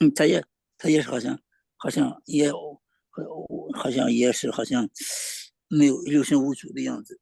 嗯，他也是好像也有，好像也是好像没有六神无主的样子。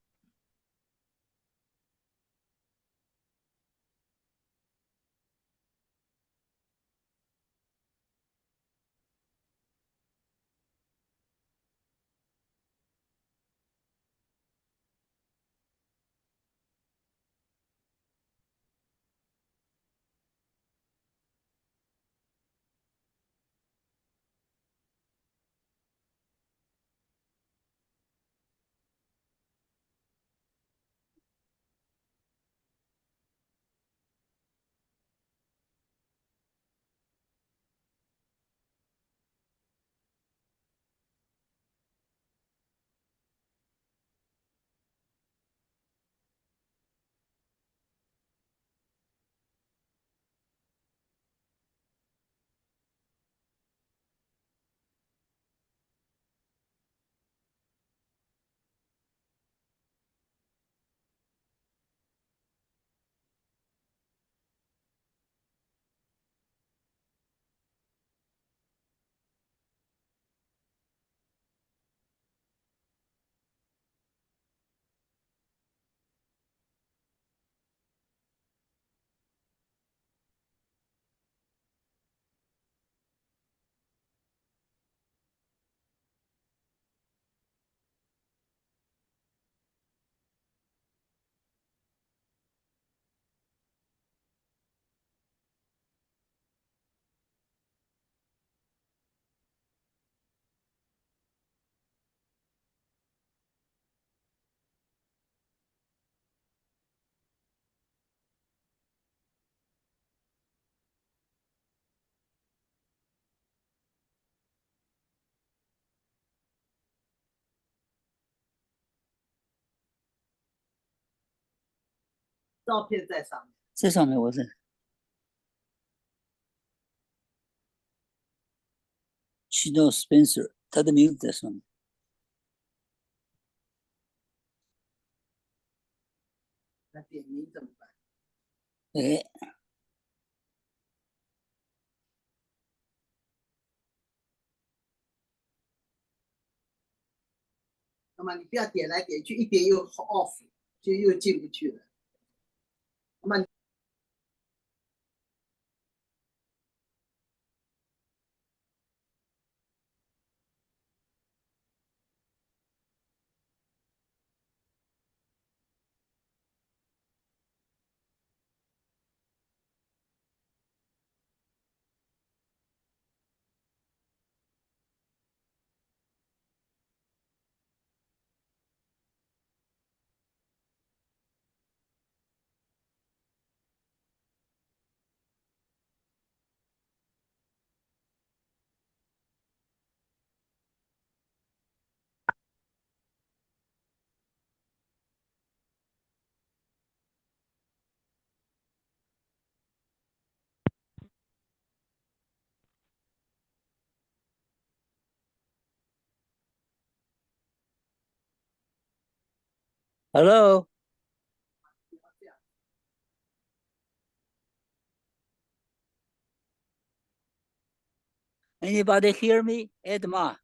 照片在上面，这上面我是去到 Spencer，他的名字在上面。那点名怎么办？哎，那么你不要点来点去，一点又 off，就又进不去了。那么Hello, anybody hear me? Edma.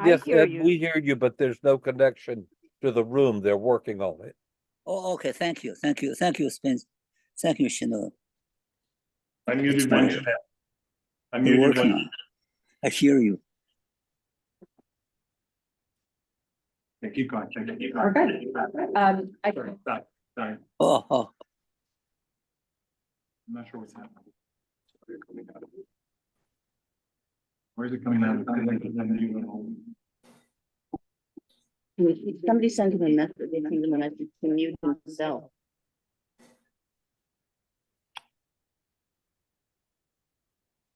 Yes, Ed, we hear you, but there's no connection to the room. They're working on it. Oh, okay. Thank you, Spence. Thank you, Shino. I muted one. I We're muted working one. on. I hear you. Yeah, keep going. Keep going. Okay. Sorry. Oh, I'm not sure what's happening. Where's it coming out? Somebody sent him a message, they sent him a message to mute himself.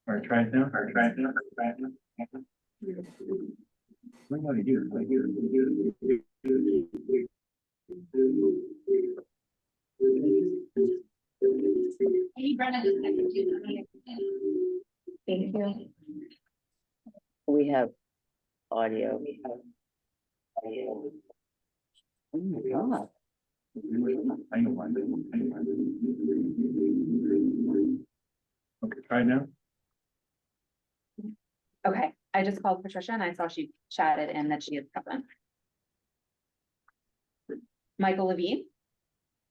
All right, try it now. All right, try it now. Try it now. Bring out of here. Right here. Hey, Brenna. Thank you. We have audio. Oh my God. I know. try now. Okay, I just called Patricia and I saw she chatted in that she is present. Michael Levine?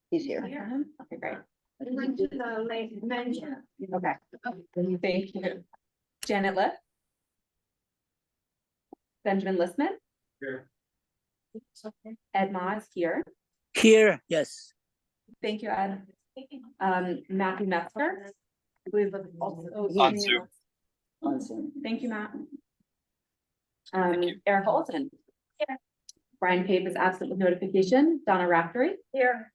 He's here. Okay, great. Okay, thank you. Janet Lipp? Benjamin Listman? Here. Ed Ma is here. Here, yes. Thank you, Ed. Matthew Metzger? I believe that's also. On Zoom. On Zoom. Thank you, Matt. Erica Olson. Here. Brian Pape is absent with notification. Donna Raftery. Here.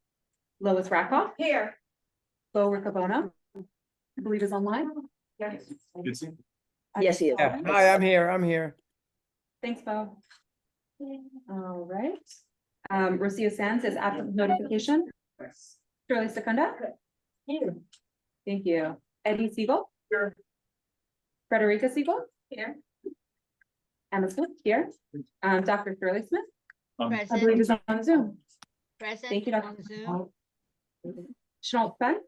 Lois Rakoff. Here. Bo Riccobono. I believe is online. Yes. Yes, he is. Yeah, hi, I'm here. Thanks, Bo. All right. Rocio Sands is absent with notification. Shirley Secunda. Here. Thank you. Eddie Siegel. Here. Frederica Siegel. Here. Emma Smith here. Dr. Shirley Smith. I believe is on Zoom. Present. Thank you, Dr. On Zoom. Schultz Spence.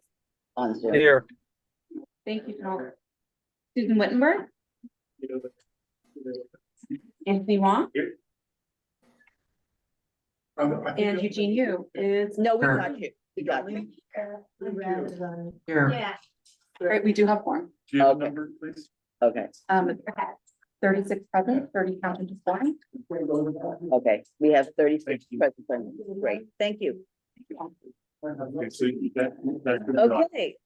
On Zoom. Here. Thank you, Schultz. Susan Wittenberg. Anthony Wong. And Eugene Yu is. No, we got you. We got you. Yeah. Right, we do have one. Do you have Okay. a number, please? Okay, 36 present, 30 counted to 4. okay. We have 36 Thank you. present. Great, thank you. Okay, so that's been done. Okay,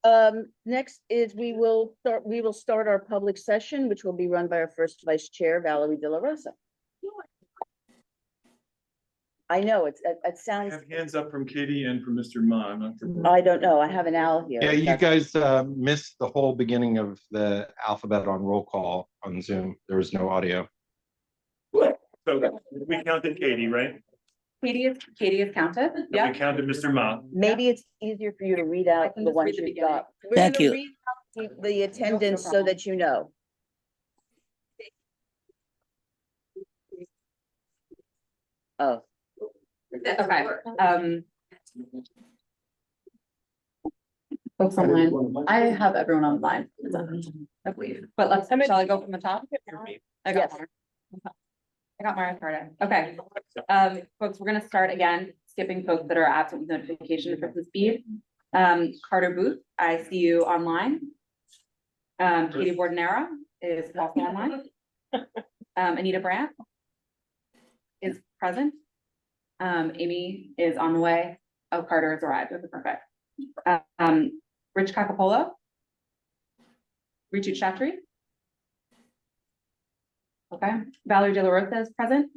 next is we will start our public session, which will be run by our first vice chair, Valerie De La Rosa. I know, it I sounds, have hands up from Katie and from Mr. Ma. I'm not sure. I don't know, I have an owl here. Yeah, you That's- guys missed the whole beginning of the alphabet on roll call on Zoom. There was no audio. So we counted Katie, right? Katie is counted. And Yeah. we counted Mr. Ma. Maybe it's easier for you to read out can the just read ones the you've got. We're Thank gonna you. read out the attendance so that you know. Oh, Okay. Folks online. I have everyone online. I believe, but shall I go from the top? I got Yes. Mara. I got Mara started. Okay. Folks, we're gonna start again, skipping folks that are absent with notification for the speed. Carter Booth, I see you online. Katie Bordenera is also online. Anita Brandt is present. Amy is on the way. Oh, Carter has arrived. That's perfect. Rich Cacapolo. Richard Chatry. Okay. Valerie De La Rosa is present.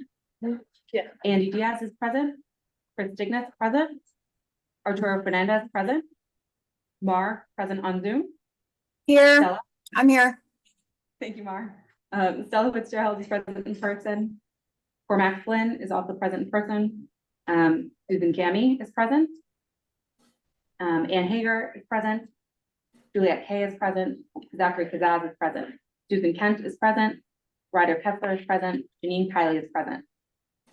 Yeah. Andy Diaz is present. Chris Digness present. Arturo Fernandez present. Mar present on Zoom. Here, Stella. I'm here. Thank you, Mar. Stella Fitzgerald is present in person. Cormac Flynn is also present in person. Susan Cami is present. Ann Hager is present. Juliet Kay is present. Zachary Kazaz is present. Susan Kent is present. Ryder Kessler is present. Janine Kiley is present.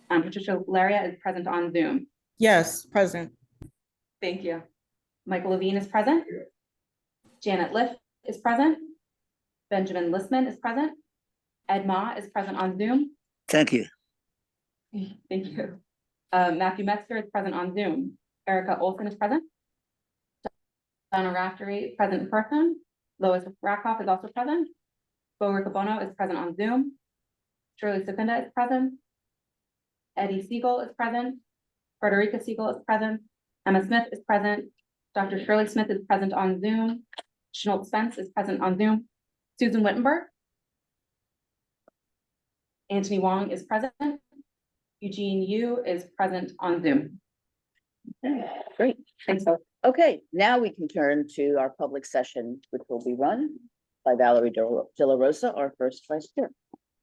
Patricia Valeria is present on Zoom. Yes, present. Thank you. Michael Levine is present. Janet Liff is present. Benjamin Listman is present. Ed Ma is present on Zoom. Thank you. Thank you. Matthew Metzger is present on Zoom. Erica Olson is present. Donna Raftery present in person. Lois Rakoff is also present. Bo Riccobono is present on Zoom. Shirley Secunda is present. Eddie Siegel is present. Frederica Siegel is present. Emma Smith is present. Dr. Shirley Smith is present on Zoom. Schultz Spence is present on Zoom. Susan Wittenberg. Anthony Wong is present. Eugene Yu is present on Zoom. great. Thanks, folks. Okay, now we can turn to our public session, which will be run by Valerie De La Rosa, our first vice chair.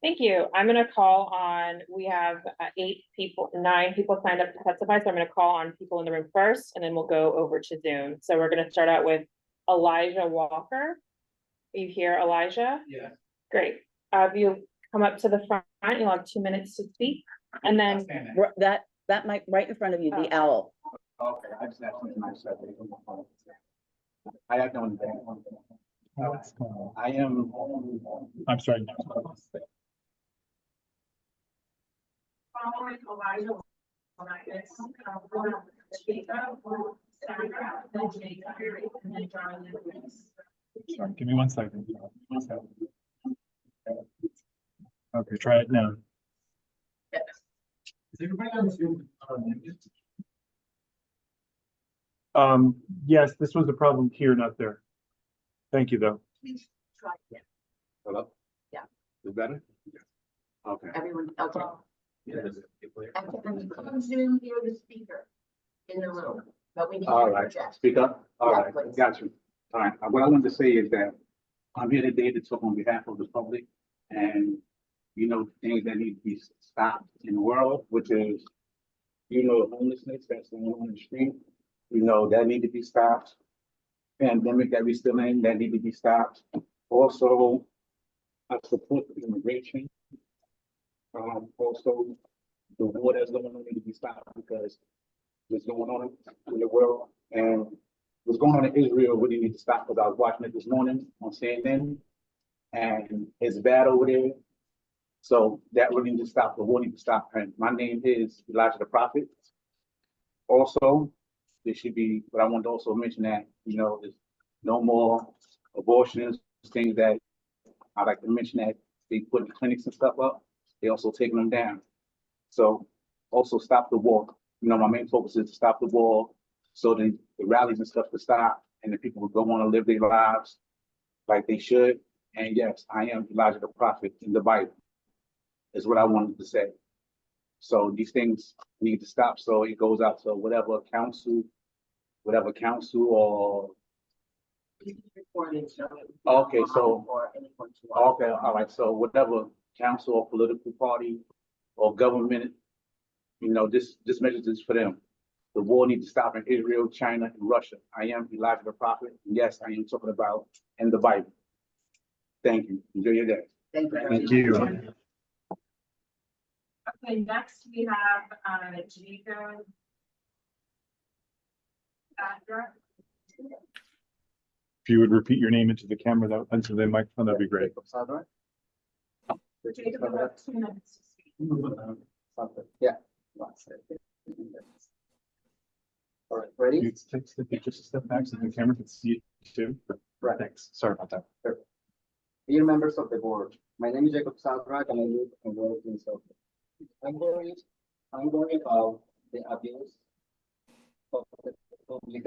Thank you. I'm gonna call on, we have 9 people signed up to testify, so I'm gonna call on people in the room first, and then we'll go over to Zoom. So we're gonna start out with Elijah Walker. Are you here, Elijah? Yeah. Great. If you come up to the front, you'll have 2 minutes to speak, and then, That mic right in front of you, the owl. Okay, I just have something I said. I have no. I am. I'm sorry. Following Elijah. Sorry, give me 1 second. Okay, try it now. Is everybody on Zoom? Yes, this was the problem here, not there. Thank you, though. Hello? Yeah. Is better? Okay. Everyone, okay. Yeah. And on Zoom, you're the speaker in the room, but we need. All to right, project. speak up. All Yeah, right, please. got you. All right, what I wanted to say is that I'm here today to talk on behalf of the public and, you know, things that need to be stopped in the world, which is, you know, homelessness that's going on the street. You know, that need to be stopped. Pandemic that we still in, that need to be stopped. Also, I support immigration. Also, the war that's going on need to be stopped because what's going on in the world and what's going on in Israel really need to stop because I was watching it this morning on CNN and it's bad over there. So that really needs to stop. The war needs to stop. And my name is Elijah the Prophet. Also, there should be, but I want to also mention that, you know, there's no more abortions, things that I like to mention that they put the clinics and stuff up. They also taking them down. So also stop the war. You know, my main focus is to stop the war so the rallies and stuff to stop and the people will go on and live their lives like they should. And yes, I am Elijah the Prophet in the Bible, is what I wanted to say. So these things need to stop. So it goes out to whatever council or okay, so okay, all right. So whatever council or political party or government, you know, this message is for them. The war needs to stop in Israel, China, and Russia. I am Elijah the Prophet. Yes, I am talking about in the Bible. Thank you. Enjoy your day. Thank you. Okay, next we have, Jacob. If you would repeat your name into the camera, into the microphone, that'd be great. Jacob, about 2 minutes to speak. Yeah. All right, ready? You take just a step back so the camera can see it too. Right. Thanks. Sorry about that. Dear members of the board, my name is Jacob Sadrak and I live and work in South. I'm worried about the abuse of the public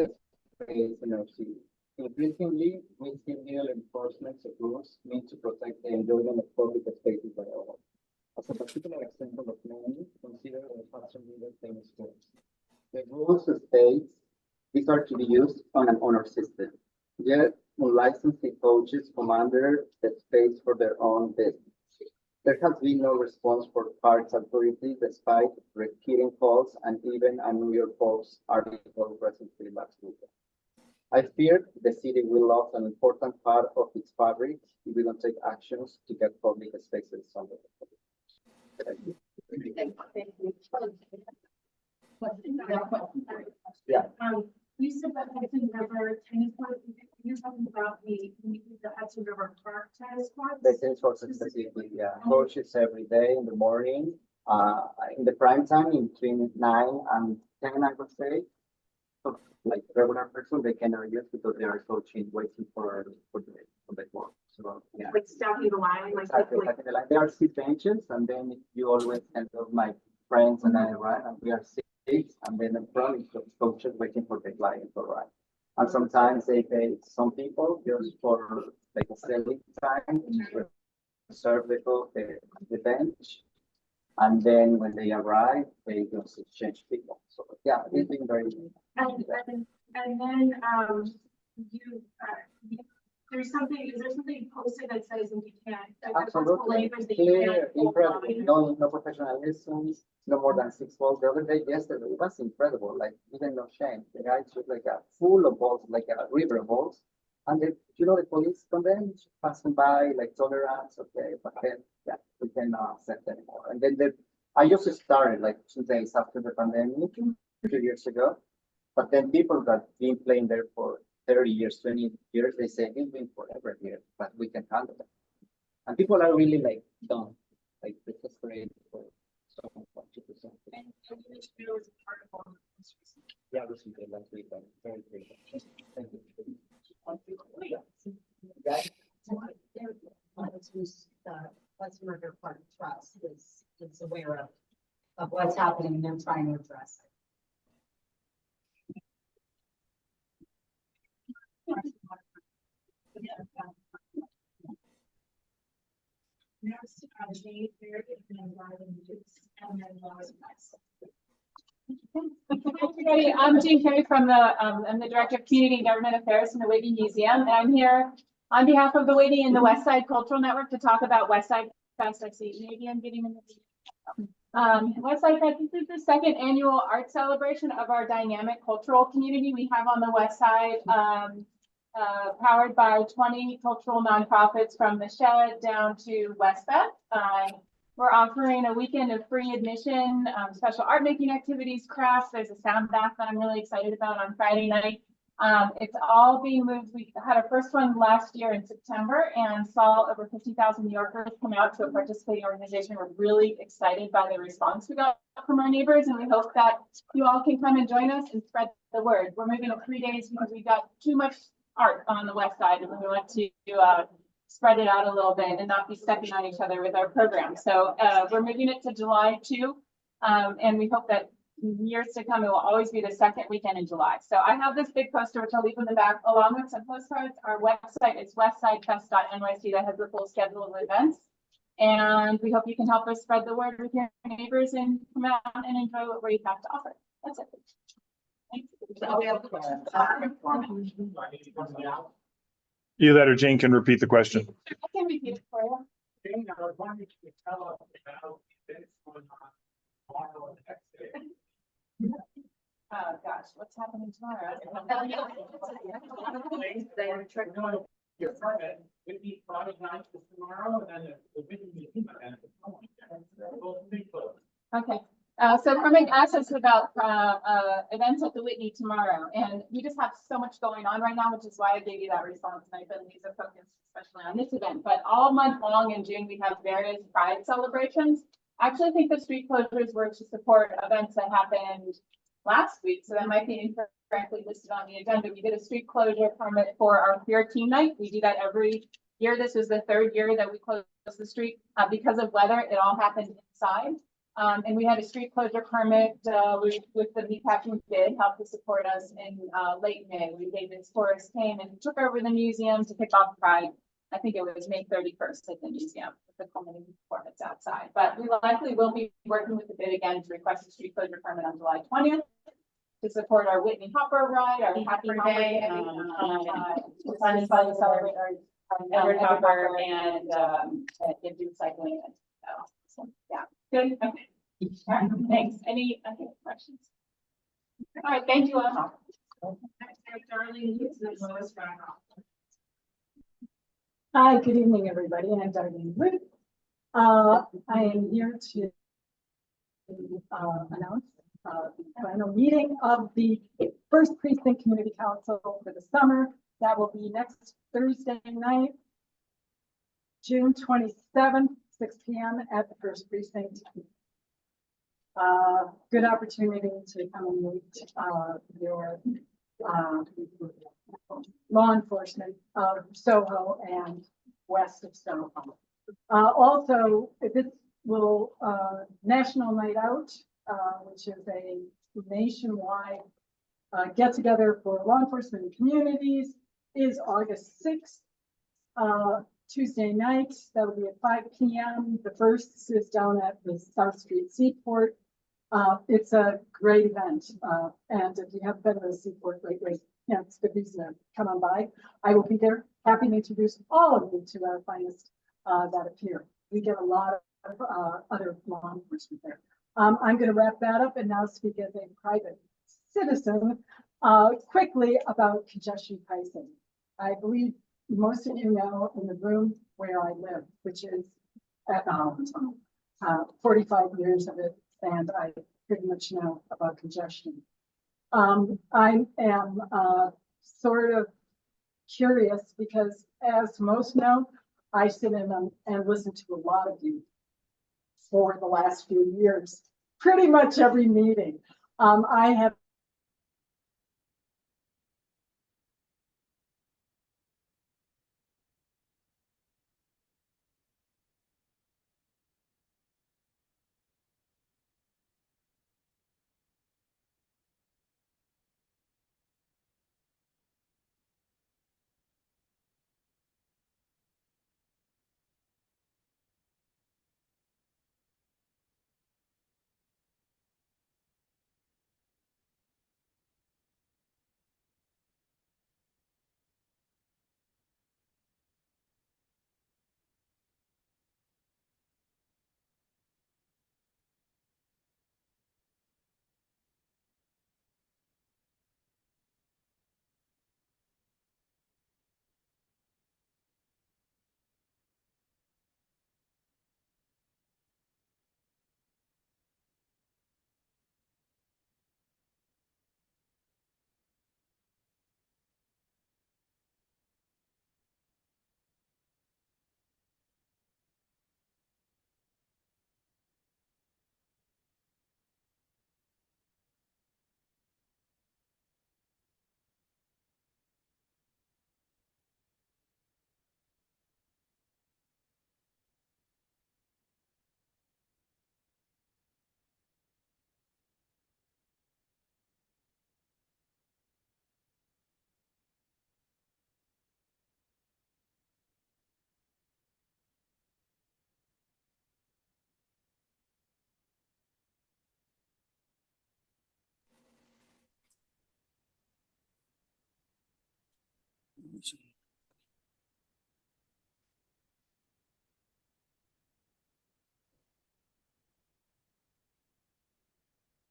space in our city. Increasingly, we see legal enforcement of rules meant to protect the enjoyment of public spaces by all. As a particular example of many, consider the fashion leader famous schools. The rules states these are to be used on an honor system. Yet, unlicensed coaches commander the space for their own business. There has been no response for parks authorities despite repeating calls and even a New York Post article recently last week. I fear the city will lose an important part of its fabric if we don't take actions to get public spaces on the yeah. You said that Hudson River tennis court, you're talking about the Hudson River Park tennis court? The tennis court specifically, yeah. Coaches every day in the morning, in the prime time, in between 9 and 10, I would say. So, like regular person, they cannot use because they are coaching, waiting for the court. So, yeah. Like stopping the line, like. Exactly, like there are 6 benches, and then you always end up my friends and I run, and we are 6, and then in front is the coaches waiting for the client to arrive. And sometimes they pay some people just for like a selling time, reserve the bench, and then when they arrive, they just exchange people. So yeah, it's been very. And then, is there something posted that says that you can't? Absolutely. No professionalism, no more than 6 balls. The other day, yesterday, it was incredible. Like, even no shame. The guy took like a full of balls, like a river of balls. And the police come in, passing by, like tolerance, okay, but then, yeah, we cannot accept anymore. And then I just started like 2 days after the pandemic, 2 years ago. But then people that been playing there for 30 years, 20 years, they say it's been forever. over here, but we can handle it. And people are really like dumb, like this is great for so much. Yeah, this is good last week, but very great. Thank you. Customer part of trust is aware of what's happening and they're trying to address it. Next, Jane Fair, and then Everybody, I'm Jane Carey from I'm the Director of Community and Government Affairs in the Whitney Museum, and I'm here on behalf of the Whitney and the West Side Cultural Network to talk about West Side Fest. I see maybe I'm getting in the West Side Fest. This is the second annual art celebration of our dynamic cultural community we have on the West Side, powered by 20 cultural nonprofits from the Shed down to West Beth. We're offering a weekend of free admission, special art making activities, crafts. There's a sound bath that I'm really excited about on Friday night. It's all being moved. We had our first one last year in September and saw over 50,000 New Yorkers come out to a participating organization. We're really excited by the response we got from our neighbors, and we hope that you all can come and join us and spread the word. We're moving it 3 days because we got too much art on the West Side, and we want to spread it out a little bit and not be stepping on each other with our program. So we're moving it to July 2, and we hope that years to come, it will always be the second weekend in July. So I have this big poster, which I'll leave in the back, along with some postcards. Our website is westsidefest.nyc that has the full schedule of events. And we hope you can help us spread the word with your neighbors and come out and enjoy what we have to offer. That's it. Thanks. Either that or Jane can repeat the question. I can repeat it for you. Jane, I was wondering if you could tell us about events going on tomorrow and next day. Oh gosh, what's happening tomorrow? Whitney Friday night is tomorrow, and then the Whitney Museum event is tomorrow. Okay, so Carmen asked us about events at the Whitney tomorrow, and we just have so much going on right now, which is why I gave you that response, and I've been laser focused especially on this event. But all month long in June, we have various Pride celebrations. I actually think the street closures were to support events that happened last week, so that might be incorrectly listed on the agenda. We did a street closure permit for our queer teen night. We do that every year. This was the third year that we closed the street because of weather. It all happened inside. And we had a street closure permit with the meatpacking bid help to support us in late May. When David Forrest came and took over the museum to kick off Pride. I think it was May 31st at the museum with the culminating performance outside. But we likely will be working with the bid again to request a street closure permit on July 20th to support our Whitney Hopper ride, our Happy Day, to celebrate our Edward Hopper and do cycling. So yeah, good. Okay. All right, thanks. Any questions? All right, thank you all. Hi, good evening, everybody. I'm Darlene Wood. I am here to announce the final meeting of the First Precinct Community Council for the summer. That will be next Thursday night, June 27th, 6 p.m. at the First Precinct. Good opportunity to come and meet your law enforcement of Soho and west of Soho. Also, this will National Night Out, which is a nationwide get together for law enforcement and communities, is August 6th, Tuesday night. That will be at 5 p.m. The first is down at the South Street Seaport. It's a great event, and if you haven't been to the Seaport lately, yeah, it's a good reason to come on by. I will be there, happy to introduce all of you to our finest that appear. We get a lot of other law enforcement there. I'm going to wrap that up and now speak as a private citizen quickly about congestion pricing. I believe most of you know in the room where I live, which is at the Holland 45 years of it, and I pretty much know about congestion. I am sort of curious because as most know, I sit in and listen to a lot of you for the last few years, pretty much every meeting. I have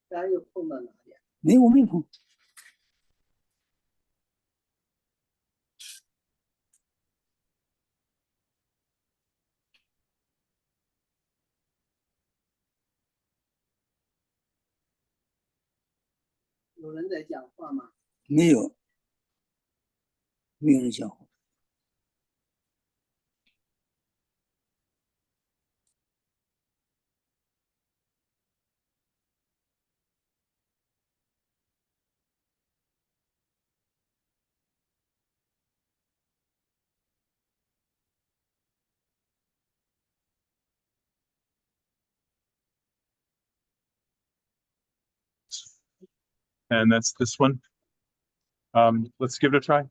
大家又碰到哪里？没有，我没碰。有人在讲话吗？没有，没有人讲话。And that's this one. Let's give it a try.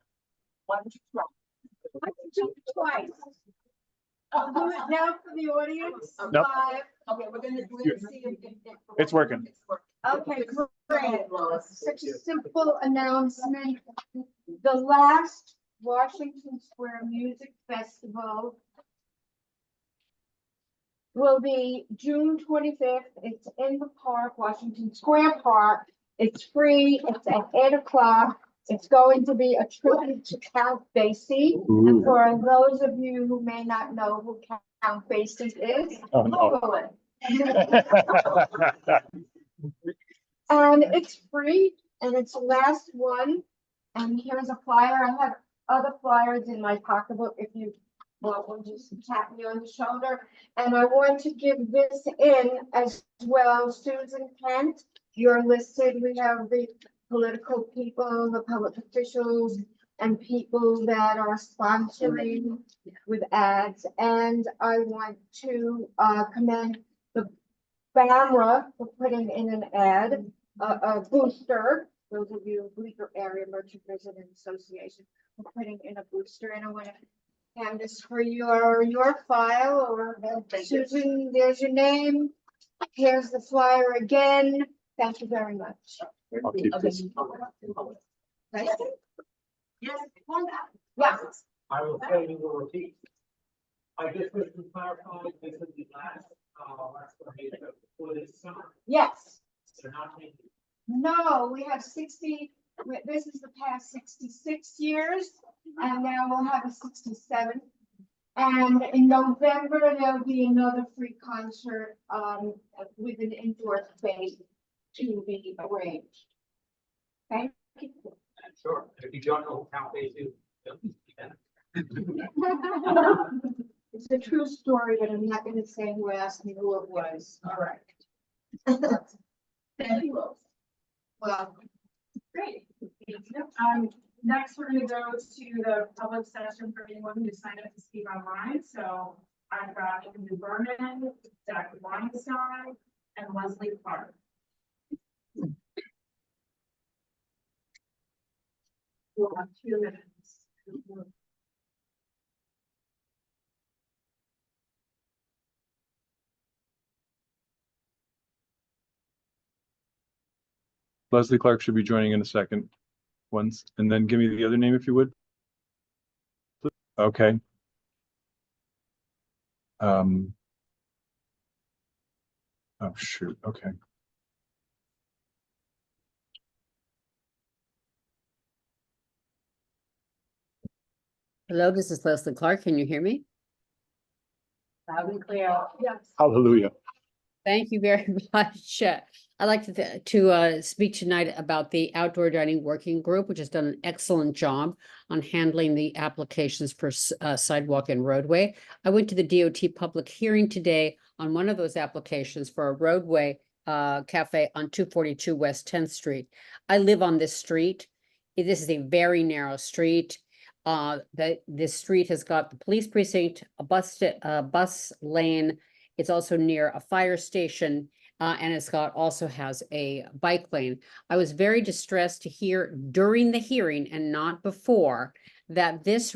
twice. Do it now for the audience. Nope. Okay, we're gonna Here. see if It's working. Okay, great. Such a simple announcement. The last Washington Square Music Festival will be June 25th. It's in the park, Washington Square Park. It's free. It's at 8 o'clock. It's going to be a tribute to Count Basie. And for those of you who may not know who Count Basie is, Oh, no. Google it. And it's free, and it's the last one. And here's a flyer. I have other flyers in my pocketbook if you want to just tap me on the shoulder. And I want to give this in as well. Susan Kent, you're listed. We have the political people, the public officials, and people that are sponsoring with ads. And I want to commend the BAMRA for putting in an ad, a booster, those of you Bleecker Area Merchant Resident Association, for putting in a booster. And I want to hand this for your file, or Susan, there's your name. Here's the flyer again. Thank you very much. I'll keep this. Nice. Yes. Yes. I will say you will repeat. I just wish to clarify, this is the last explanation for this summer. Yes. They're not changing. No, we have 60, this is the past 66 years, and now we'll have a 67. And in November, there'll be another free concert with an indoor space to be arranged. Thank you. Sure, if you don't know how they do, It's a true story, but I'm not gonna say who asked me who it was. All right. Thank you. Well, Great. Next, we're gonna go to the public session for anyone who signed up to speak online. So I've got Andrew Berman, Zach Weinstein, and Leslie Clark. We'll have 2 minutes. Leslie Clark should be joining in a second. Once, and then give me the other name if you would. Okay. Oh, shoot. Okay. Hello, this is Leslie Clark. Can you hear me? Loud and clear. Yes. Hallelujah. Thank you very much. I'd like to speak tonight about the Outdoor Dining Working Group, which has done an excellent job on handling the applications for sidewalk and roadway. I went to the DOT public hearing today on one of those applications for a roadway cafe on 242 West 10th Street. I live on this street. This is a very narrow street. This street has got the police precinct, a bus lane. It's also near a fire station, and it's also has a bike lane. I was very distressed to hear during the hearing and not before that this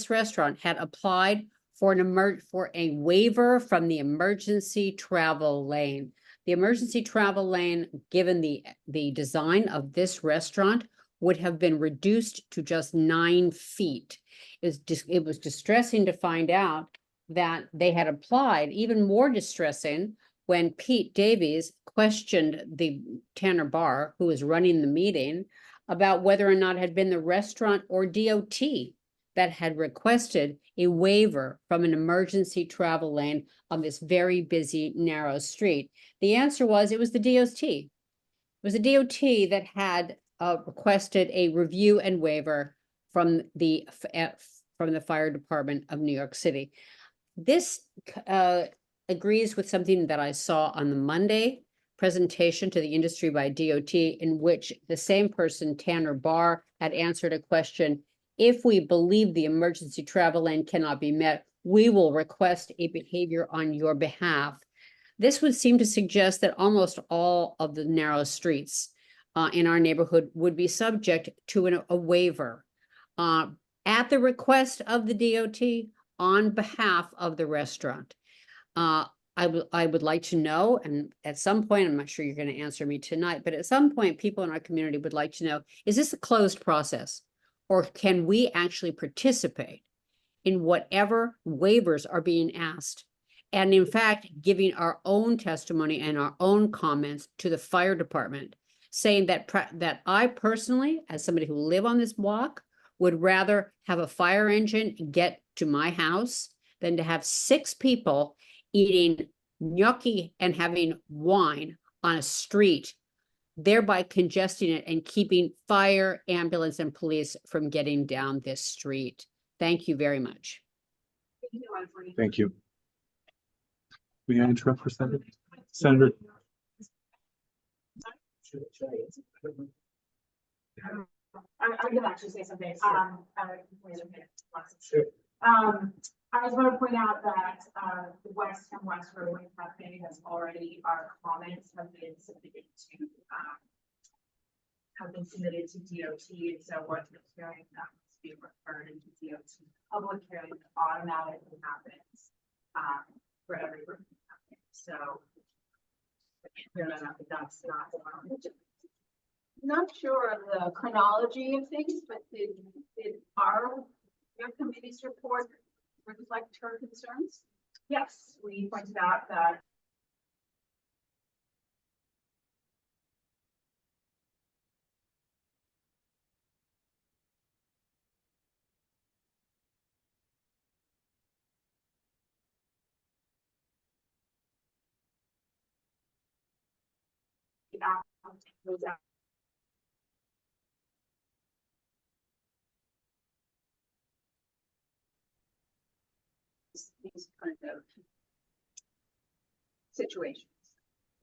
restaurant had applied for a waiver from the emergency travel lane. The emergency travel lane, given the design of this restaurant, would have been reduced to just 9 feet. It was distressing to find out that they had applied. Even more distressing when Pete Davies questioned the Tanner Bar, who was running the meeting, about whether or not it had been the restaurant or DOT that had requested a waiver from an emergency travel lane on this very busy, narrow street. The answer was it was the DOT. It was the DOT that had requested a review and waiver from the fire department of New York City. This agrees with something that I saw on the Monday presentation to the industry by DOT, in which the same person, Tanner Barr, had answered a question. If we believe the emergency travel lane cannot be met, we will request a behavior on your behalf. This would seem to suggest that almost all of the narrow streets in our neighborhood would be subject to a waiver at the request of the DOT on behalf of the restaurant. I would like to know, and at some point, I'm not sure you're going to answer me tonight, but at some point, people in our community would like to know, is this a closed process? Or can we actually participate in whatever waivers are being asked? And in fact, giving our own testimony and our own comments to the fire department, saying that I personally, as somebody who live on this block, would rather have a fire engine get to my house than to have 6 people eating gnocchi and having wine on a street, thereby congesting it and keeping fire, ambulance, and police from getting down this street. Thank you very much. Thank you. May I interrupt for a second? Senator. I can actually say something. I just want to point out that the West and West Roadway Cafe has already, our comments have been submitted to DOT. So what the hearing that must be referred into DOT public hearing that automatically happens for every room. So that's not the one. not sure of the chronology of things, but did your committee's report reflect her concerns? Yes, we pointed out that goes out. these kind of situations.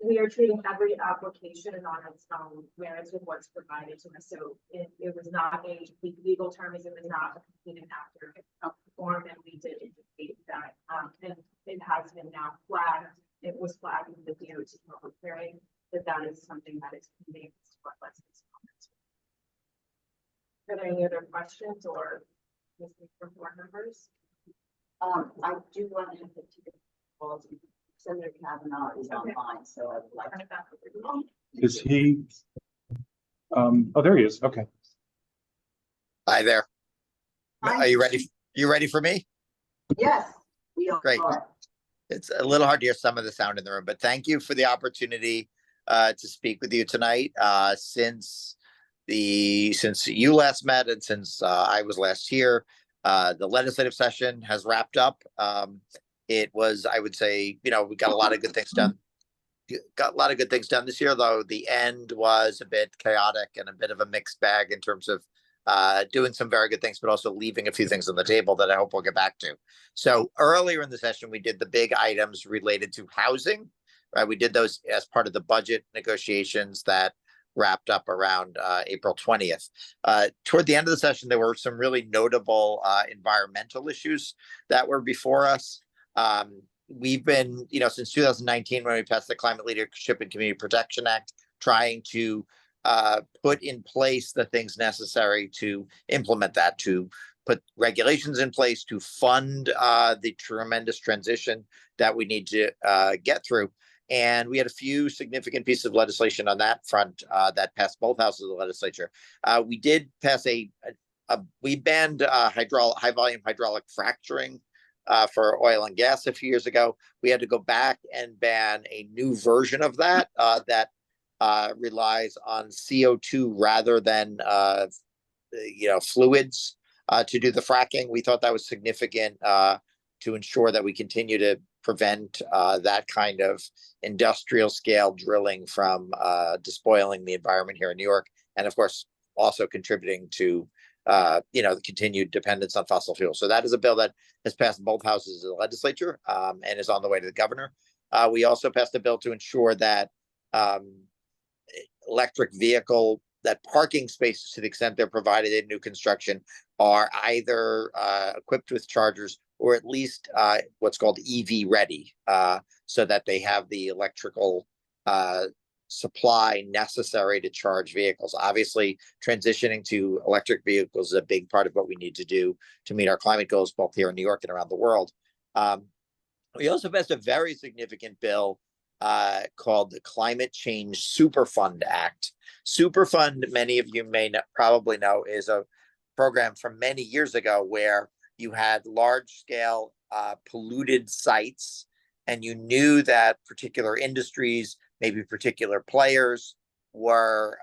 We are treating every application on its own merits with what's provided to us. So it was not a legal term, as it was not a completed after form, and we did indicate that. And it has been now flagged. It was flagged in the DOT public hearing that is something that is conveyed to what Leslie's comments. Are there any other questions or from board members? I do want to have the two calls. Senator Kavanaugh is online, so I would like to. Is he? Oh, there he is. Okay. Hi there. Hi. Are you ready? You ready for me? Yes. We are. Great. It's a little hard to hear some of the sound in the room, but thank you for the opportunity to speak with you tonight. Since you last met and since I was last here, the legislative session has wrapped up. It was, I would say, we got a lot of good things done. Got a lot of good things done this year, though the end was a bit chaotic and a bit of a mixed bag in terms of doing some very good things, but also leaving a few things on the table that I hope we'll get back to. So earlier in the session, we did the big items related to housing, right? We did those as part of the budget negotiations that wrapped up around April 20th. Toward the end of the session, there were some really notable environmental issues that were before us. We've been, since 2019, when we passed the Climate Leadership and Community Protection Act, trying to put in place the things necessary to implement that, to put regulations in place, to fund the tremendous transition that we need to get through. And we had a few significant pieces of legislation on that front that passed both houses of the legislature. We did pass we banned high volume hydraulic fracturing for oil and gas a few years ago. We had to go back and ban a new version of that that relies on CO2 rather than fluids to do the fracking. We thought that was significant to ensure that we continue to prevent that kind of industrial scale drilling from despoiling the environment here in New York, and of course also contributing to the continued dependence on fossil fuels. So that is a bill that has passed both houses of the legislature and is on the way to the governor. We also passed a bill to ensure that electric vehicle, that parking spaces, to the extent they're provided in new construction, are either equipped with chargers or at least what's called EV ready, so that they have the electrical supply necessary to charge vehicles. Obviously, transitioning to electric vehicles is a big part of what we need to do to meet our climate goals, both here in New York and around the world. We also passed a very significant bill called the Climate Change Superfund Act. Superfund, many of you may probably know, is a program from many years ago where you had large-scale polluted sites, and you knew that particular industries, maybe particular players, were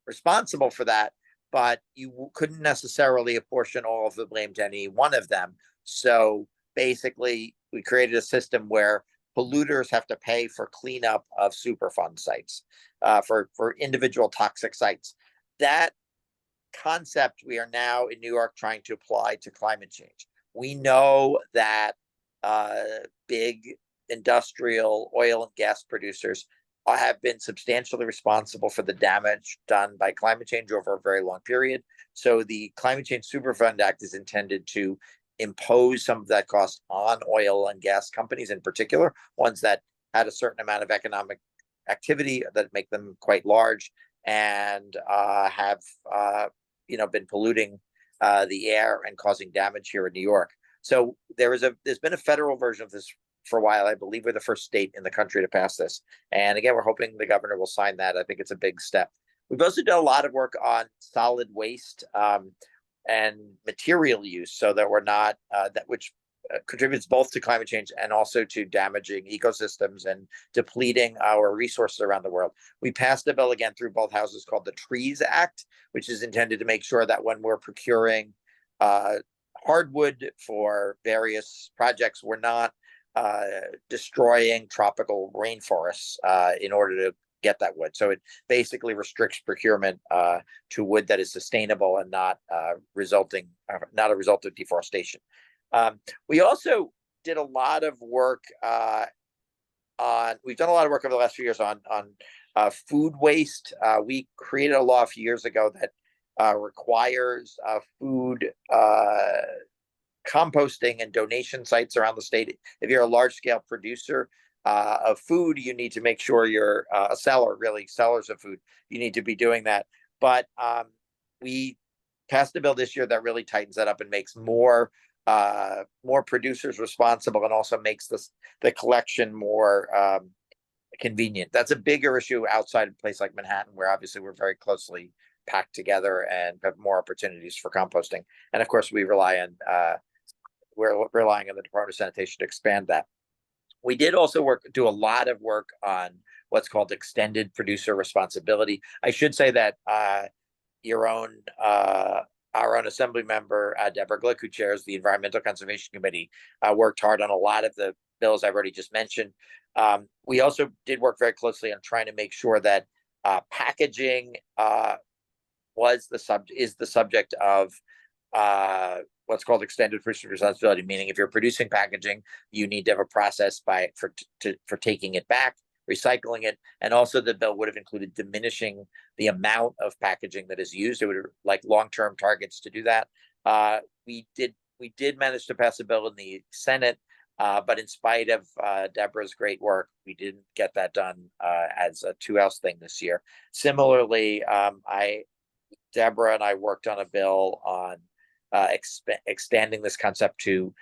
responsible for that, but you couldn't necessarily apportion all of the blame to any one of them. So basically, we created a system where polluters have to pay for cleanup of Superfund sites, for individual toxic sites. That concept we are now in New York trying to apply to climate change. We know that big industrial oil and gas producers have been substantially responsible for the damage done by climate change over a very long period. So the Climate Change Superfund Act is intended to impose some of that cost on oil and gas companies, in particular, ones that had a certain amount of economic activity that make them quite large and have been polluting the air and causing damage here in New York. So there's been a federal version of this for a while. I believe we're the first state in the country to pass this. And again, we're hoping the governor will sign that. I think it's a big step. We've also done a lot of work on solid waste and material use, so that we're not, which contributes both to climate change and also to damaging ecosystems and depleting our resources around the world. We passed a bill again through both houses called the Trees Act, which is intended to make sure that when we're procuring hardwood for various projects, we're not destroying tropical rainforests in order to get that wood. So it basically restricts procurement to wood that is sustainable and not a result of deforestation. We also did a lot of work we've done a lot of work over the last few years on food waste. We created a law a few years ago that requires food composting and donation sites around the state. If you're a large scale producer of food, you need to make sure you're a seller, really sellers of food. You need to be doing that. But we passed a bill this year that really tightens that up and makes more producers responsible, and also makes the collection more convenient. That's a bigger issue outside of a place like Manhattan, where obviously we're very closely packed together and have more opportunities for composting. And of course, we're relying on the Department of Sanitation to expand that. We did also do a lot of work on what's called extended producer responsibility. I should say that our own Assembly member, Deborah Glick, who chairs the Environmental Conservation Committee, worked hard on a lot of the bills I've already just mentioned. We also did work very closely on trying to make sure that packaging is the subject of what's called extended producer responsibility, meaning if you're producing packaging, you need to have a process for taking it back, recycling it, and also the bill would have included diminishing the amount of packaging that is used. It would like long-term targets to do that. We did manage to pass a bill in the Senate, but in spite of Deborah's great work, we didn't get that done as a two-house thing this year. Similarly, Deborah and I worked on a bill on extending this concept to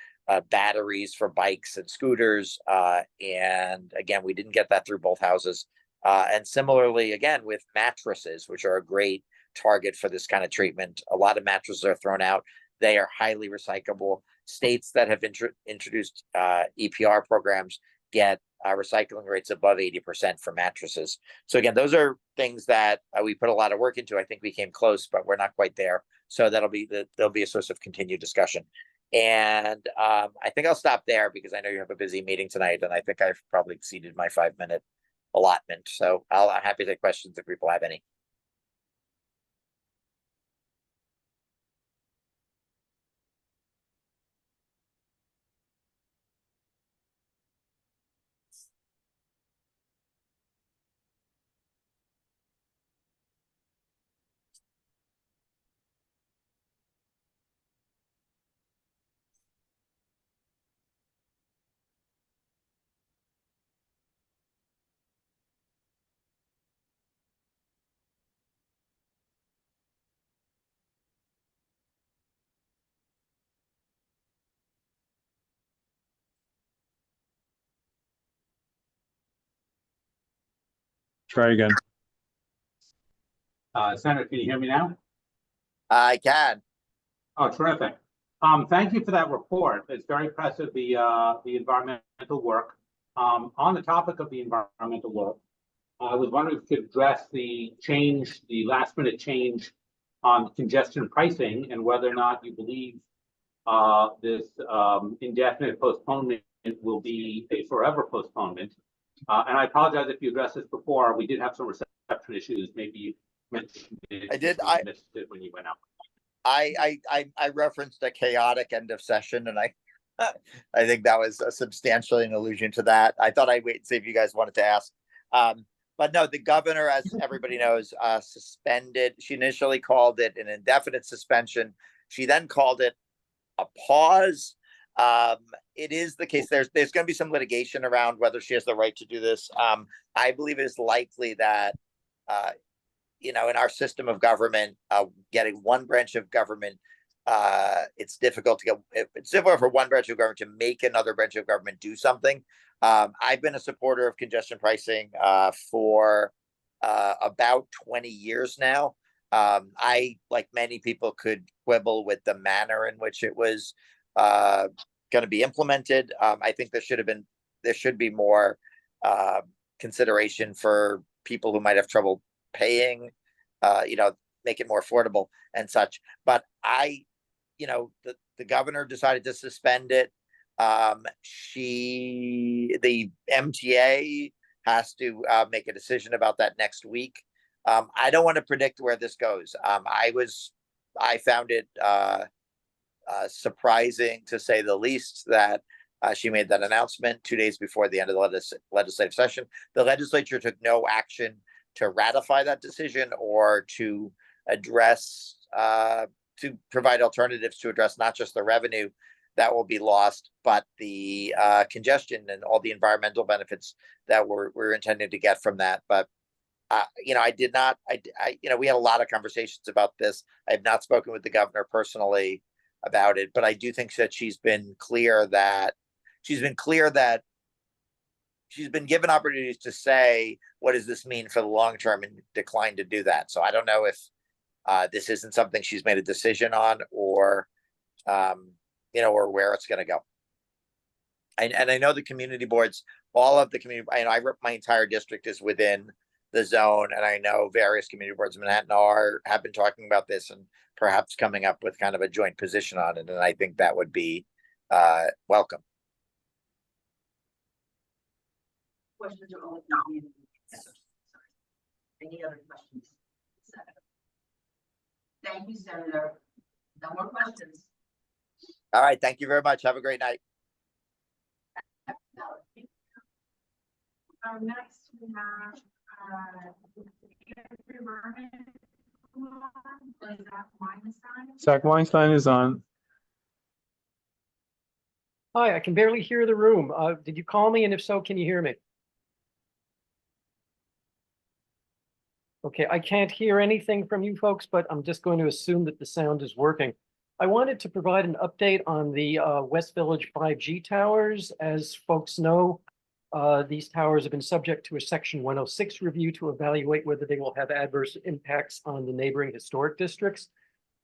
batteries for bikes and scooters. And again, we didn't get that through both houses. And similarly, again, with mattresses, which are a great target for this kind of treatment. A lot of mattresses are thrown out. They are highly recyclable. States that have introduced EPR programs get recycling rates above 80% for mattresses. So again, those are things that we put a lot of work into. I think we came close, but we're not quite there. So there'll be a source of continued discussion. And I think I'll stop there because I know you have a busy meeting tonight, and I think I've probably exceeded my 5-minute allotment. So I'm happy to take questions if people have any. Try again. Senator, can you hear me now? I can. Oh, terrific. Thank you for that report. It's very impressive, the environmental work. On the topic of the environmental work, I was wondering if you could address the last minute change on congestion pricing, and whether or not you believe this indefinite postponement will be a forever postponement. And I apologize if you addressed this before. We did have some reception issues. Maybe you mentioned it. I did. I missed it when you went out. I referenced a chaotic end of session, and I think that was substantially an allusion to that. I thought I'd wait and see if you guys wanted to ask. But no, the governor, as everybody knows, suspended. She initially called it an indefinite suspension. She then called it a pause. It is the case. There's going to be some litigation around whether she has the right to do this. I believe it is likely that, in our system of government, getting one branch of government, it's difficult for one branch of government to make another branch of government do something. I've been a supporter of congestion pricing for about 20 years now. I, like many people, could quibble with the manner in which it was going to be implemented. I think there should be more consideration for people who might have trouble paying, make it more affordable and such. But the governor decided to suspend it. The MTA has to make a decision about that next week. I don't want to predict where this goes. I found it surprising, to say the least, that She made that announcement 2 days before the end of the legislative session. The legislature took no action to ratify that decision or to address, to provide alternatives to address not just the revenue that will be lost, but the congestion and all the environmental benefits that we're intending to get from that. But you know, we had a lot of conversations about this. I have not spoken with the governor personally about it, but I do think that she's been given opportunities to say, what does this mean for the long term, and declined to do that. So I don't know if this isn't something she's made a decision on, or or where it's going to go. And I know the community boards, all of the community, my entire district is within the zone, and I know various community boards in Manhattan have been talking about this and perhaps coming up with kind of a joint position on it, and I think that would be welcome. Questions are only coming in. Any other questions? Thank you, Senator. No more questions. All right, thank you very much. Have a great night. Next we have Andrew Berman. Zach Weinstein is on. Hi, I can barely hear the room. Did you call me? And if so, can you hear me? Okay, I can't hear anything from you folks, but I'm just going to assume that the sound is working. I wanted to provide an update on the West Village 5G towers. As folks know, these towers have been subject to a Section 106 review to evaluate whether they will have adverse impacts on the neighboring historic districts.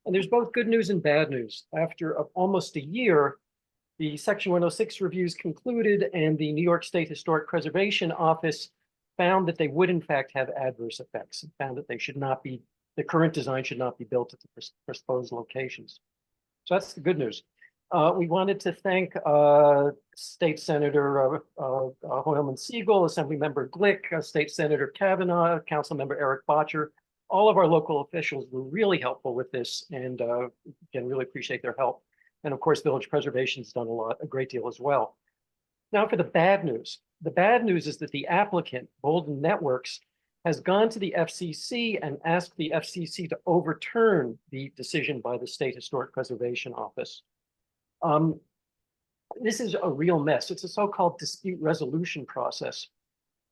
And there's both good news and bad news. After almost a year, the Section 106 reviews concluded, and the New York State Historic Preservation Office found that they would in fact have adverse effects, and found that they should not be, the current design should not be built at the proposed locations. So that's the good news. We wanted to thank State Senator Hoylman Siegel, Assemblymember Glick, State Senator Kavanaugh, Councilmember Eric Botcher. All of our local officials were really helpful with this, and again, really appreciate their help. And of course, Village Preservation has done a great deal as well. Now for the bad news. The bad news is that the applicant, Bolden Networks, has gone to the FCC and asked the FCC to overturn the decision by the State Historic Preservation Office. This is a real mess. It's a so-called dispute resolution process.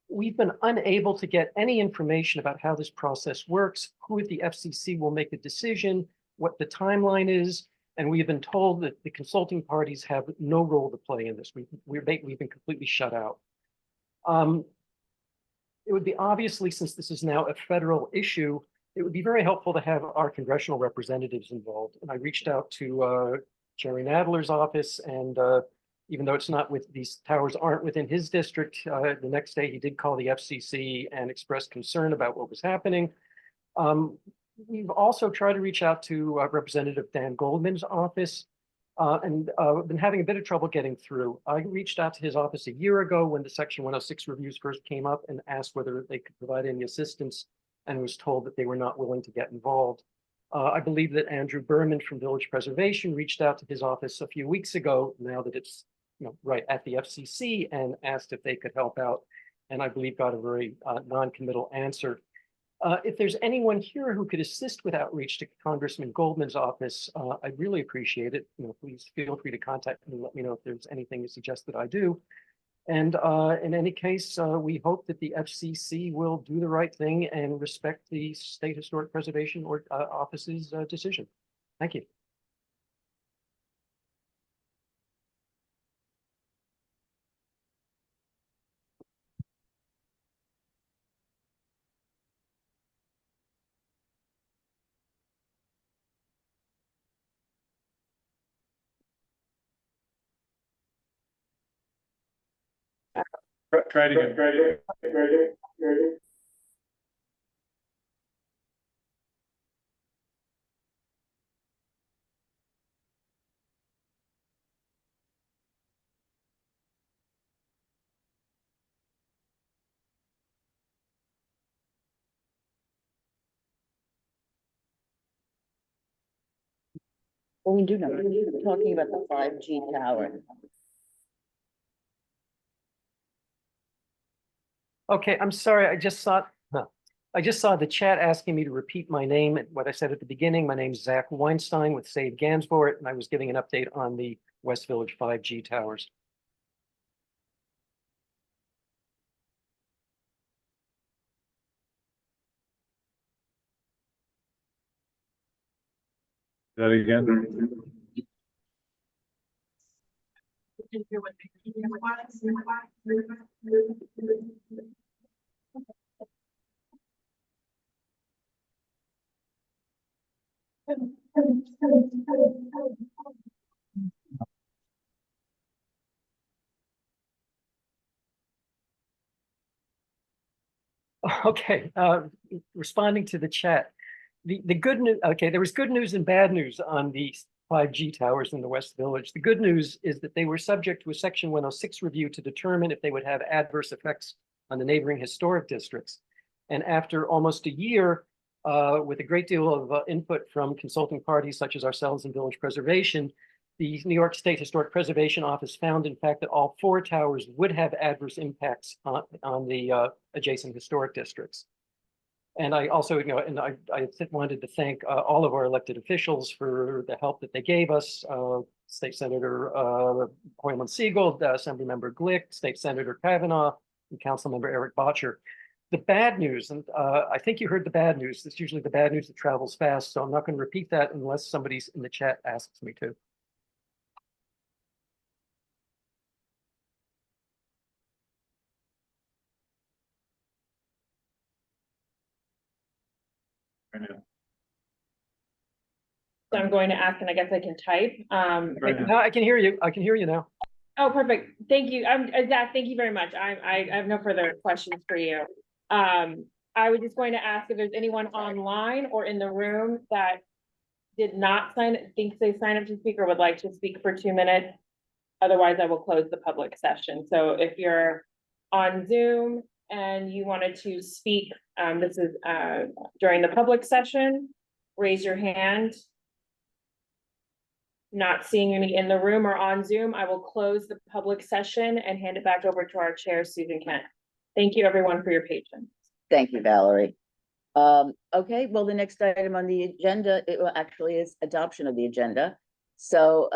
We've been unable to get any information about how this process works, who at the FCC will make a decision, what the timeline is, and we have been told that the consulting parties have no role to play in this. We've been completely shut out. It would be obviously, since this is now a federal issue, it would be very helpful to have our congressional representatives involved. And I reached out to Jerry Nadler's office, and even though it's not these towers aren't within his district, the next day he did call the FCC and express concern about what was happening. We've also tried to reach out to Representative Dan Goldman's office, and been having a bit of trouble getting through. I reached out to his office a year ago when the Section 106 reviews first came up and asked whether they could provide any assistance, and was told that they were not willing to get involved. I believe that Andrew Berman from Village Preservation reached out to his office a few weeks ago, now that it's right at the FCC, and asked if they could help out, and I believe got a very non-committal answer. If there's anyone here who could assist with outreach to Congressman Goldman's office, I'd really appreciate it. Please feel free to contact me and let me know if there's anything you suggest that I do. And in any case, we hope that the FCC will do the right thing and respect the State Historic Preservation Office's decision. Thank you. Try it again. Well, we do know, we're talking about the 5G tower. Okay, I'm sorry, I just saw the chat asking me to repeat my name and what I said at the beginning. My name's Zach Weinstein with Save Gansport, and I was giving an update on the West Village 5G towers. That again? Okay, responding to the chat. The good news, okay, there was good news and bad news on the 5G towers in the West Village. The good news is that they were subject to a Section 106 review to determine if they would have adverse effects on the neighboring historic districts. And after almost a year, with a great deal of input from consulting parties such as ourselves and Village Preservation, the New York State Historic Preservation Office found, in fact, that all 4 towers would have adverse impacts on the adjacent historic districts. And I also, I wanted to thank all of our elected officials for the help that they gave us. State Senator Hoyland Siegel, Assemblymember Glick, State Senator Kavanaugh, and Councilmember Eric Botcher. The bad news, and I think you heard the bad news. It's usually the bad news that travels fast, so I'm not going to repeat that unless somebody in the chat asks me to. So I'm going to ask, and I guess I can type. No, I can hear you. I can hear you now. Oh, perfect. Thank you. Zach, thank you very much. I have no further questions for you. I was just going to ask if there's anyone online or in the room that did not think they signed up to speak or would like to speak for 2 minutes. Otherwise, I will close the public session. So if you're on Zoom and you wanted to speak, this is during the public session, raise your hand. Not seeing any in the room or on Zoom, I will close the public session and hand it back over to our chair, Susan Kent. Thank you, everyone, for your patience. Thank you, Valerie. Okay, well, the next item on the agenda, actually is adoption of the agenda. So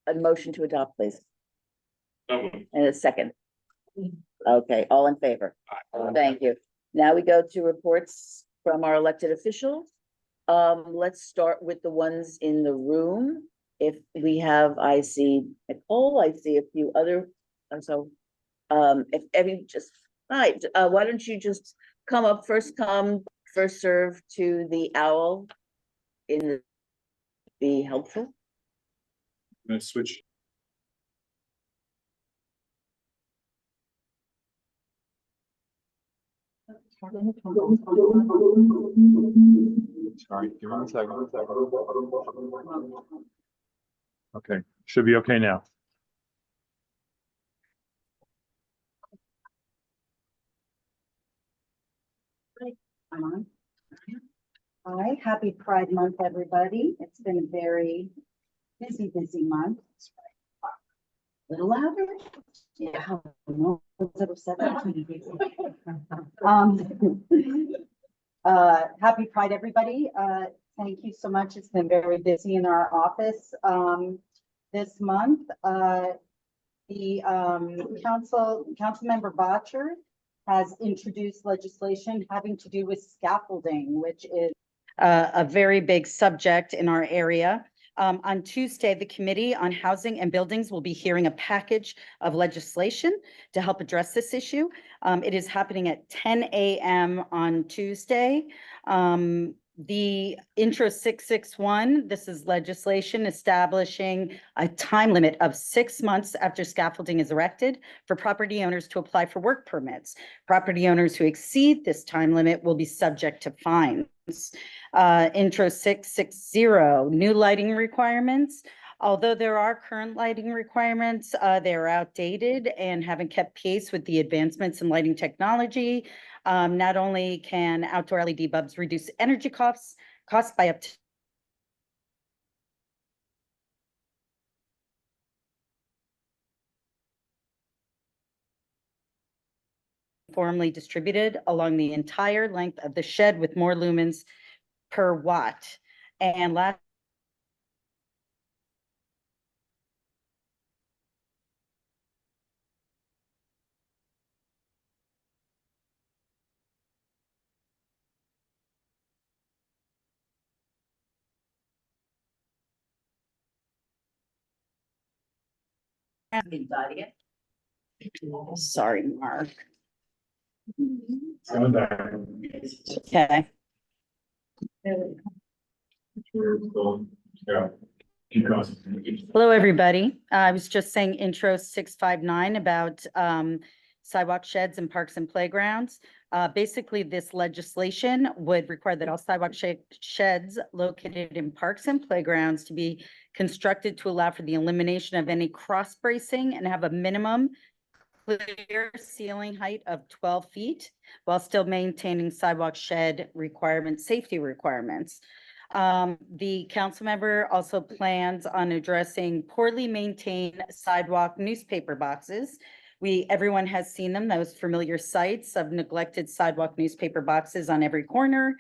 a motion to adopt, please. And a second. Okay, all in favor? Thank you. Now we go to reports from our elected officials. Let's start with the ones in the room. If we have, I see Nicole, I see a few other, so if every just, all right, why don't you just come, first serve to the owl in be helpful. I'm gonna switch. Sorry, give me a second. Okay, should be okay now. I'm on. Hi, happy Pride Month, everybody. It's been a very busy month. A little louder. Yeah. Happy Pride, everybody. Thank you so much. It's been very busy in our office this month. The Councilmember Botcher has introduced legislation having to do with scaffolding, which is a very big subject in our area. On Tuesday, the Committee on Housing and Buildings will be hearing a package of legislation to help address this issue. It is happening at 10 a.m. on Tuesday. The Intro 661, this is legislation establishing a time limit of 6 months after scaffolding is erected for property owners to apply for work permits. Property owners who exceed this time limit will be subject to fines. Intro 660, new lighting requirements. Although there are current lighting requirements, they're outdated and haven't kept pace with the advancements in lighting technology. Not only can outdoor LED bulbs reduce energy costs by up to uniformly distributed along the entire length of the shed with more lumens per watt. And last sorry, Mark. Okay. Hello, everybody. I was just saying intro 659 about sidewalk sheds and parks and playgrounds. Basically, this legislation would require that all sidewalk sheds located in parks and playgrounds to be constructed to allow for the elimination of any cross bracing and have a minimum clear ceiling height of 12 feet while still maintaining sidewalk shed requirements, safety requirements. The council member also plans on addressing poorly maintained sidewalk newspaper boxes. Everyone has seen them, those familiar sights of neglected sidewalk newspaper boxes on every corner.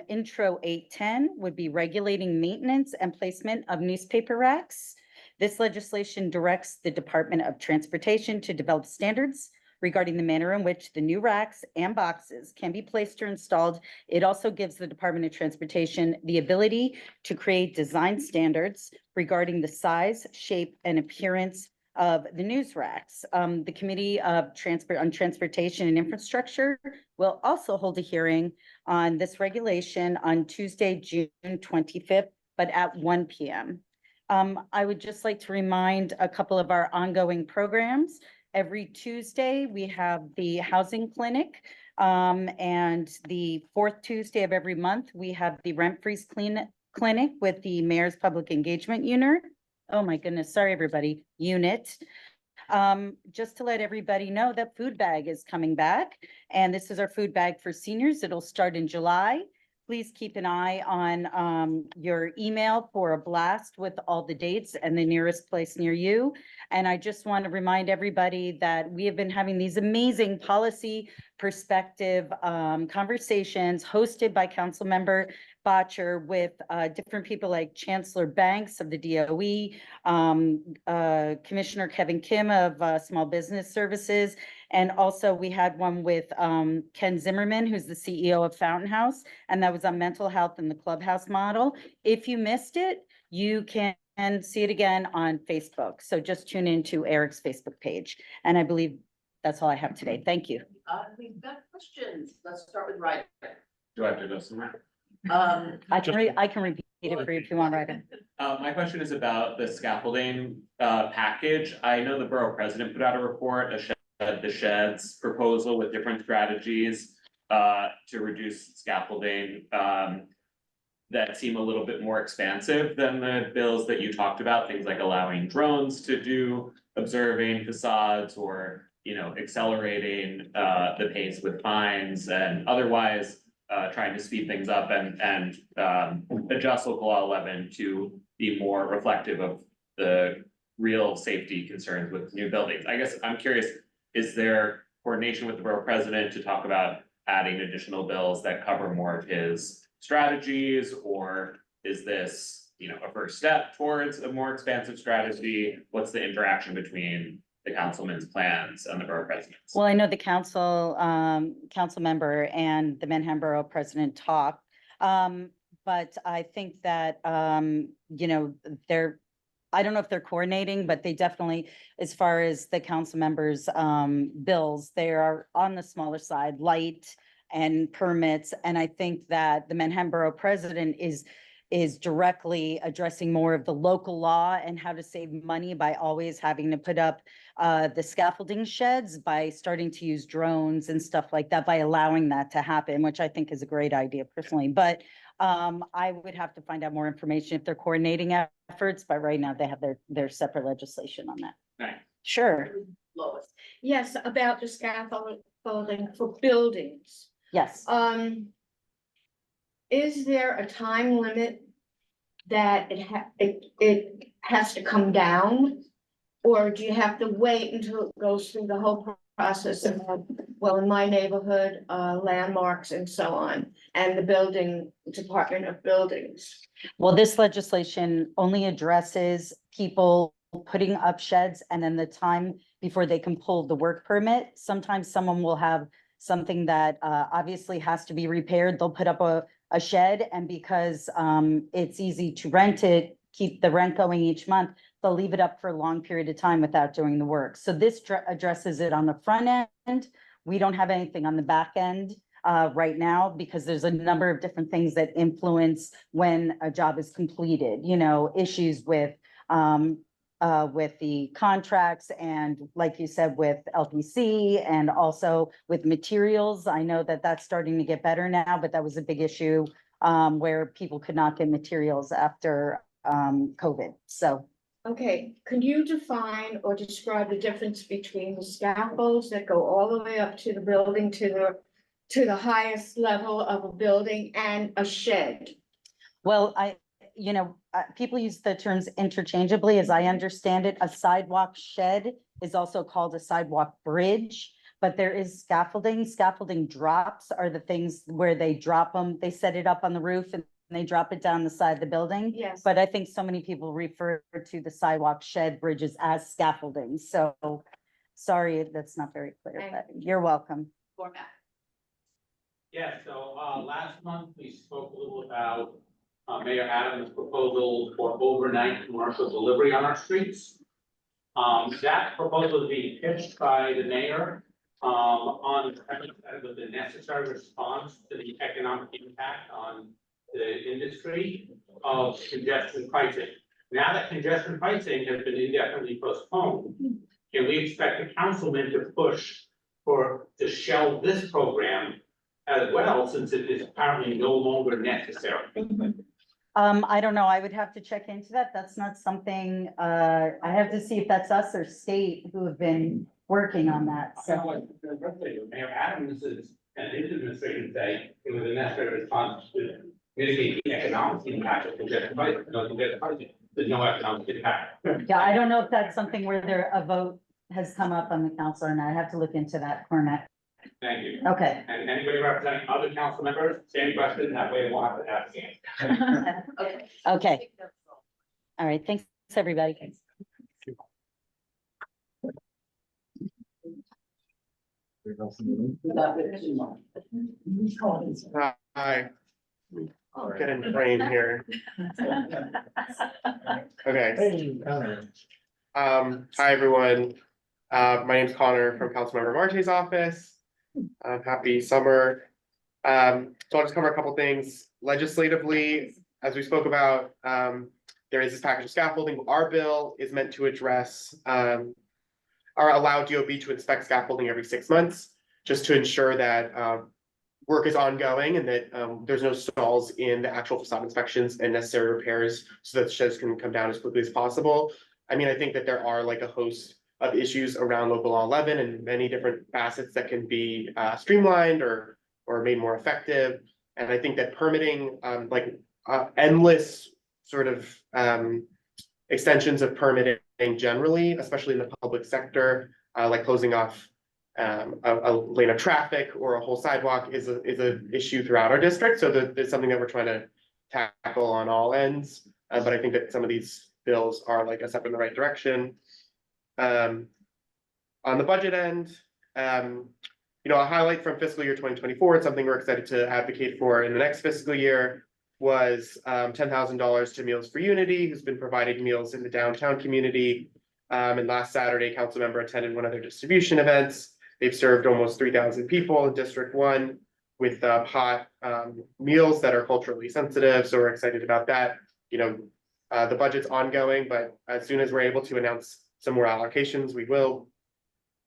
Intro 810 would be regulating maintenance and placement of newspaper racks. This legislation directs the Department of Transportation to develop standards regarding the manner in which the new racks and boxes can be placed or installed. It also gives the Department of Transportation the ability to create design standards regarding the size, shape, and appearance of the news racks. The Committee of Transportation and Infrastructure will also hold a hearing on this regulation on Tuesday, June 25th, but at 1 p.m. I would just like to remind a couple of our ongoing programs. Every Tuesday, we have the housing clinic. And the fourth Tuesday of every month, we have the rent freeze clinic with the Mayor's Public Engagement Unit. Oh my goodness, sorry, everybody, unit. Just to let everybody know that food bag is coming back. And this is our food bag for seniors. It'll start in July. Please keep an eye on your email for a blast with all the dates and the nearest place near you. And I just want to remind everybody that we have been having these amazing policy perspective conversations hosted by Councilmember Botcher with different people like Chancellor Banks of the DOE, Commissioner Kevin Kim of Small Business Services, and also we had one with Ken Zimmerman, who's the CEO of Fountain House, and that was on mental health and the clubhouse model. If you missed it, you can see it again on Facebook. So just tune into Eric's Facebook page. And I believe that's all I have today. Thank you. We've got questions. Let's start with Ryder. Do I have to go somewhere? I can repeat it for you if you want, Ryder. My question is about the scaffolding package. I know the borough president put out a report, the sheds proposal with different strategies to reduce scaffolding that seem a little bit more expansive than the bills that you talked about, things like allowing drones to do observing facades or, you know, accelerating the pace with fines and otherwise trying to speed things up and adjust local law 11 to be more reflective of the real safety concerns with new buildings. I guess I'm curious, is there coordination with the borough president to talk about adding additional bills that cover more of his strategies, or is this, you know, a first step towards a more expansive strategy? What's the interaction between the councilman's plans and the borough president's? Well, I know the council member and the Manhattan Borough president talk. But I think that, you know, I don't know if they're coordinating, but they definitely, as far as the council members' bills, they are on the smaller side, light and permits. And I think that the Manhattan Borough president is directly addressing more of the local law and how to save money by always having to put up the scaffolding sheds, by starting to use drones and stuff like that, by allowing that to happen, which I think is a great idea personally. But I would have to find out more information if they're coordinating efforts, but right now they have their separate legislation on that. Right. Sure. Lois. Yes, about the scaffolding for buildings. Yes. Is there a time limit that it has to come down? Or do you have to wait until it goes through the whole process of, well, in my neighborhood, landmarks and so on, and the building, Department of Buildings. Well, this legislation only addresses people putting up sheds and then the time before they can pull the work permit. Sometimes someone will have something that obviously has to be repaired. They'll put up a shed, and because it's easy to rent it, keep the rent going each month, they'll leave it up for a long period of time without doing the work. So this addresses it on the front end. We don't have anything on the back end right now, because there's a number of different things that influence when a job is completed, you know, issues with the contracts and, like you said, with LPC and also with materials. I know that that's starting to get better now, but that was a big issue where people could not get materials after COVID. So. Okay, can you define or describe the difference between the scaffolds that go all the way up to the building, to the highest level of a building, and a shed? Well, people use the terms interchangeably. As I understand it, a sidewalk shed is also called a sidewalk bridge, but there is scaffolding. Scaffolding drops are the things where they drop them, they set it up on the roof and they drop it down the side of the building. Yes. But I think so many people refer to the sidewalk shed bridges as scaffolding. So sorry, that's not very clear, but you're welcome. Format. Yeah, so last month we spoke a little about Mayor Adams' proposal for overnight commercial delivery on our streets. That proposal is being pitched by the mayor on the premise that it was a necessary response to the economic impact on the industry of congestion pricing. Now that congestion pricing has been indefinitely postponed, can we expect the councilman to push to shelve this program as well, since it is apparently no longer necessary? I don't know. I would have to check into that. That's not something, I have to see if that's us or state who have been working on that. I know what Mayor Adams is, and his administration say it was a necessary response to mitigate the economic impact of congestion pricing. There's no economic impact. Yeah, I don't know if that's something where a vote has come up on the council, and I have to look into that, Cormac. Thank you. Okay. And anybody representing other council members, same question, that way we'll have to ask again. Okay. All right, thanks, everybody. Hi. Get in frame here. Okay. Hi, everyone. My name's Connor from Councilmember Marte's office. Happy summer. So I'll just cover a couple things. Legislatively, as we spoke about, there is this package of scaffolding. Our bill is meant to address or allow DOB to inspect scaffolding every 6 months, just to ensure that work is ongoing and that there's no stalls in the actual facade inspections and necessary repairs, so that sheds can come down as quickly as possible. I mean, I think that there are like a host of issues around local law 11 and many different facets that can be streamlined or made more effective. And I think that permitting, endless sort of extensions of permitting generally, especially in the public sector, like closing off a lane of traffic or a whole sidewalk is an issue throughout our district. So there's something that we're trying to tackle on all ends. But I think that some of these bills are like a step in the right direction. On the budget end, a highlight from fiscal year 2024, it's something we're excited to advocate for in the next fiscal year, was $10,000 to Meals for Unity, who's been providing meals in the downtown community. And last Saturday, council member attended one of their distribution events. They've served almost 3,000 people in District 1 with hot meals that are culturally sensitive. So we're excited about that. The budget's ongoing, but as soon as we're able to announce some more allocations, we will.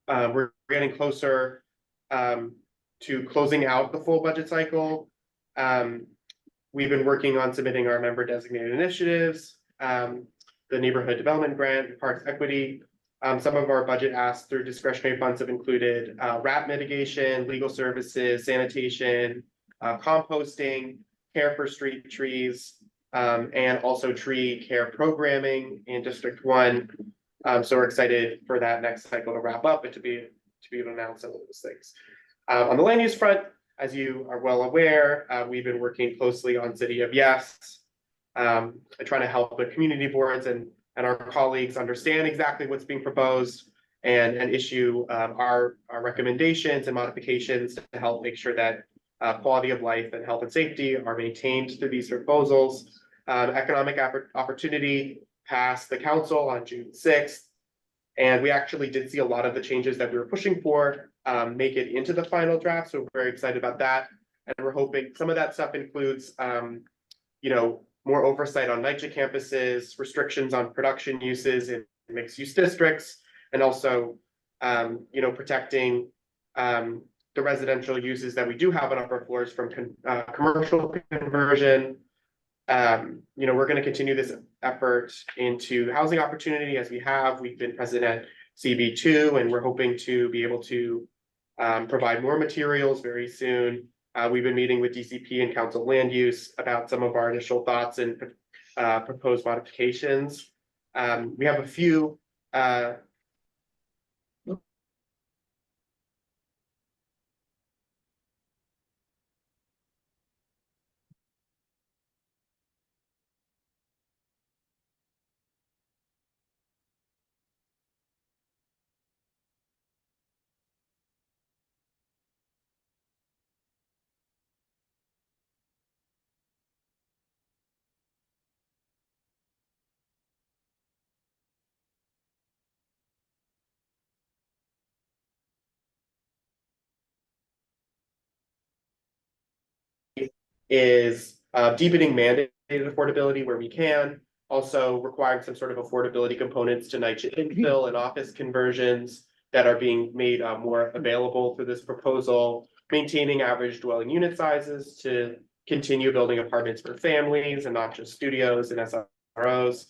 We're getting closer to closing out the full budget cycle. We've been working on submitting our member designated initiatives, the neighborhood development grant, parks equity. Some of our budget asks through discretionary funds have included rat mitigation, legal services, sanitation, composting, care for street trees, and also tree care programming in District 1. So we're excited for that next cycle to wrap up and to be to be able to announce some of those things. On the land use front, as you are well aware, we've been working closely on City of Yes, trying to help the community boards and our colleagues understand exactly what's being proposed and issue our recommendations and modifications to help make sure that quality of life and health and safety are maintained through these proposals. Economic opportunity passed the council on June 6th. And we actually did see a lot of the changes that we were pushing for make it into the final draft. So we're very excited about that. And we're hoping some of that stuff includes, more oversight on NYCHA campuses, restrictions on production uses in mixed use districts, and also, protecting the residential uses that we do have on upper floors from commercial conversion. We're going to continue this effort into housing opportunity as we have. We've been present at CB2, and we're hoping to be able to provide more materials very soon. We've been meeting with DCP and Council Land Use about some of our initial thoughts and proposed modifications. We have a few is deepening mandated affordability where we can, also requiring some sort of affordability components to NYCHA infill and office conversions that are being made more available through this proposal, maintaining average dwelling unit sizes to continue building apartments for families and not just studios and SROs,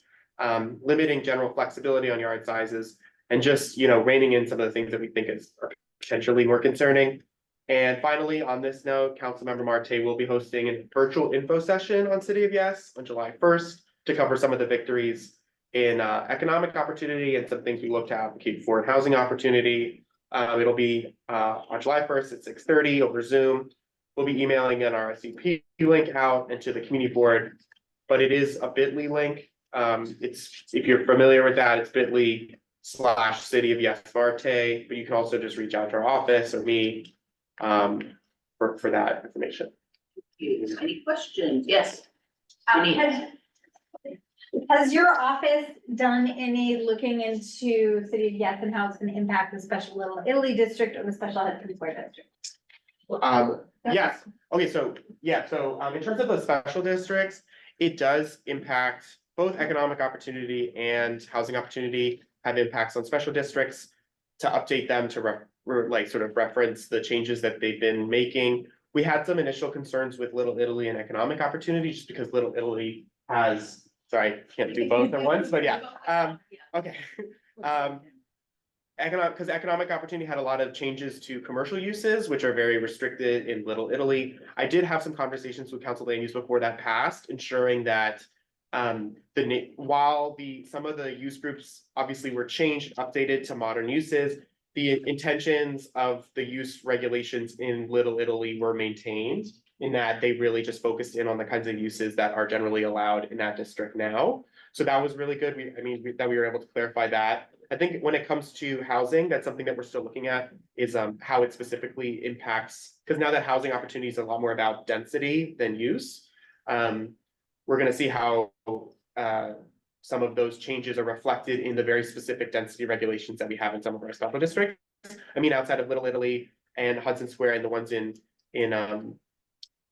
limiting general flexibility on yard sizes, and just, reining in some of the things that we think are potentially more concerning. And finally, on this note, Councilmember Marte will be hosting a virtual info session on City of Yes on July 1st to cover some of the victories in economic opportunity and some things we look to advocate for in housing opportunity. It'll be on July 1st at 6:30 over Zoom. We'll be emailing an RSVP link out and to the community board, but it is a bit.ly link. If you're familiar with that, it's bit.ly/City of Yes Marte, but you can also just reach out to our office or me for that information. Any questions? Yes. Has your office done any looking into City of Yes and how it's going to impact the Special Little Italy district or the Special Ed Square district? Yes. Okay. So in terms of the special districts, it does impact both economic opportunity and housing opportunity have impacts on special districts to update them to sort of reference the changes that they've been making. We had some initial concerns with Little Italy and economic opportunity just because Little Italy has, sorry, I can't do both at once, but yeah. Okay. Because economic opportunity had a lot of changes to commercial uses, which are very restricted in Little Italy. I did have some conversations with Council Land Use before that passed, ensuring that while some of the use groups obviously were changed, updated to modern uses, the intentions of the use regulations in Little Italy were maintained in that they really just focused in on the kinds of uses that are generally allowed in that district now. So that was really good. That we were able to clarify that. I think when it comes to housing, that's something that we're still looking at is how it specifically impacts, because now that housing opportunity is a lot more about density than use. We're going to see how some of those changes are reflected in the very specific density regulations that we have in some of our special districts. Outside of Little Italy and Hudson Square and the ones in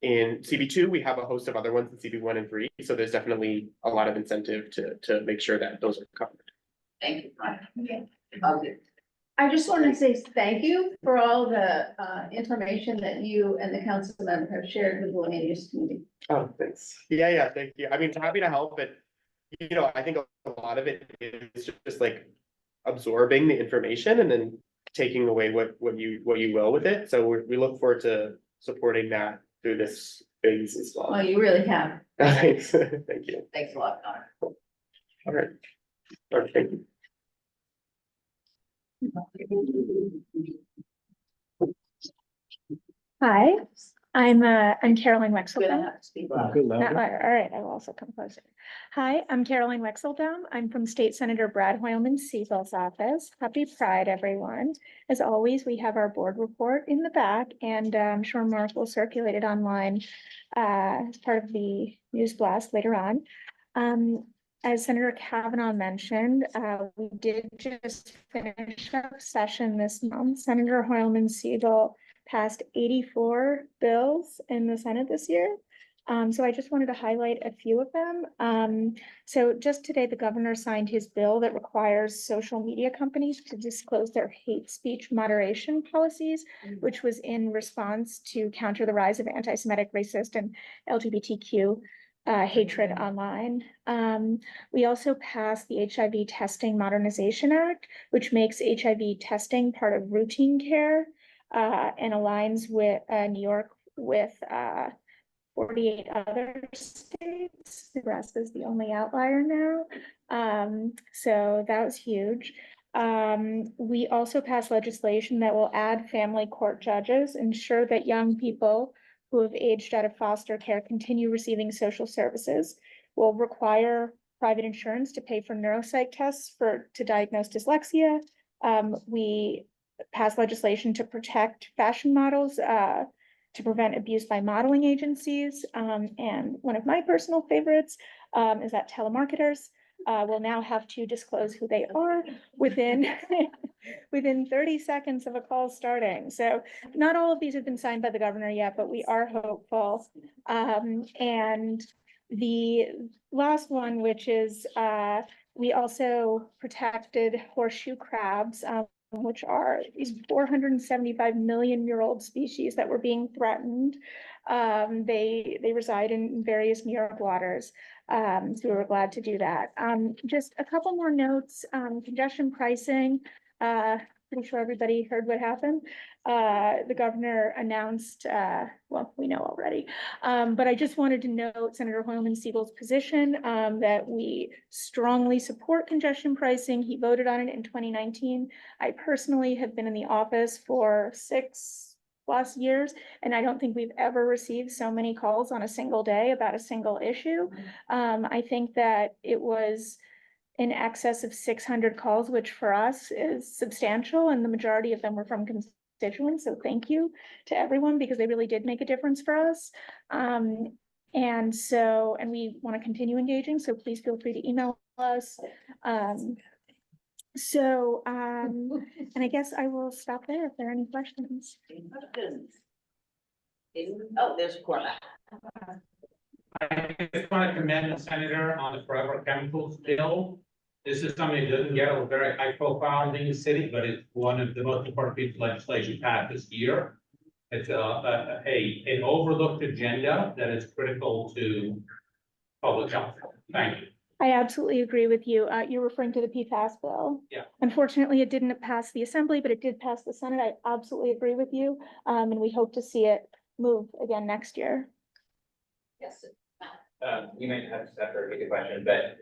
CB2, we have a host of other ones in CB1 and 3. So there's definitely a lot of incentive to make sure that those are covered. Thank you. I just want to say thank you for all the information that you and the council member have shared with the land use community. Oh, thanks. Yeah, thank you. Happy to help, but I think a lot of it is just like absorbing the information and then taking away what you will with it. So we look forward to supporting that through this phase as well. Well, you really have. Thanks. Thank you. Thanks a lot, Connor. All right. Thank you. Hi, I'm Caroline Wexelbaum. Good, Not louder. louder. All right, I will also come closer. Hi, I'm Caroline Wexelbaum. I'm from State Senator Brad Hoylman Siegel's office. Happy Pride, everyone. As always, we have our board report in the back, and I'm sure Mark will circulate it online as part of the news blast later on. As Senator Kavanaugh mentioned, we did just finish up session this month. Senator Hoylman Siegel passed 84 bills in the Senate this year. So I just wanted to highlight a few of them. So just today, the governor signed his bill that requires social media companies to disclose their hate speech moderation policies, which was in response to counter the rise of anti-Semitic, racist, and LGBTQ hatred online. We also passed the HIV Testing Modernization Act, which makes HIV testing part of routine care and aligns with New York with 48 other states. Nebraska is the only outlier now. So that was huge. We also passed legislation that will add family court judges, ensure that young people who have aged out of foster care continue receiving social services, will require private insurance to pay for neuropsych tests to diagnose dyslexia. We passed legislation to protect fashion models, to prevent abuse by modeling agencies. And one of my personal favorites is that telemarketers will now have to disclose who they are within 30 seconds of a call starting. So not all of these have been signed by the governor yet, but we are hopeful. And the last one, which is we also protected horseshoe crabs, which are these 475 million-year-old species that were being threatened. They reside in various New York waters. So we were glad to do that. Just a couple more notes, congestion pricing. Pretty sure everybody heard what happened. The governor announced, well, we know already, but I just wanted to note Senator Hoylman Siegel's position that we strongly support congestion pricing. He voted on it in 2019. I personally have been in the office for 6+ years, and I don't think we've ever received so many calls on a single day about a single issue. I think that it was in excess of 600 calls, which for us is substantial, and the majority of them were from constituents. So thank you to everyone, because they really did make a difference for us. And we want to continue engaging, so please feel free to email us. And I guess I will stop there if there are any questions. Oh, there's a court. I just want to commend the senator on the forever chemicals bill. This is something that doesn't get a very high profile in the city, but it's one of the most important pieces of legislation passed this year. It's an overlooked agenda that is critical to public health. Thank you. I absolutely agree with you. You're referring to the PFAS bill. Yeah. Unfortunately, it didn't pass the assembly, but it did pass the Senate. I absolutely agree with you. And we hope to see it move again next year. Yes. You might have a good question, but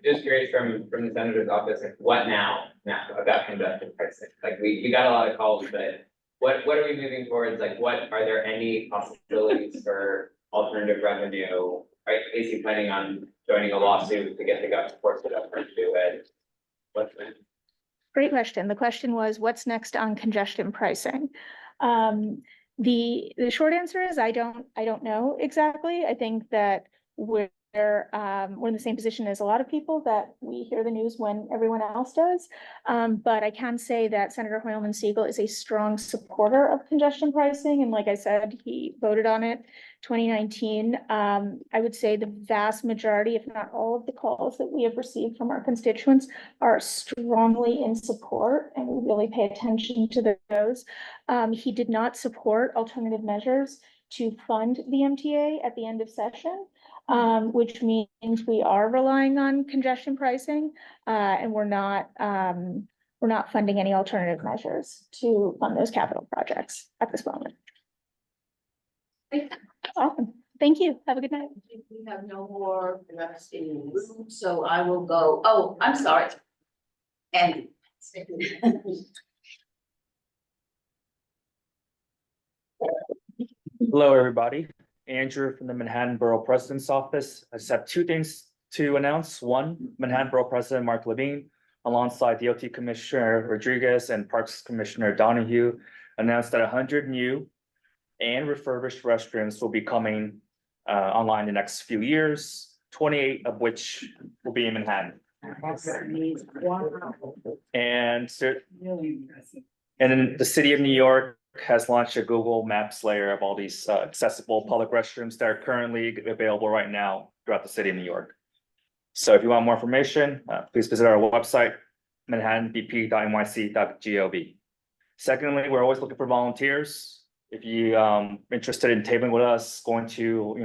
just curious from the senator's office, like what now about congestion pricing? Like we got a lot of calls, but what are we moving towards? Like are there any possibilities for alternative revenue? Right, is he planning on joining a lawsuit to get the government support to do it? What's the Great question. The question was, what's next on congestion pricing? The short answer is I don't know exactly. I think that we're in the same position as a lot of people, that we hear the news when everyone else does. But I can say that Senator Hoylman Siegel is a strong supporter of congestion pricing. And like I said, he voted on it 2019. I would say the vast majority, if not all of the calls that we have received from our constituents are strongly in support, and we really pay attention to those. He did not support alternative measures to fund the MTA at the end of session. Which means we are relying on congestion pricing, and we're not funding any alternative measures to fund those capital projects at this moment. Awesome. Thank you. Have a good night. We have no more reps in the room, so I will go. Oh, I'm sorry. Andy. Hello, everybody. Andrew from the Manhattan Borough President's Office. I just have two things to announce. One, Manhattan Borough President Mark Levine, alongside DOT Commissioner Rodriguez and Parks Commissioner Donahue, announced that 100 new and refurbished restrooms will be coming online in the next few years, 28 of which will be in Manhattan. And then the city of New York has launched a Google Maps layer of all these accessible public restrooms that are currently available right now throughout the city of New York. So if you want more information, please visit our website, manhattanbp.nyc.gov. Secondly, we're always looking for volunteers. If you interested in tabling with us, going to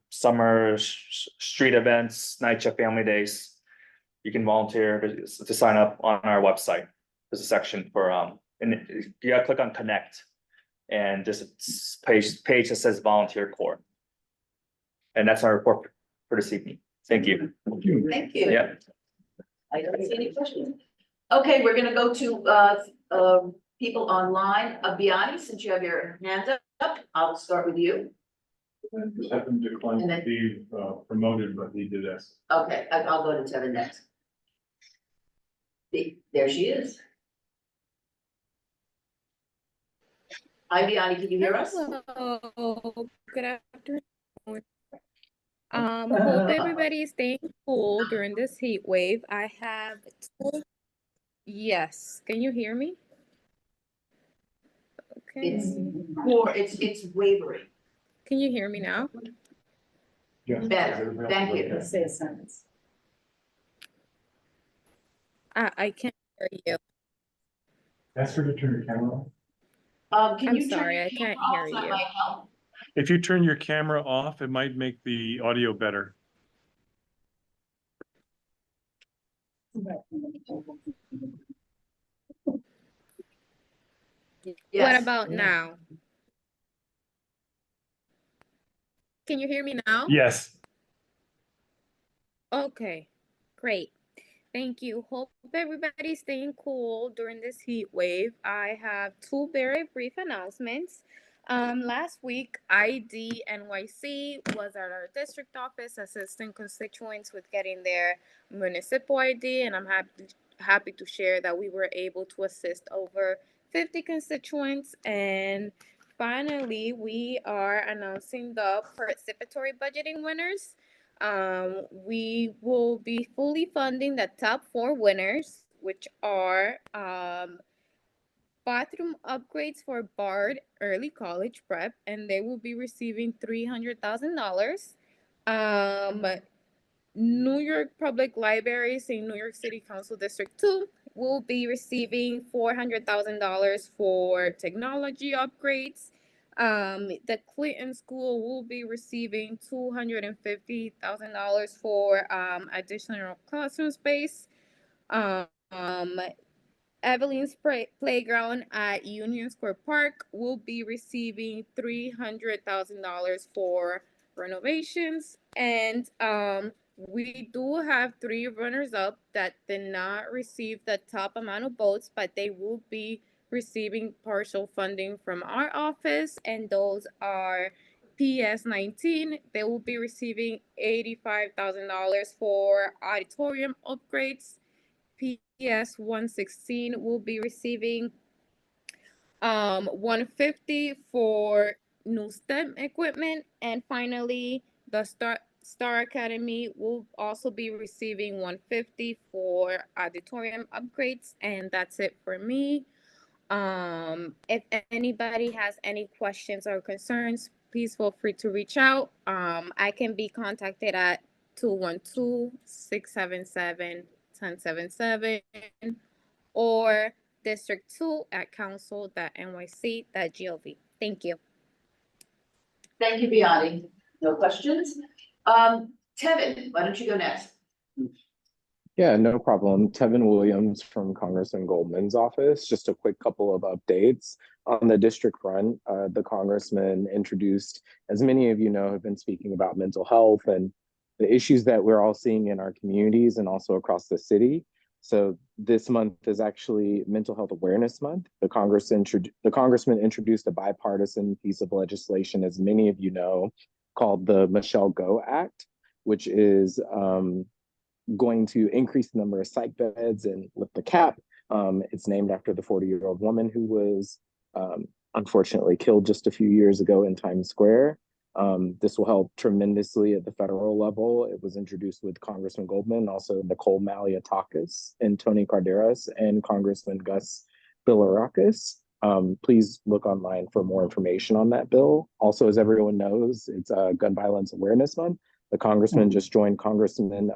summer street events, night shift family days, you can volunteer to sign up on our website. There's a section for and you gotta click on connect, and there's a page that says volunteer corps. And that's our report for this evening. Thank you. Thank you. Yeah. I don't see any questions. Okay, we're gonna go to people online. Biani, since you have your hand up, I'll start with you. Tevin declined to be promoted, but he did ask. Okay, I'll go to Tevin next. There she is. Hi, Biani, can you hear us? Hello, good afternoon. Hope everybody is staying cool during this heat wave. I have yes, can you hear me? Okay. It's wavering. Can you hear me now? Yes. Better, thank you. Let's say a sentence. I can't hear you. Ask her to turn your camera off. I'm sorry, I can't hear you. If you turn your camera off, it might make the audio better. What about now? Can you hear me now? Yes. Okay, great. Thank you. Hope everybody's staying cool during this heat wave. I have two very brief announcements. Last week, ID NYC was at our district office assisting constituents with getting their municipal ID, and I'm happy to share that we were able to assist over 50 constituents. And finally, we are announcing the participatory budgeting winners. We will be fully funding the top 4 winners, which are bathroom upgrades for Bard Early College Prep, and they will be receiving $300,000. New York Public Libraries in New York City Council District 2 will be receiving $400,000 for technology upgrades. The Clinton School will be receiving $250,000 for additional classroom space. Evelyn's Playground at Union Square Park will be receiving $300,000 for renovations. And we do have 3 runners-up that did not receive the top amount of votes, but they will be receiving partial funding from our office, and those are PS 19. They will be receiving $85,000 for auditorium upgrades. PS 116 will be receiving $150 for new STEM equipment, and finally the Star Academy will also be receiving $150 for auditorium upgrades. And that's it for me. If anybody has any questions or concerns, please feel free to reach out. I can be contacted at 212-677-1077 or district2@council.nyc.gov. Thank you. Thank you, Biani. No questions? Tevin, why don't you go next? Yeah, no problem. Tevin Williams from Congressman Goldman's office. Just a quick couple of updates. On the district front, the congressman introduced, as many of you know, have been speaking about mental health and the issues that we're all seeing in our communities and also across the city. So this month is actually Mental Health Awareness Month. The congressman introduced a bipartisan piece of legislation, as many of you know, called the Michelle Go Act, which is going to increase the number of psych beds and lift the cap. It's named after the 40-year-old woman who was unfortunately killed just a few years ago in Times Square. This will help tremendously at the federal level. It was introduced with Congressman Goldman, also Nicole Malliotakis and Tony Carderas and Congressman Gus Bilirakis. Please look online for more information on that bill. Also, as everyone knows, it's Gun Violence Awareness Month. The congressman just joined Congressman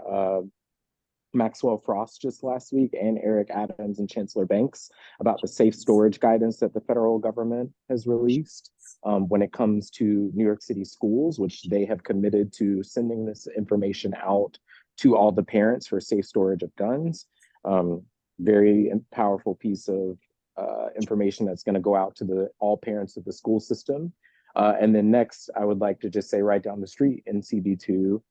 Maxwell Frost just last week and Eric Adams and Chancellor Banks about the safe storage guidance that the federal government has released when it comes to New York City schools, which they have committed to sending this information out to all the parents for safe storage of guns. Very powerful piece of information that's going to go out to all parents of the school system. And then next, I would like to just say right down the street in CB2,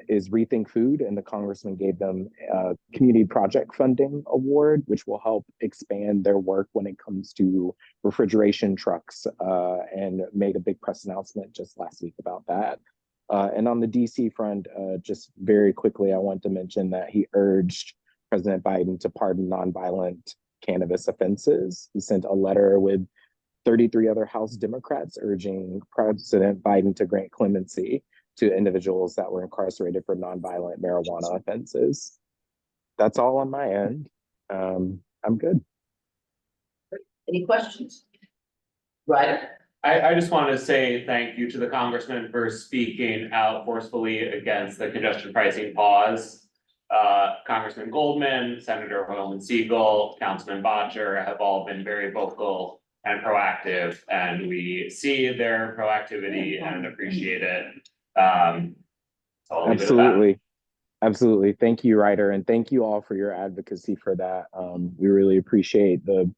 is Rethink Food, and the congressman gave them a community project funding award, which will help expand their work when it comes to refrigeration trucks, and made a big press announcement just last week about that. And on the DC front, just very quickly, I want to mention that he urged President Biden to pardon nonviolent cannabis offenses. He sent a letter with 33 other House Democrats urging President Biden to grant clemency to individuals that were incarcerated for nonviolent marijuana offenses. That's all on my end. I'm good. Any questions? Right. I just want to say thank you to the congressman for speaking out forcefully against the congestion pricing pause. Congressman Goldman, Senator Hoylman Siegel, Councilman Botcher have all been very vocal and proactive, and we see their proactivity and appreciate it. So I'll leave it at that. Absolutely. Absolutely. Thank you, Ryder, and thank you all for your advocacy for that. We really appreciate the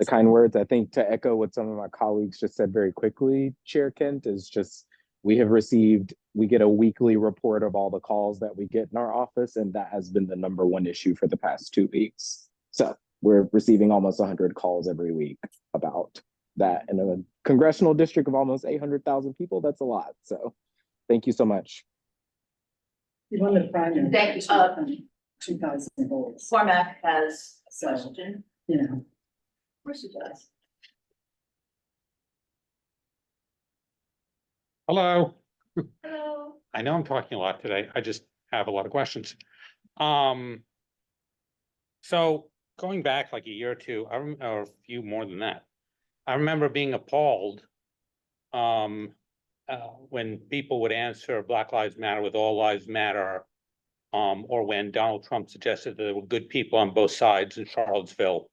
kind words. I think to echo what some of my colleagues just said very quickly, Chair Kent, is just we get a weekly report of all the calls that we get in our office, and that has been the #1 issue for the past 2 weeks. So we're receiving almost 100 calls every week about that. In a congressional district of almost 800,000 people, that's a lot. So thank you so much. Thank you. 2,000 volts. Cormac has a So, question. you know. Of course he does. Hello. Hello. I know I'm talking a lot today. I just have a lot of questions. So going back like a year or two, or a few more than that, I remember being appalled when people would answer Black Lives Matter with All Lives Matter, or when Donald Trump suggested that there were good people on both sides in Charlottesville.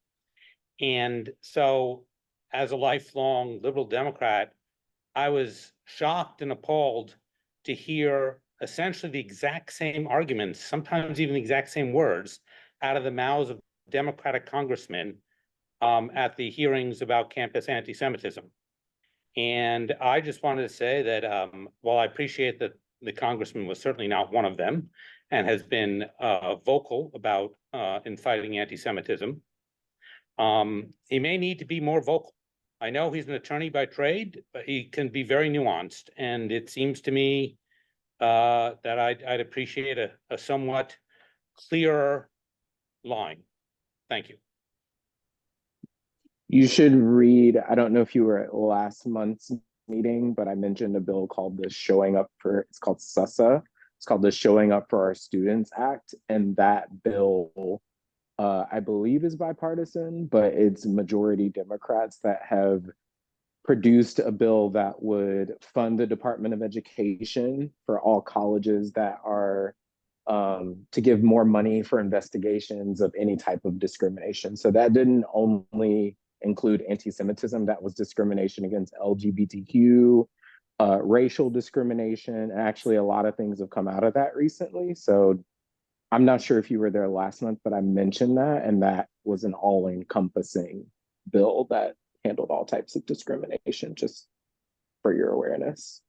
And so as a lifelong liberal Democrat, I was shocked and appalled to hear essentially the exact same arguments, sometimes even the exact same words, out of the mouths of Democratic congressmen at the hearings about campus anti-Semitism. And I just wanted to say that while I appreciate that the congressman was certainly not one of them and has been vocal about in fighting anti-Semitism, he may need to be more vocal. I know he's an attorney by trade, but he can be very nuanced. And it seems to me that I'd appreciate a somewhat clearer line. Thank you. You should read, I don't know if you were at last month's meeting, but I mentioned a bill called the it's called SUSA. It's called the Showing Up for Our Students Act. And that bill, I believe, is bipartisan, but it's majority Democrats that have produced a bill that would fund the Department of Education for all colleges that are to give more money for investigations of any type of discrimination. So that didn't only include anti-Semitism, that was discrimination against LGBTQ, racial discrimination, and actually a lot of things have come out of that recently. So I'm not sure if you were there last month, but I mentioned that, and that was an all-encompassing bill that handled all types of discrimination, just for your awareness.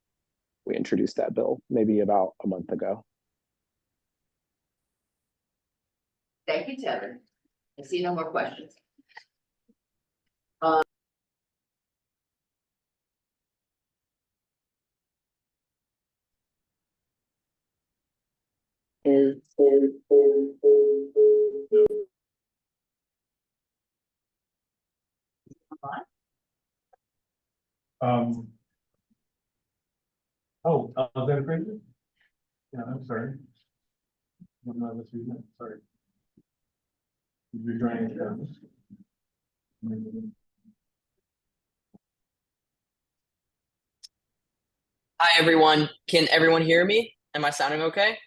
We introduced that bill maybe about a month ago. Thank you, Tevin. I see no more questions. Is. Oh, is that a great? Yeah, I'm sorry. No, this is, sorry. You're joining us. Hi, everyone. Can everyone hear me? Am I sounding okay?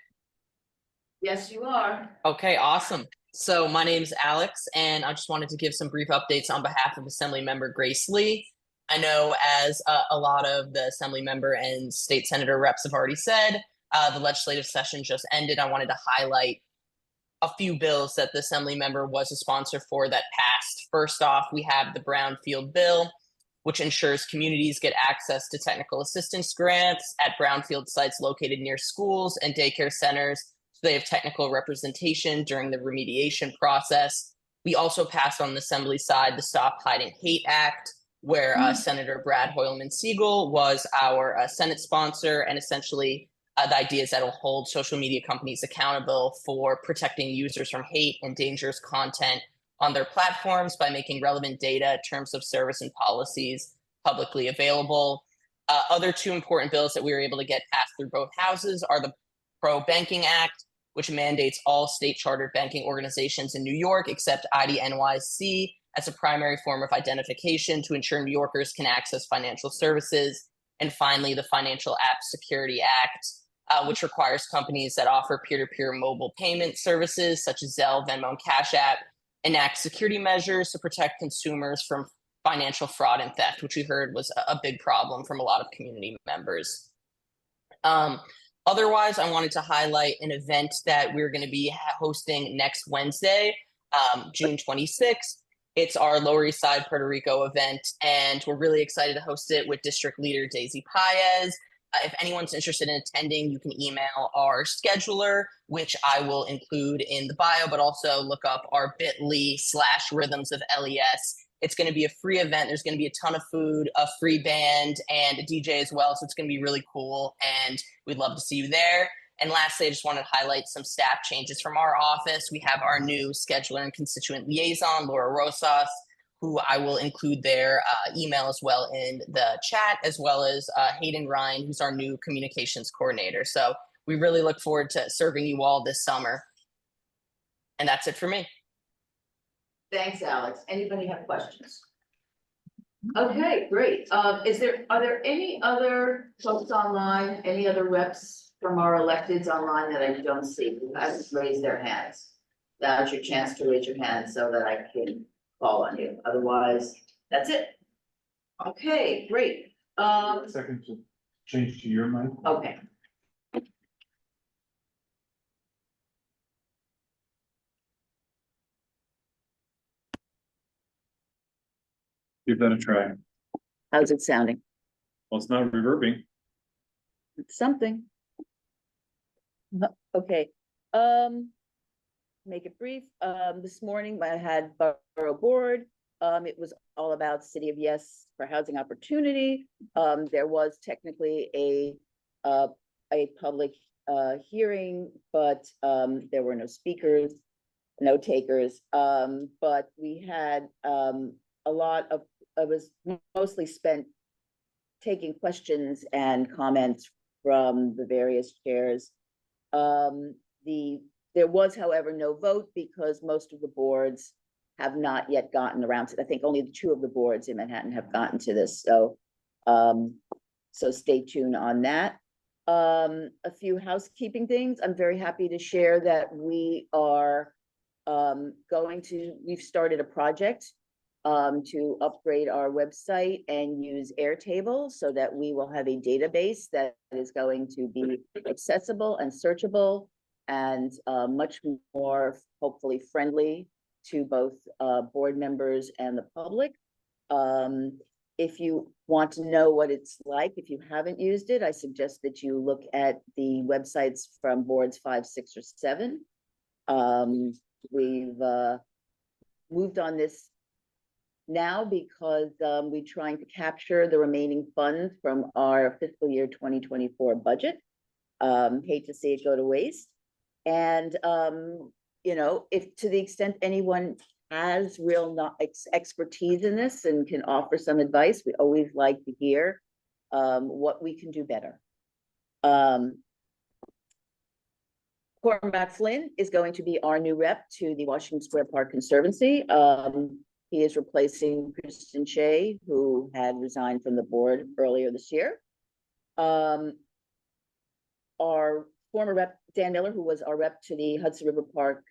Yes, you are. Okay, awesome. So my name's Alex, and I just wanted to give some brief updates on behalf of Assemblymember Grace Lee. I know as a lot of the Assemblymember and state senator reps have already said, the legislative session just ended. I wanted to highlight a few bills that the Assemblymember was a sponsor for that passed. First off, we have the Brownfield bill, which ensures communities get access to technical assistance grants at brownfield sites located near schools and daycare centers, so they have technical representation during the remediation process. We also passed on the Assembly side the Stop Hiding Hate Act, where Senator Brad Hoylman Siegel was our Senate sponsor, and essentially the idea is that it'll hold social media companies accountable for protecting users from hate and dangerous content on their platforms by making relevant data, terms of service, and policies publicly available. Other two important bills that we were able to get passed through both houses are the Pro Banking Act, which mandates all state chartered banking organizations in New York except IDNYC as a primary form of identification to ensure New Yorkers can access financial services. And finally, the Financial App Security Act, which requires companies that offer peer-to-peer mobile payment services such as Zelle, Venmo, and Cash App enact security measures to protect consumers from financial fraud and theft, which we heard was a big problem from a lot of community members. Otherwise, I wanted to highlight an event that we're going to be hosting next Wednesday, June 26th. It's our Lower East Side Puerto Rico event, and we're really excited to host it with District Leader Daisy Paez. If anyone's interested in attending, you can email our scheduler, which I will include in the bio, but also look up our bit.ly/rhythms of LES. It's going to be a free event. There's going to be a ton of food, a free band, and a DJ as well. So it's going to be really cool, and we'd love to see you there. And lastly, I just wanted to highlight some staff changes from our office. We have our new scheduler and constituent liaison, Laura Rosas, who I will include their email as well in the chat, as well as Hayden Ryan, who's our new communications coordinator. So we really look forward to serving you all this summer. And that's it for me. Thanks, Alex. Anybody have questions? Okay, great. Are there any other folks online, any other reps from our electeds online that I don't see who hasn't raised their hands? Now's your chance to raise your hand so that I can call on you. Otherwise, that's it. Okay, great. Second to change to your mic. Okay. Give that a try. How's it sounding? Well, it's not reverbing. It's something. Okay, make it brief. This morning I had Borough Board. It was all about City of Yes for housing opportunity. There was technically a public hearing, but there were no speakers, no takers. But we had a lot of, it was mostly spent taking questions and comments from the various chairs. There was, however, no vote because most of the boards have not yet gotten around to, I think only 2 of the boards in Manhattan have gotten to this. So, so stay tuned on that. A few housekeeping things. I'm very happy to share that we are we've started a project to upgrade our website and use Airtable so that we will have a database that is going to be accessible and searchable and much more hopefully friendly to both board members and the public. If you want to know what it's like, if you haven't used it, I suggest that you look at the websites from boards 5, 6, or 7. We've moved on this now because we're trying to capture the remaining funds from our fiscal year 2024 budget. Hate to see it go to waste. And, you know, if to the extent anyone has real expertise in this and can offer some advice, we always like to hear what we can do better. Cormac Flynn is going to be our new rep to the Washington Square Park Conservancy. He is replacing Kristen Shea, who had resigned from the board earlier this year. Our former rep, Dan Miller, who was our rep to the Hudson River Park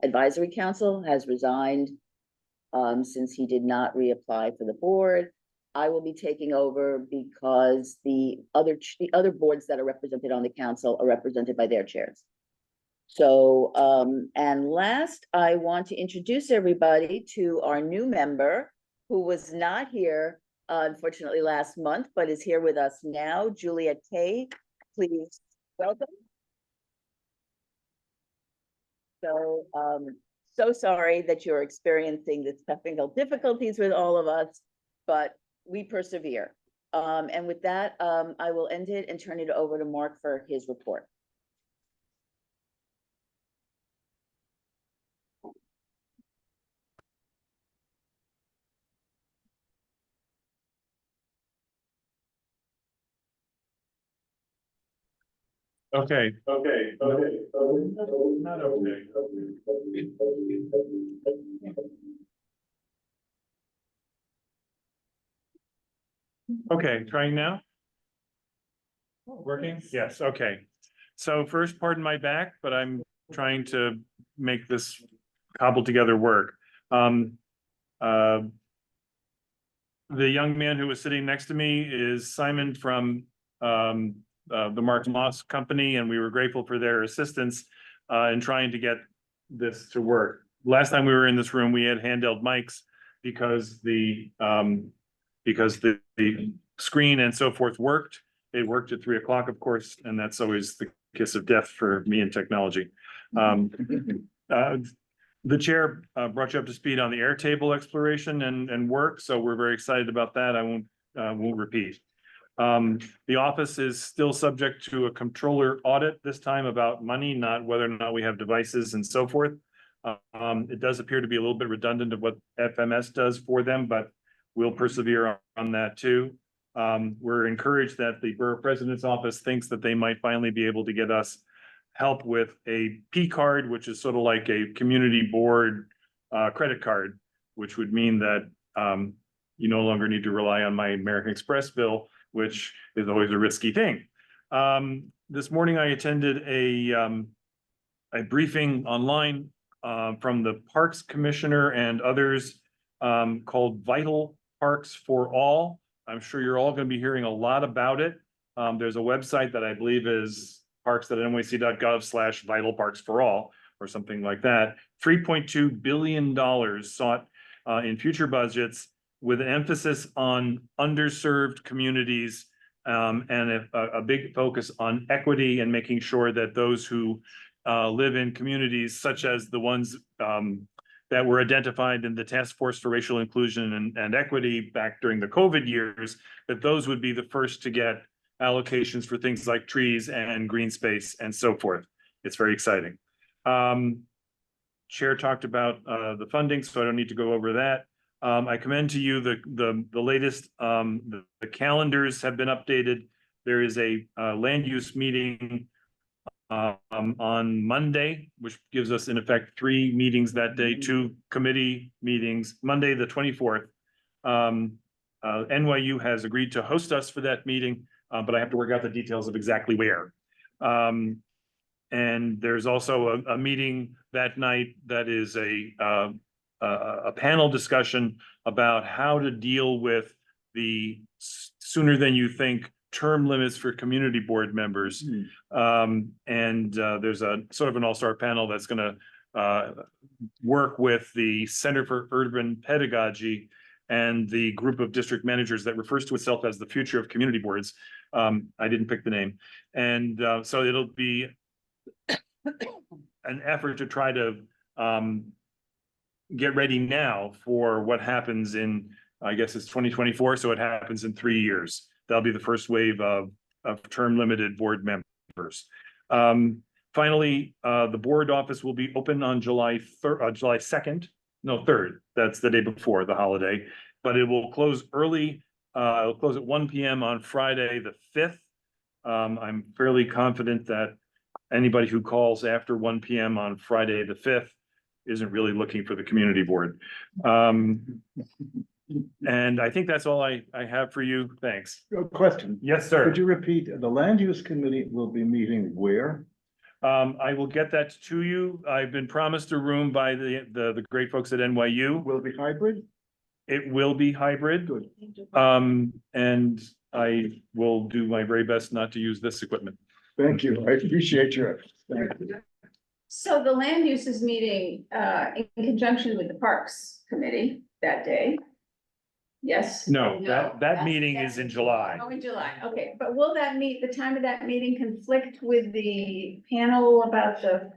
Advisory Council, has resigned since he did not reapply for the board. I will be taking over because the other boards that are represented on the council are represented by their chairs. So, and last, I want to introduce everybody to our new member who was not here, unfortunately, last month, but is here with us now, Juliet Kay. Please welcome. So, so sorry that you're experiencing the technical difficulties with all of us, but we persevere. And with that, I will end it and turn it over to Mark for his report. Okay. Not okay. Okay, trying now? Working? Yes, okay. So first, pardon my back, but I'm trying to make this cobbled together work. The young man who was sitting next to me is Simon from the Mark Moss Company, and we were grateful for their assistance in trying to get this to work. Last time we were in this room, we had handheld mics because the screen and so forth worked. It worked at 3 o'clock, of course, and that's always the kiss of death for me in technology. The chair brought you up to speed on the Airtable exploration and work, so we're very excited about that. I won't repeat. The office is still subject to a controller audit this time about money, not whether or not we have devices and so forth. It does appear to be a little bit redundant of what FMS does for them, but we'll persevere on that too. We're encouraged that the borough president's office thinks that they might finally be able to get us help with a P card, which is sort of like a community board credit card, which would mean that you no longer need to rely on my American Express bill, which is always a risky thing. This morning I attended a briefing online from the Parks Commissioner and others called Vital Parks for All. I'm sure you're all going to be hearing a lot about it. There's a website that I believe is parks.nyc.gov/vital parks for all or something like that. $3.2 billion sought in future budgets with an emphasis on underserved communities and a big focus on equity and making sure that those who live in communities such as the ones that were identified in the Task Force for Racial Inclusion and Equity back during the COVID years, that those would be the first to get allocations for things like trees and green space and so forth. It's very exciting. Chair talked about the funding, so I don't need to go over that. I commend to you the latest, the calendars have been updated. There is a land use meeting on Monday, which gives us in effect 3 meetings that day, 2 committee meetings, Monday, the 24th. NYU has agreed to host us for that meeting, but I have to work out the details of exactly where. And there's also a meeting that night that is a panel discussion about how to deal with the sooner than you think term limits for community board members. There's a sort of an all-star panel that's going to work with the Center for Urban Pedagogy and the group of district managers that refers to itself as the future of community boards. I didn't pick the name. And so it'll be an effort to try to get ready now for what happens in, I guess it's 2024, so it happens in 3 years. That'll be the first wave of term limited board members. Finally, the board office will be open on July 2nd, no, 3rd. That's the day before the holiday, but it will close early. It'll close at 1 p.m. on Friday, the 5th. I'm fairly confident that anybody who calls after 1 p.m. on Friday, the 5th, isn't really looking for the community board. And I think that's all I have for you. Thanks. Question. Yes, sir. Could you repeat, the land use committee will be meeting where? I will get that to you. I've been promised a room by the great folks at NYU. Will it be hybrid? It will be hybrid. Good. And I will do my very best not to use this equipment. Thank you. I appreciate your efforts. Thank you. So the land uses meeting in conjunction with the Parks Committee that day? Yes? No, that meeting is in July. Oh, in July, okay, but will the time of that meeting conflict with the panel about the?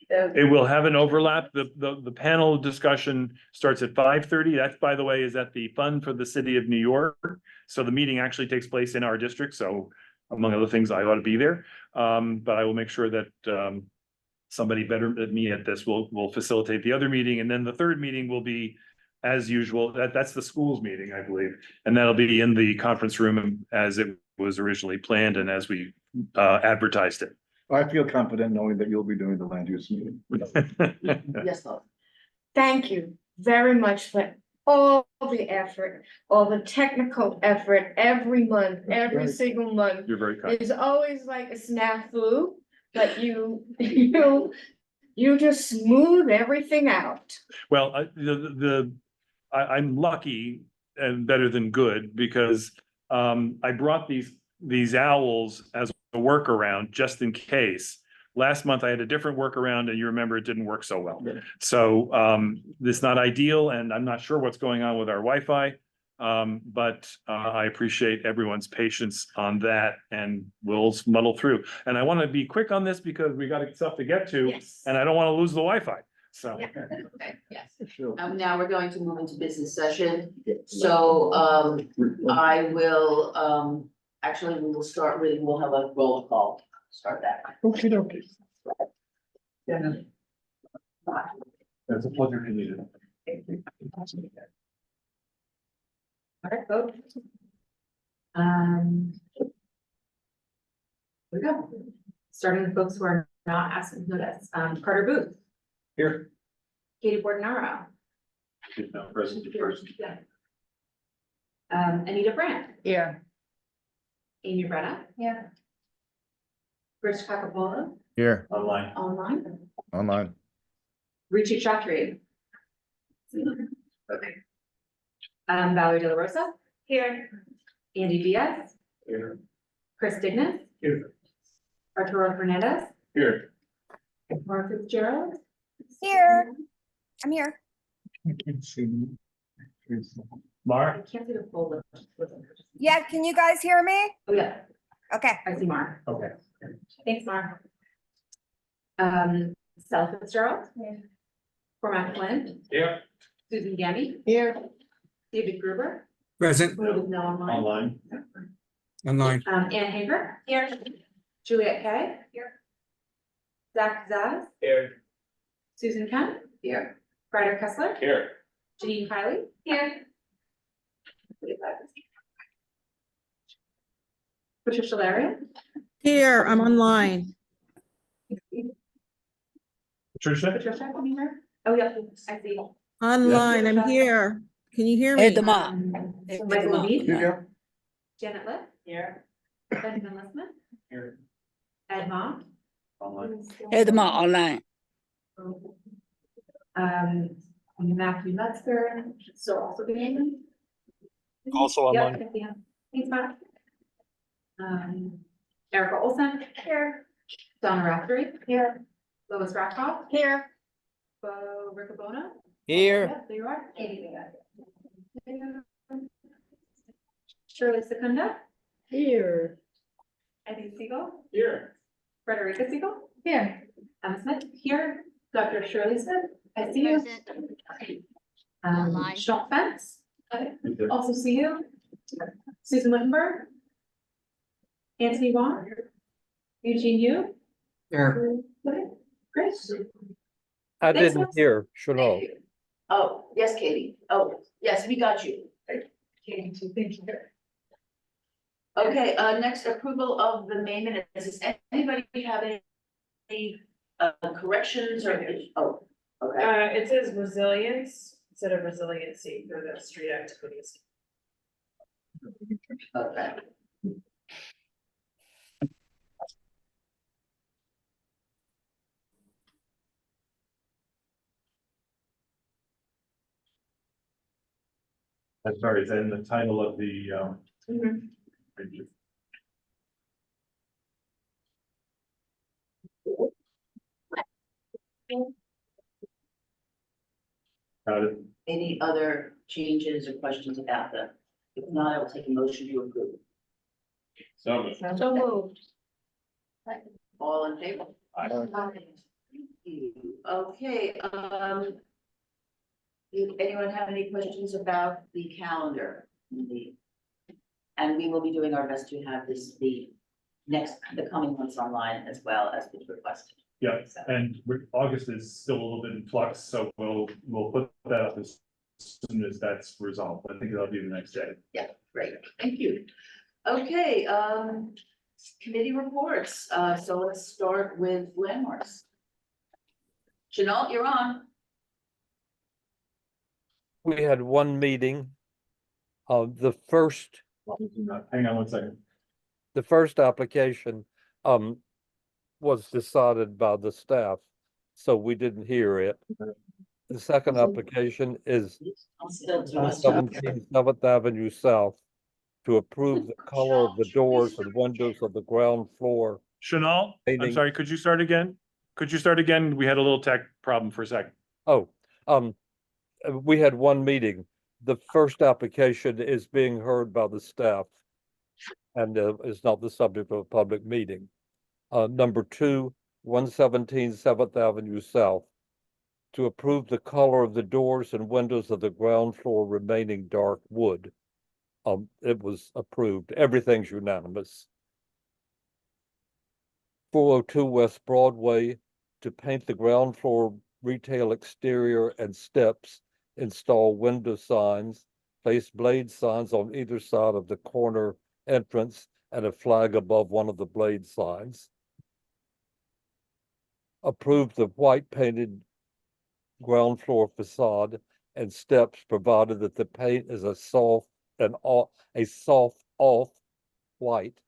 It will have an overlap. The panel discussion starts at 5:30. That, by the way, is at the Fund for the City of New York. So the meeting actually takes place in our district. So among other things, I ought to be there. But I will make sure that somebody better than me at this will facilitate the other meeting. And then the third meeting will be, as usual, that's the schools meeting, I believe. And that'll be in the conference room as it was originally planned and as we advertised it. I feel confident knowing that you'll be doing the land use meeting. Yes, love. Thank you very much for all the effort, all the technical effort every month, every right. single month. You're very kind. It's always like a snafu, but you just smooth everything out. Well, I'm lucky and better than good because I brought these owls as a workaround just in case. Last month I had a different workaround and you remember it didn't work so well. So it's not ideal and I'm not sure what's going on with our Wi-Fi. But I appreciate everyone's patience on that and we'll muddle through. And I want to be quick on this because we got stuff to get to and I don't want to lose the Wi-Fi. So. Okay, yes. Sure. Now we're going to move into business session. So, I will, actually, we will start with, we'll have a roll call. Start that. Okay, okay. Yeah. It's a pleasure to meet you. All right, vote. Here we go. Starting with folks who are not asking notice. Carter Booth, Here. Katie Bordenaro, Present first. Anita Brandt, Here. Amy Brenna. Yeah. Rich Cacapola, Here, online. online. Richie Chatri. Okay. Valerie De La Rosa. Here. Andy Diaz. Here. Chris Dignan. Here. Arturo Hernandez. Here. Mark Fitzgerald. Here. I'm here. I can't see. I Mark. can't see the full list. Yeah, can you guys hear me? Oh, yeah, Okay. I see Mark. Okay. Thanks, Mark. Sal Fitzgerald. Cormac Flynn. Here. Susan Gammy. Here. David Gruber. Present. Who is now online. Online. Ann Haver. Here. Juliet Kay. Here. Zach Zaz. Here. Susan Kemp. Here. Ryder Kessler. Here. Janine Kiley. Here. Patricia Larian. Here, I'm online. Patricia. Patricia, can you hear? Oh, yeah, I see. Online, I'm here. Can you hear me? Michael Levine. Here. Janet Lipp. Here. Benjamin Lissman. Here. Ed Mont. Online. online. Matthew Metzger, so also being. Also Yep, online. I see him. Thanks, Matt. Erica Olson. Here. Donna Raftery. Here. Lois Rackhoff. Here. Bo Riccobona. Here. Yep, there you are. Katie Vega. Shirley Secunda. Here. Eddie Siegel. Here. Frederica Siegel. Here. Emma Smith. Here. Dr. Shirley Smith. I see you. Shop fence, also see you. Susan Wittenberg. Anthony Wong. Eugene Yu. Here. Okay, great. I Thanks, didn't Wes. hear, Chanel. Oh, yes, Katie. Oh, yes, we got you. Katie, too. Thank you. Okay, next approval of the main minutes. Does anybody have any corrections or, oh, okay. It says resilience instead of resiliency for the street activities. Okay. I'm sorry, is that in the title of the, got it. Any other changes or questions about them? If not, I will take a motion to approve. So. So moved. All in favor? Aye. Thank you. Okay, anyone have any questions about the calendar? And we will be doing our best to have the coming months online as well as was requested. Yeah, and August is still a little bit in flux, so we'll put that up as soon as that's resolved. I think that'll be the next day. Yeah, great, thank you. Okay, committee reports, so let's start with landmarks. Janelle, you're on. We had one meeting. The first Hang on one second. the first application was decided by the staff, so we didn't hear it. The second application is I'll still do it. 117 7th Avenue South to approve the color of the doors and windows of the ground floor. Chanel, I'm Painting. sorry, could you start again? Could you start again? We had a little tech problem for a second. Oh, we had one meeting. The first application is being heard by the staff and is not the subject of a public meeting. Number 2, 117 7th Avenue South, to approve the color of the doors and windows of the ground floor remaining dark wood. It was approved. Everything's unanimous. 402 West Broadway, to paint the ground floor retail exterior and steps, install window signs, place blade signs on either side of the corner entrance and a flag above one of the blade signs. Approve the white painted ground floor facade and steps, provided that the paint is a soft off white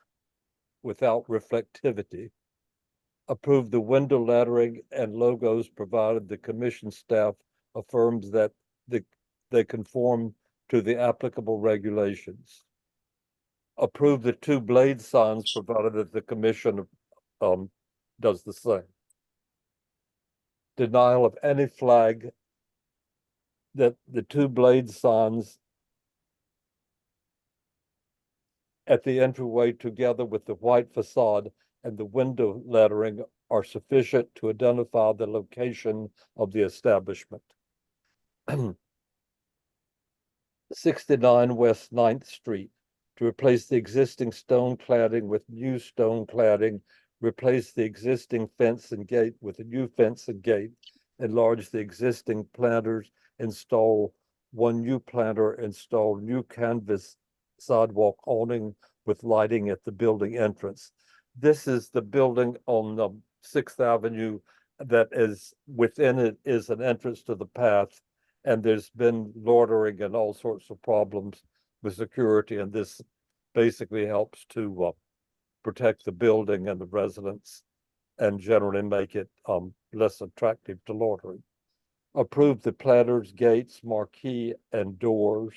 without reflectivity. Approve the window lettering and logos, provided the commission staff affirms that they conform to the applicable regulations. Approve the 2 blade signs, provided that the commission does the same. Denial of any flag that the 2 blade signs at the entryway, together with the white facade and the window lettering, are sufficient to identify the location of the establishment. 69 West 9th Street, to replace the existing stone cladding with new stone cladding, replace the existing fence and gate with a new fence and gate, enlarge the existing planters, install 1 new planter, install new canvas sidewalk awning with lighting at the building entrance. This is the building on 6th Avenue that is within it is an entrance to the path, and there's been loitering and all sorts of problems with security, and this basically helps to protect the building and the residents and generally make it less attractive to loitering. Approve the planters, gates, marquee, and doors.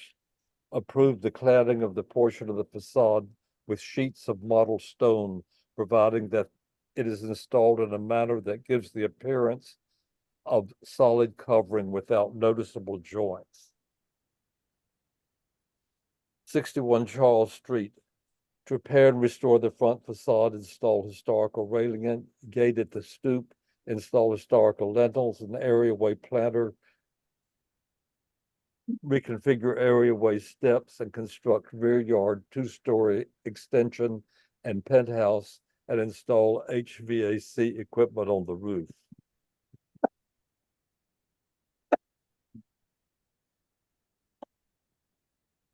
Approve the cladding of the portion of the facade with sheets of model stone, providing that it is installed in a manner that gives the appearance of solid covering without noticeable joints. 61 Charles Street, to repair and restore the front facade, install historical railing and gate at the stoop, install historical lintels and areaway planter, reconfigure areaway steps and construct rear yard 2-story extension and penthouse and install HVAC equipment on the roof.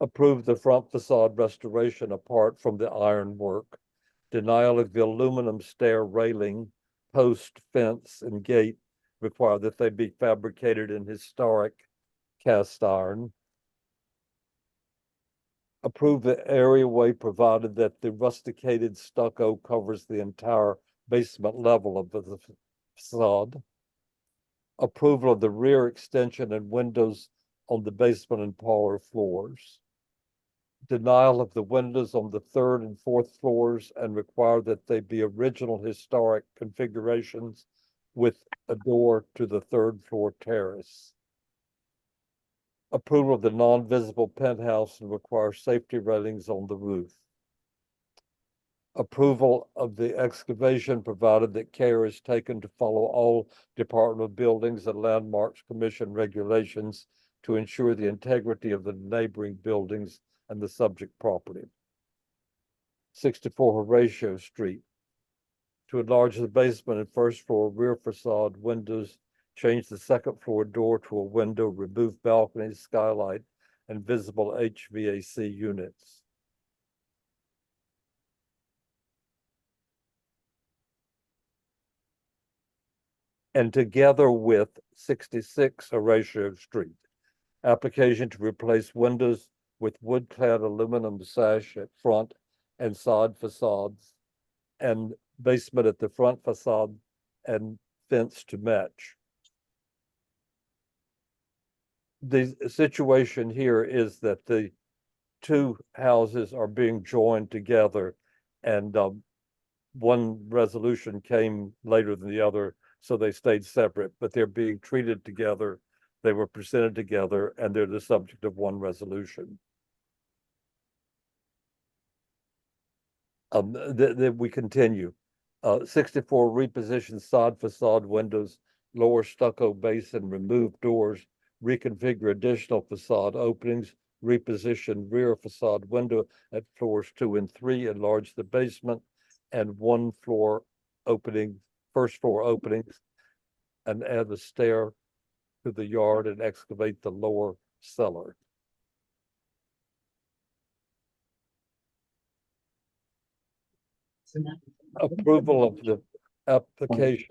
Approve the front facade restoration apart from the ironwork. Denial of the aluminum stair railing, post, fence, and gate require that they be fabricated in historic cast iron. Approve the areaway provided that the rusticated stucco covers the entire basement level of the facade. Approval of the rear extension and windows on the basement and parlor floors. Denial of the windows on the 3rd and 4th floors and require that they be original historic configurations with a door to the 3rd floor terrace. Approval of the non-visible penthouse and require safety railings on the roof. Approval of the excavation provided that care is taken to follow all Department of Buildings and Landmarks Commission regulations to ensure the integrity of the neighboring buildings and the subject property. 64 Horatio Street. To enlarge the basement and 1st floor rear facade windows, change the 2nd floor door to a window, remove balconies, skylight, and visible HVAC units. And together with 66 Horatio Street, application to replace windows with wood-clad aluminum sash at front and side facades and basement at the front facade and fence to match. The situation here is that the two houses are being joined together, and one resolution came later than the other, so they stayed separate, but they're being treated together. They were presented together, and they're the subject of one resolution. We continue. 64 reposition side facade windows, lower stucco base and remove doors, reconfigure additional facade openings, reposition rear facade window at floors 2 and 3, enlarge the basement and 1 floor opening, 1st floor openings, and add a stair to the yard and excavate the lower cellar. Approval of the application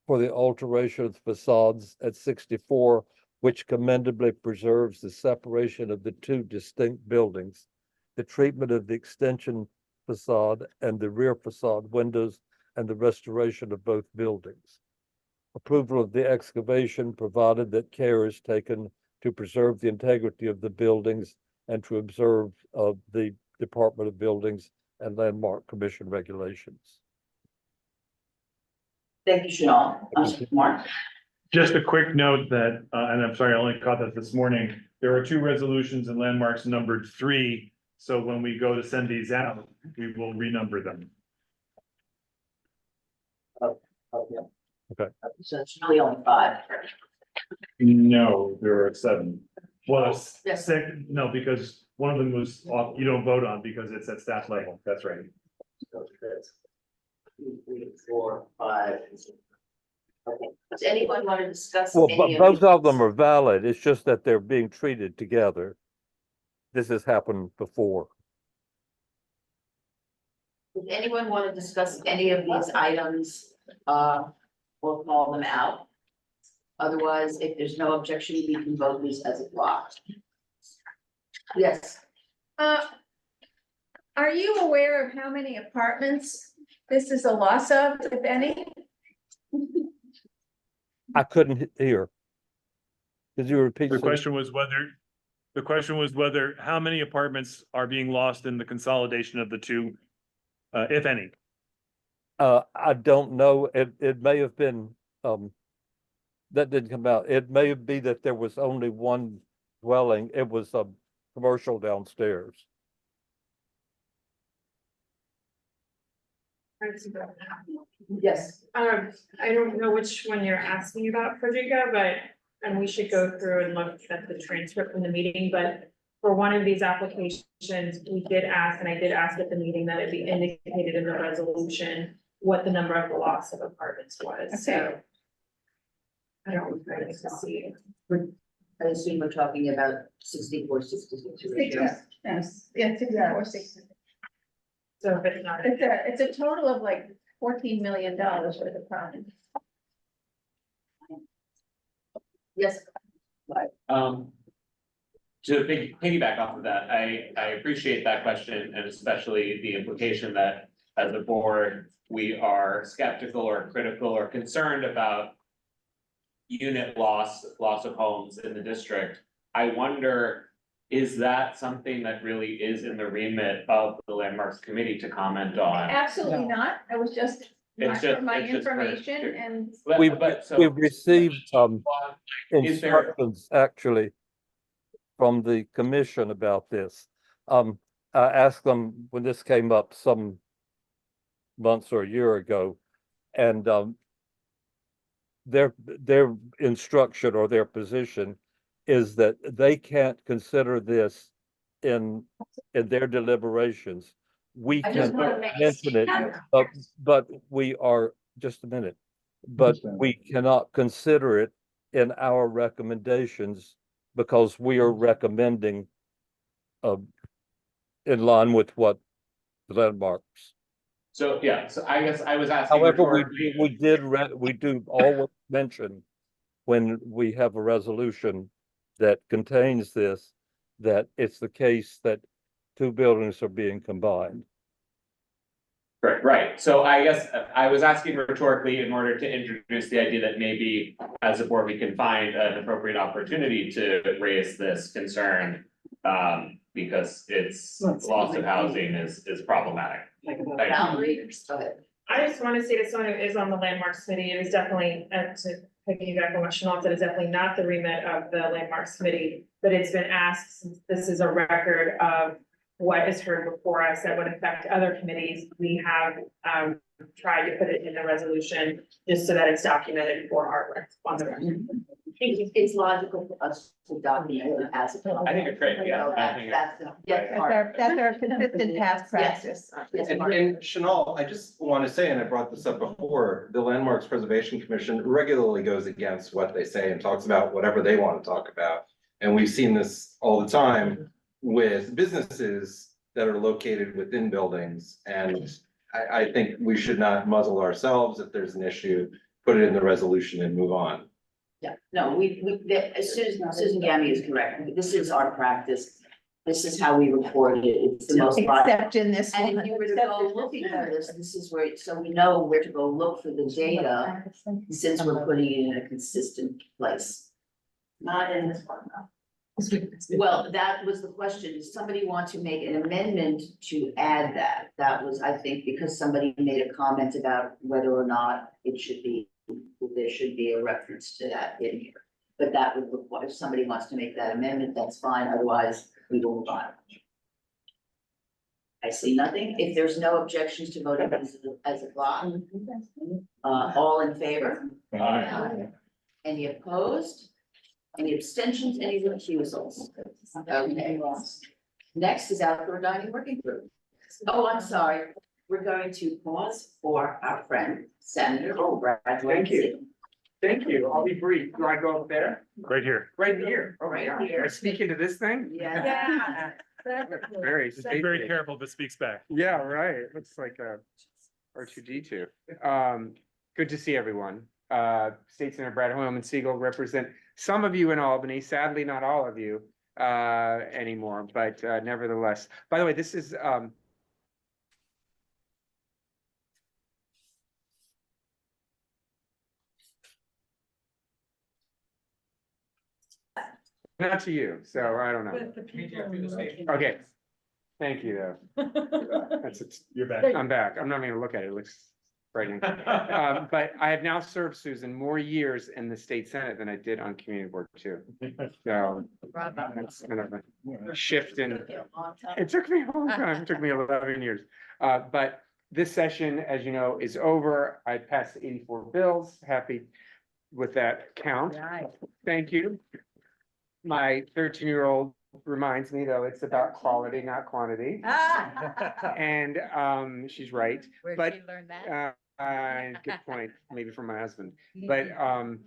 for the alteration of the facades at 64, which commendably preserves the separation of the two distinct buildings, the treatment of the extension facade and the rear facade windows, and the restoration of both buildings. Approval of the excavation provided that care is taken to preserve the integrity of the buildings and to observe the Department of Buildings and Landmark Commission regulations. Thank you, Sean. Mark. Just a quick note that, and I'm sorry, I only caught that this morning. There are 2 resolutions and landmarks numbered 3. So when we go to send these out, we will renumber them. Okay. So it's really only 5. No, there are 7. Well, Yes. no, because one of them was off, you don't vote on because it's at staff level. That's right. 2, 3, 4, 5. Okay, does anyone want to discuss? Well, any of both these? of them are valid. It's just that they're being treated together. This has happened before. Does anyone want to discuss any of these items, or call them out? Otherwise, if there's no objection, we can vote these as a block. Yes. Are you aware of how many apartments this is a loss of, if any? I couldn't hear. Did you repeat? The question was whether how many apartments are being lost in the consolidation of the two, if any. I don't know. It may have been, that didn't come out. It may be that there was only one dwelling. It was a commercial downstairs. Yes. I don't know which one you're asking about, Frederica, but, and we should go through and look at the transcript from the meeting, but for one of these applications, we did ask, and I did ask at the meeting that it be indicated in the resolution what the number of the loss of apartments was, so. I don't really see. I assume we're talking about 64, 62. Yes, yeah, 6460. So if it's not. It's a total of like $14 million worth of property. Yes. To piggyback off of that, I appreciate that question and especially the implication that as a board, we are skeptical or critical or concerned about unit loss of homes in the district. I wonder, is that something that really is in the remit of the landmarks committee to comment on? Absolutely not. I was just, for my it's just for- information and. We've received Is there- instructions actually from the commission about this. I asked them when this came up some months or a year ago, and their instruction or their position is that they can't consider this in their deliberations. We I just can wanna make mention it, but we are, just a minute, but we cannot consider it in our recommendations because we are recommending in line with what the landmarks. So, yeah, so I guess I was asking. However, rhetorically- we do always mention when we have a resolution that contains this, that it's the case that two buildings are being combined. Right, so I guess I was asking rhetorically in order to introduce the idea that maybe as a board, we can find an appropriate opportunity to raise this concern. Because it's loss of housing is problematic. Thank you. Valerie, go ahead. I just want to say to someone who is on the landmarks committee, it is definitely, to piggyback on what Chanel said, is definitely not the remit of the landmarks committee. But it's been asked, since this is a record of what is heard before us that would affect other committees. We have tried to put it in the resolution just so that it's documented for our on the record. Thank you. It's logical for us to document it as. I think it's great, yeah. I think That's our consistent past practice. And Chanel, I just want to say, and I brought this up before, the Landmarks Preservation Commission regularly goes against what they say and talks about whatever they want to talk about. And we've seen this all the time with businesses that are located within buildings. And I think we should not muzzle ourselves. If there's an issue, put it in the resolution and move on. Yeah, no, Susan Gammy is correct. This is our practice. This is how we report it. It's the most. Except in this And one. if you were to go looking for this is where, so we know where to go look for the data, since we're putting it in a consistent place. Not in this one, though. Well, that was the question. Does somebody want to make an amendment to add that? That was, I think, because somebody made a comment about whether or not it should be, there should be a reference to that in here. But that would require, if somebody wants to make that amendment, that's fine. Otherwise, we will move on. I see nothing. If there's no objections to voting as a block, all in favor? Aye. Any opposed? Any abstentions, any recusals? Okay. Next is outdoor dining working group. Oh, I'm sorry. We're going to pause for our friend, Senator Brad. Thank you. Thank you. I'll be brief. Do I go up there? Right here. Right here. Oh, Right my here. gosh. Speak into this thing? Yeah. Very. Just be very careful if it speaks back. Yeah, right. It looks like a R2D2. Good to see everyone. State Senator Brad Hoyleman Siegel represent some of you in Albany, sadly not all of you anymore, but nevertheless. By the way, this is not to you, so I don't know. Okay. Thank you, though. You're back. I'm back. I'm not gonna look at it. It looks frightening. But I have now served, Susan, more years in the state senate than I did on community board too. So that's kind of a shift in, it took me a long time. It took me 11 years. But this session, as you know, is over. I passed 84 bills. Happy with that count. Thank you. My 13-year-old reminds me, though, it's about quality, not quantity. And she's right. Where'd But she learn that? good point, maybe from my husband. But I'm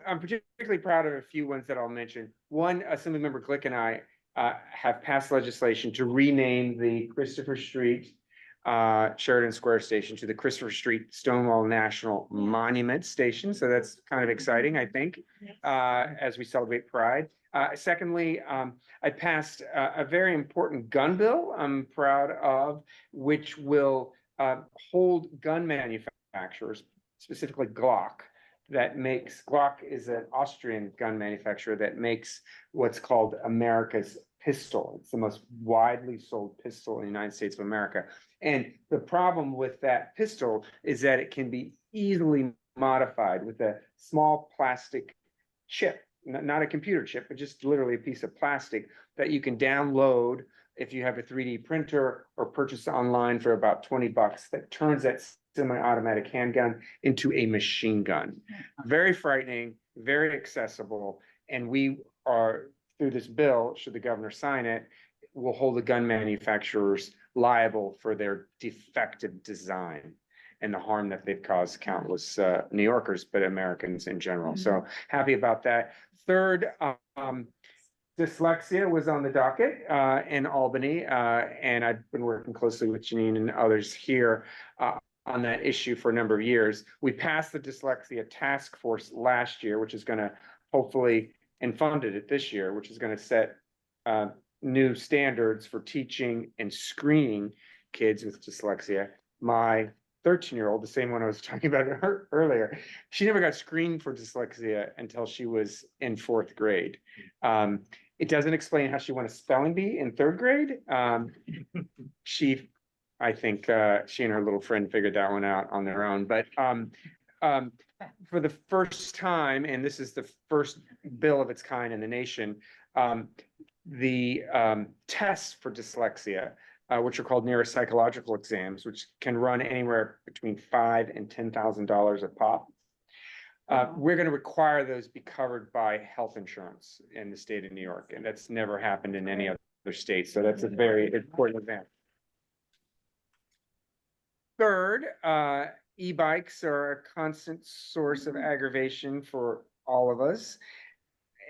particularly proud of a few ones that I'll mention. One, Assemblymember Glick and I have passed legislation to rename the Christopher Street Sheridan Square Station to the Christopher Street Stonewall National Monument Station. So that's kind of exciting, I think, as we celebrate Pride. Secondly, I passed a very important gun bill I'm proud of, which will hold gun manufacturers, specifically Glock, Glock is an Austrian gun manufacturer that makes what's called America's pistol. It's the most widely sold pistol in the United States of America. And the problem with that pistol is that it can be easily modified with a small plastic chip, not a computer chip, but just literally a piece of plastic that you can download if you have a 3D printer or purchase online for about $20 that turns that semi-automatic handgun into a machine gun. Very frightening, very accessible, and we are, through this bill, should the governor sign it, will hold the gun manufacturers liable for their defective design and the harm that they've caused countless New Yorkers, but Americans in general. So happy about that. Third, dyslexia was on the docket in Albany, and I've been working closely with Janine and others here on that issue for a number of years. We passed the dyslexia task force last year, which is going to hopefully, and funded it this year, which is going to set new standards for teaching and screening kids with dyslexia. My 13-year-old, the same one I was talking about earlier, she never got screened for dyslexia until she was in 4th grade. It doesn't explain how she won a spelling bee in 3rd grade. I think she and her little friend figured that one out on their own. But for the first time, and this is the first bill of its kind in the nation, the tests for dyslexia, which are called neuropsychological exams, which can run anywhere between $5,000 and $10,000 a pop. We're going to require those be covered by health insurance in the state of New York, and that's never happened in any other state. So that's a very important event. Third, e-bikes are a constant source of aggravation for all of us.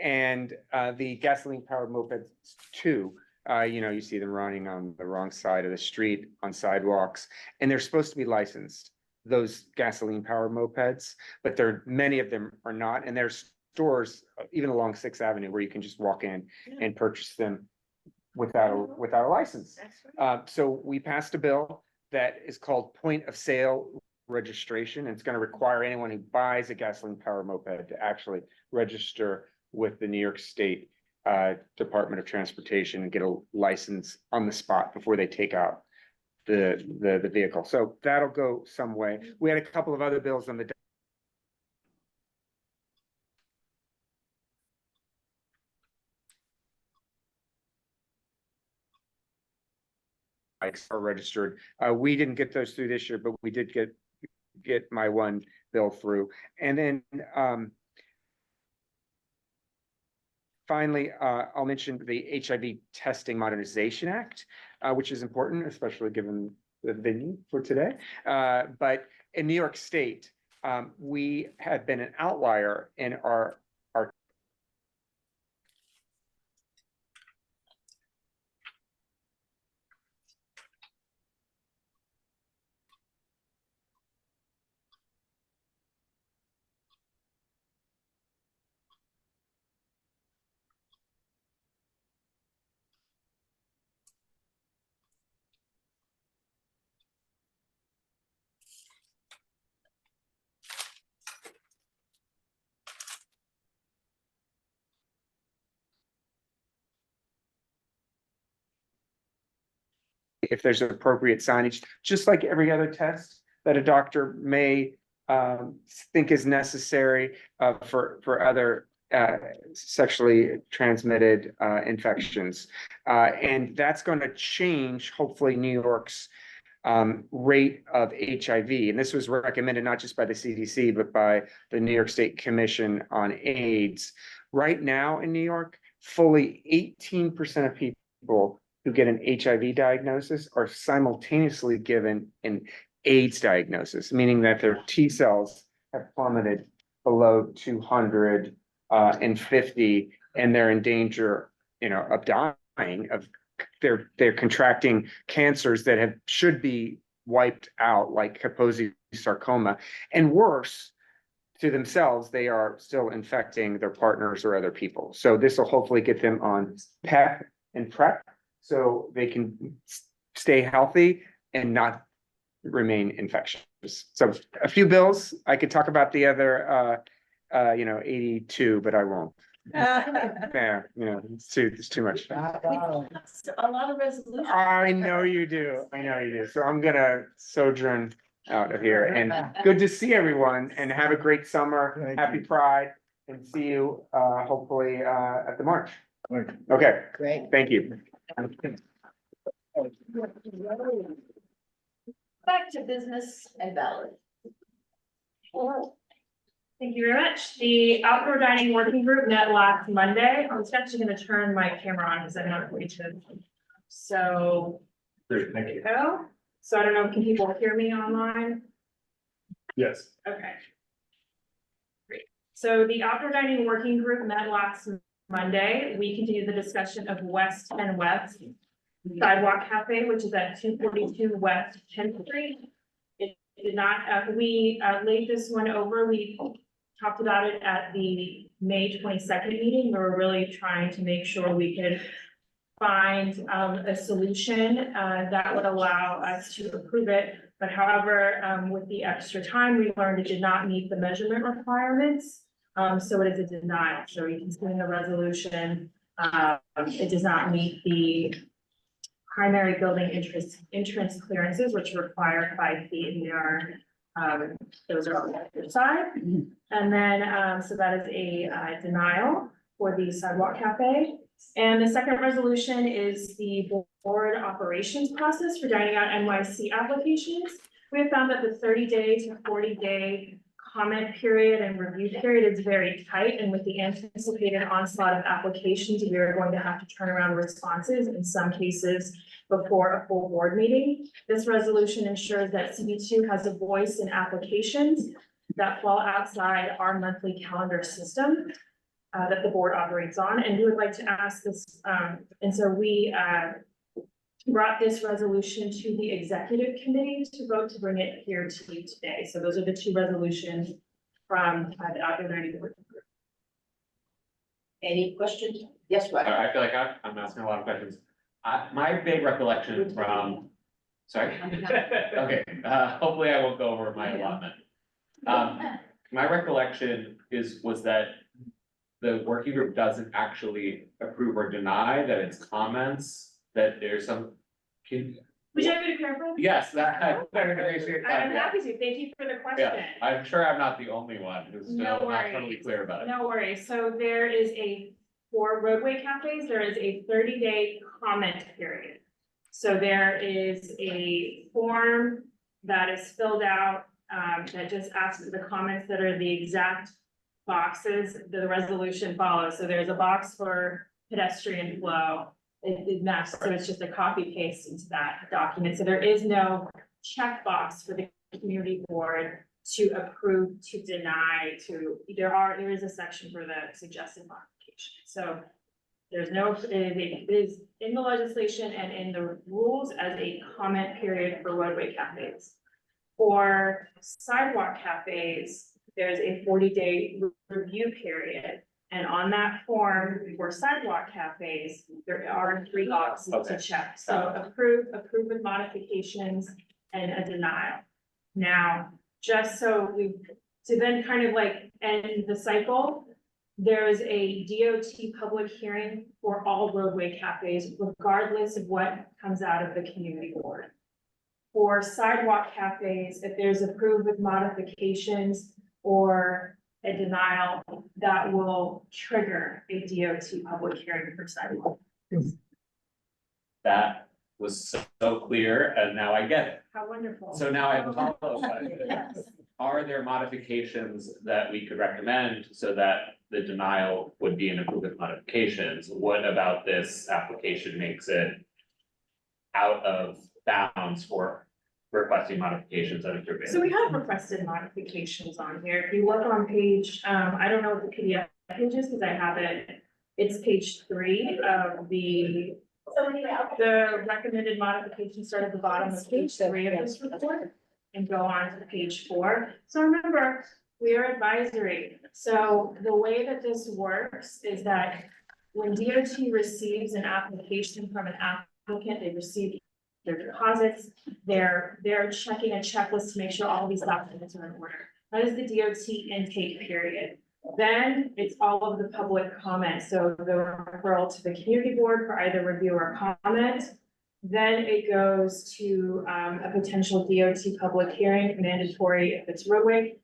And the gasoline-powered mopeds too. You see them running on the wrong side of the street on sidewalks, and they're supposed to be licensed, those gasoline-powered mopeds, but many of them are not. And there's stores, even along 6th Avenue, where you can just walk in and purchase them without a license. So we passed a bill that is called point of sale registration, and it's going to require anyone who buys a gasoline-powered moped to actually register with the New York State Department of Transportation and get a license on the spot before they take out the vehicle. So that'll go some way. We had a couple of other bills on the bikes are registered. We didn't get those through this year, but we did get my one bill through. And then finally, I'll mention the HIV Testing Modernization Act, which is important, especially given the venue for today. But in New York State, we had been an outlier in our if there's appropriate signage, just like every other test that a doctor may think is necessary for other sexually transmitted infections. And that's going to change, hopefully, New York's rate of HIV. And this was recommended not just by the CDC, but by the New York State Commission on AIDS. Right now in New York, fully 18% of people who get an HIV diagnosis are simultaneously given an AIDS diagnosis, meaning that their T cells have plummeted below 250, and they're in danger, of dying of they're contracting cancers that should be wiped out, like Kaposi sarcoma, and worse, to themselves, they are still infecting their partners or other people. So this will hopefully get them on PEP and PrEP, so they can stay healthy and not remain infectious. So a few bills. I could talk about the other 82, but I won't. Yeah, it's too much. A lot of resolutions. I know you do. So I'm gonna sojourn out of here, and good to see everyone, and have a great summer. Happy Pride, and see you hopefully at the march. Okay, Great. thank you. Back to business and Valerie. Thank you very much. The outdoor dining working group met last Monday. I'm actually gonna turn my camera on because I'm not going to. So. Great, thank you. Go. So I don't know, can people hear me online? Yes. Okay. Great. So the outdoor dining working group met last Monday. We continued the discussion of West and West Sidewalk Cafe, which is at 242 West 10th Street. It did not, we laid this one over. We talked about it at the May 22nd meeting. We were really trying to make sure we could find a solution that would allow us to approve it. But however, with the extra time, we learned it did not meet the measurement requirements. So it is a denial. So you can see in the resolution, it does not meet the primary building entrance clearances, which are required by feet, and there are those are on the other side. And then so that is a denial for the sidewalk cafe. And the second resolution is the board operations process for dining out NYC applications. We have found that the 30-day to 40-day comment period and review period is very tight, and with the anticipated onslaught of applications, we are going to have to turn around responses in some cases before a full board meeting. This resolution ensures that CB2 has a voice in applications that fall outside our monthly calendar system that the board operates on, and we would like to ask this, and so we brought this resolution to the executive committee to vote to bring it here to you today. So those are the two resolutions from the outdoor dining board. Any questions? Yes, right. I feel like I'm asking a lot of questions. My big recollection from, sorry. Okay, hopefully I won't go over my allotment. My recollection was that the working group doesn't actually approve or deny, that it's comments, that there's some. Would you like me to clarify? Yes, that. I'm happy to. Thank you for the question. Yeah, I'm sure I'm not the only one who's still No not totally worries. clear about it. No worries. So there is for roadway cafes, there is a 30-day comment period. So there is a form that is filled out that just asks for the comments that are the exact boxes the resolution follows. So there's a box for pedestrian flow. It matches, so it's just a copy paste into that document. So there is no checkbox for the community board to approve, to deny, there is a section for the suggested modification. So there's no, it is in the legislation and in the rules as a comment period for roadway cafes. For sidewalk cafes, there's a 40-day review period. And on that form for sidewalk cafes, there are 3 boxes to check. So approve with modifications, and a denial. Now, just so to then kind of like end the cycle, there is a DOT public hearing for all roadway cafes, regardless of what comes out of the community board. For sidewalk cafes, if there's approved with modifications or a denial, that will trigger a DOT public hearing for sidewalk. That was so clear, and now I get it. How wonderful. So now I have a follow-up question. Yes. Are there modifications that we could recommend so that the denial would be an improvement modifications? What about this application makes it out of bounds for requesting modifications on improvement? So we have requested modifications on here. If you look on page, I don't know what the PDF page is because I have it. It's page 3 of the recommended modifications start at the bottom of page 3 of this report and go on to page 4. So remember, we are advisory. So the way that this works is that when DOT receives an application from an applicant, they receive their deposits, they're checking a checklist to make sure all these documents are in order. That is the DOT intake period. Then it's all of the public comment. So the referral to the community board for either review or comment. Then it goes to a potential DOT public hearing, mandatory if it's roadway,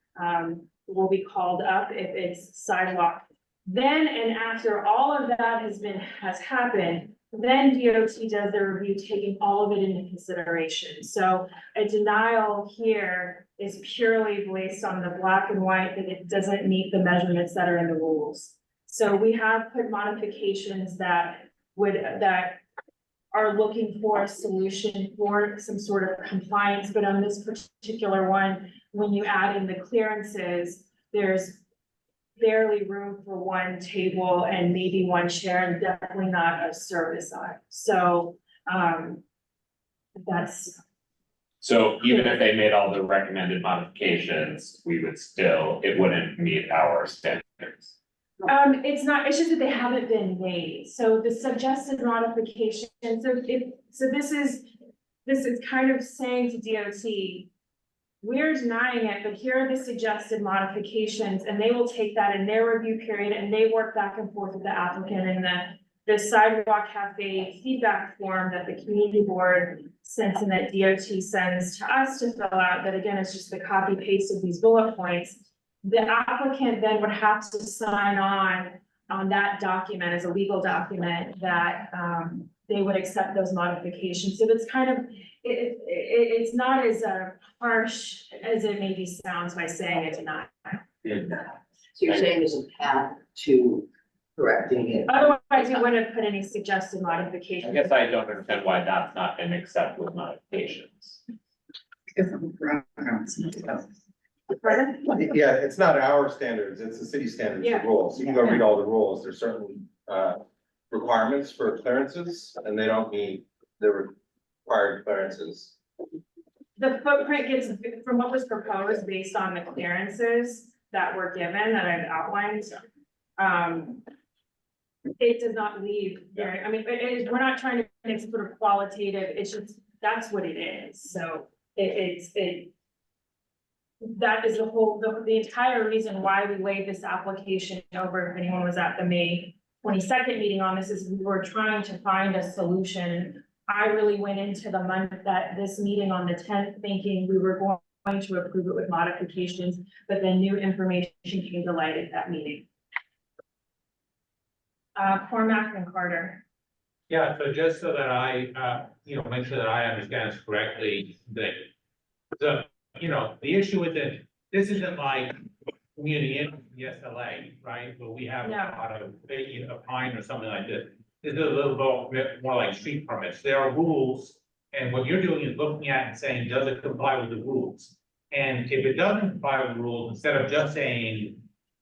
will be called up if it's sidewalk. Then and after all of that has happened, then DOT does the review, taking all of it into consideration. So a denial here is purely based on the black and white that it doesn't meet the measurements that are in the rules. So we have put modifications that are looking for a solution for some sort of compliance, but on this particular one, when you add in the clearances, there's barely room for one table and maybe one chair, and definitely not a service aisle. So, that's. So even if they made all the recommended modifications, it wouldn't meet our standards. It's not, it's just that they haven't been made. So the suggested modification, this is kind of saying to DOT, we're denying it, but here are the suggested modifications, and they will take that in their review period, and they work back and forth with the applicant in the sidewalk cafe feedback form that the community board sends and that DOT sends to us to fill out, that again, is just the copy paste of these bullet points. The applicant then would have to sign on that document as a legal document that they would accept those modifications. So that's kind of, it's not as harsh as it maybe sounds by saying it's not. So you're saying there's a path to correcting it? Otherwise, you wouldn't have put any suggested modifications. I guess I don't understand why that's not an acceptable modifications. Yeah, it's not our standards, it's the city standards Yeah. of rules. You can go read all the rules. There's certain requirements for clearances, and they don't meet the required clearances. The footprint gets, from what was proposed based on the clearances that were given that I've outlined. It does not leave very, I mean, we're not trying to make sort of qualitative, it's just, that's what it is. So that is the entire reason why we laid this application over. If anyone was at the May 22nd meeting on this, is we were trying to find a solution. I really went into the month that this meeting on the 10th thinking we were going to approve it with modifications, but then new information came to light at that meeting. Cormac and Carter. Yeah, so just so that I, make sure that I understand this correctly, the the issue with it, this isn't like community in the SLA, right? Where we have a lot of, a pine or something like this. This is a little bit more like street permits. There are rules, and what you're doing is looking at and saying, does it comply with the rules? And if it doesn't comply with the rules, instead of just saying,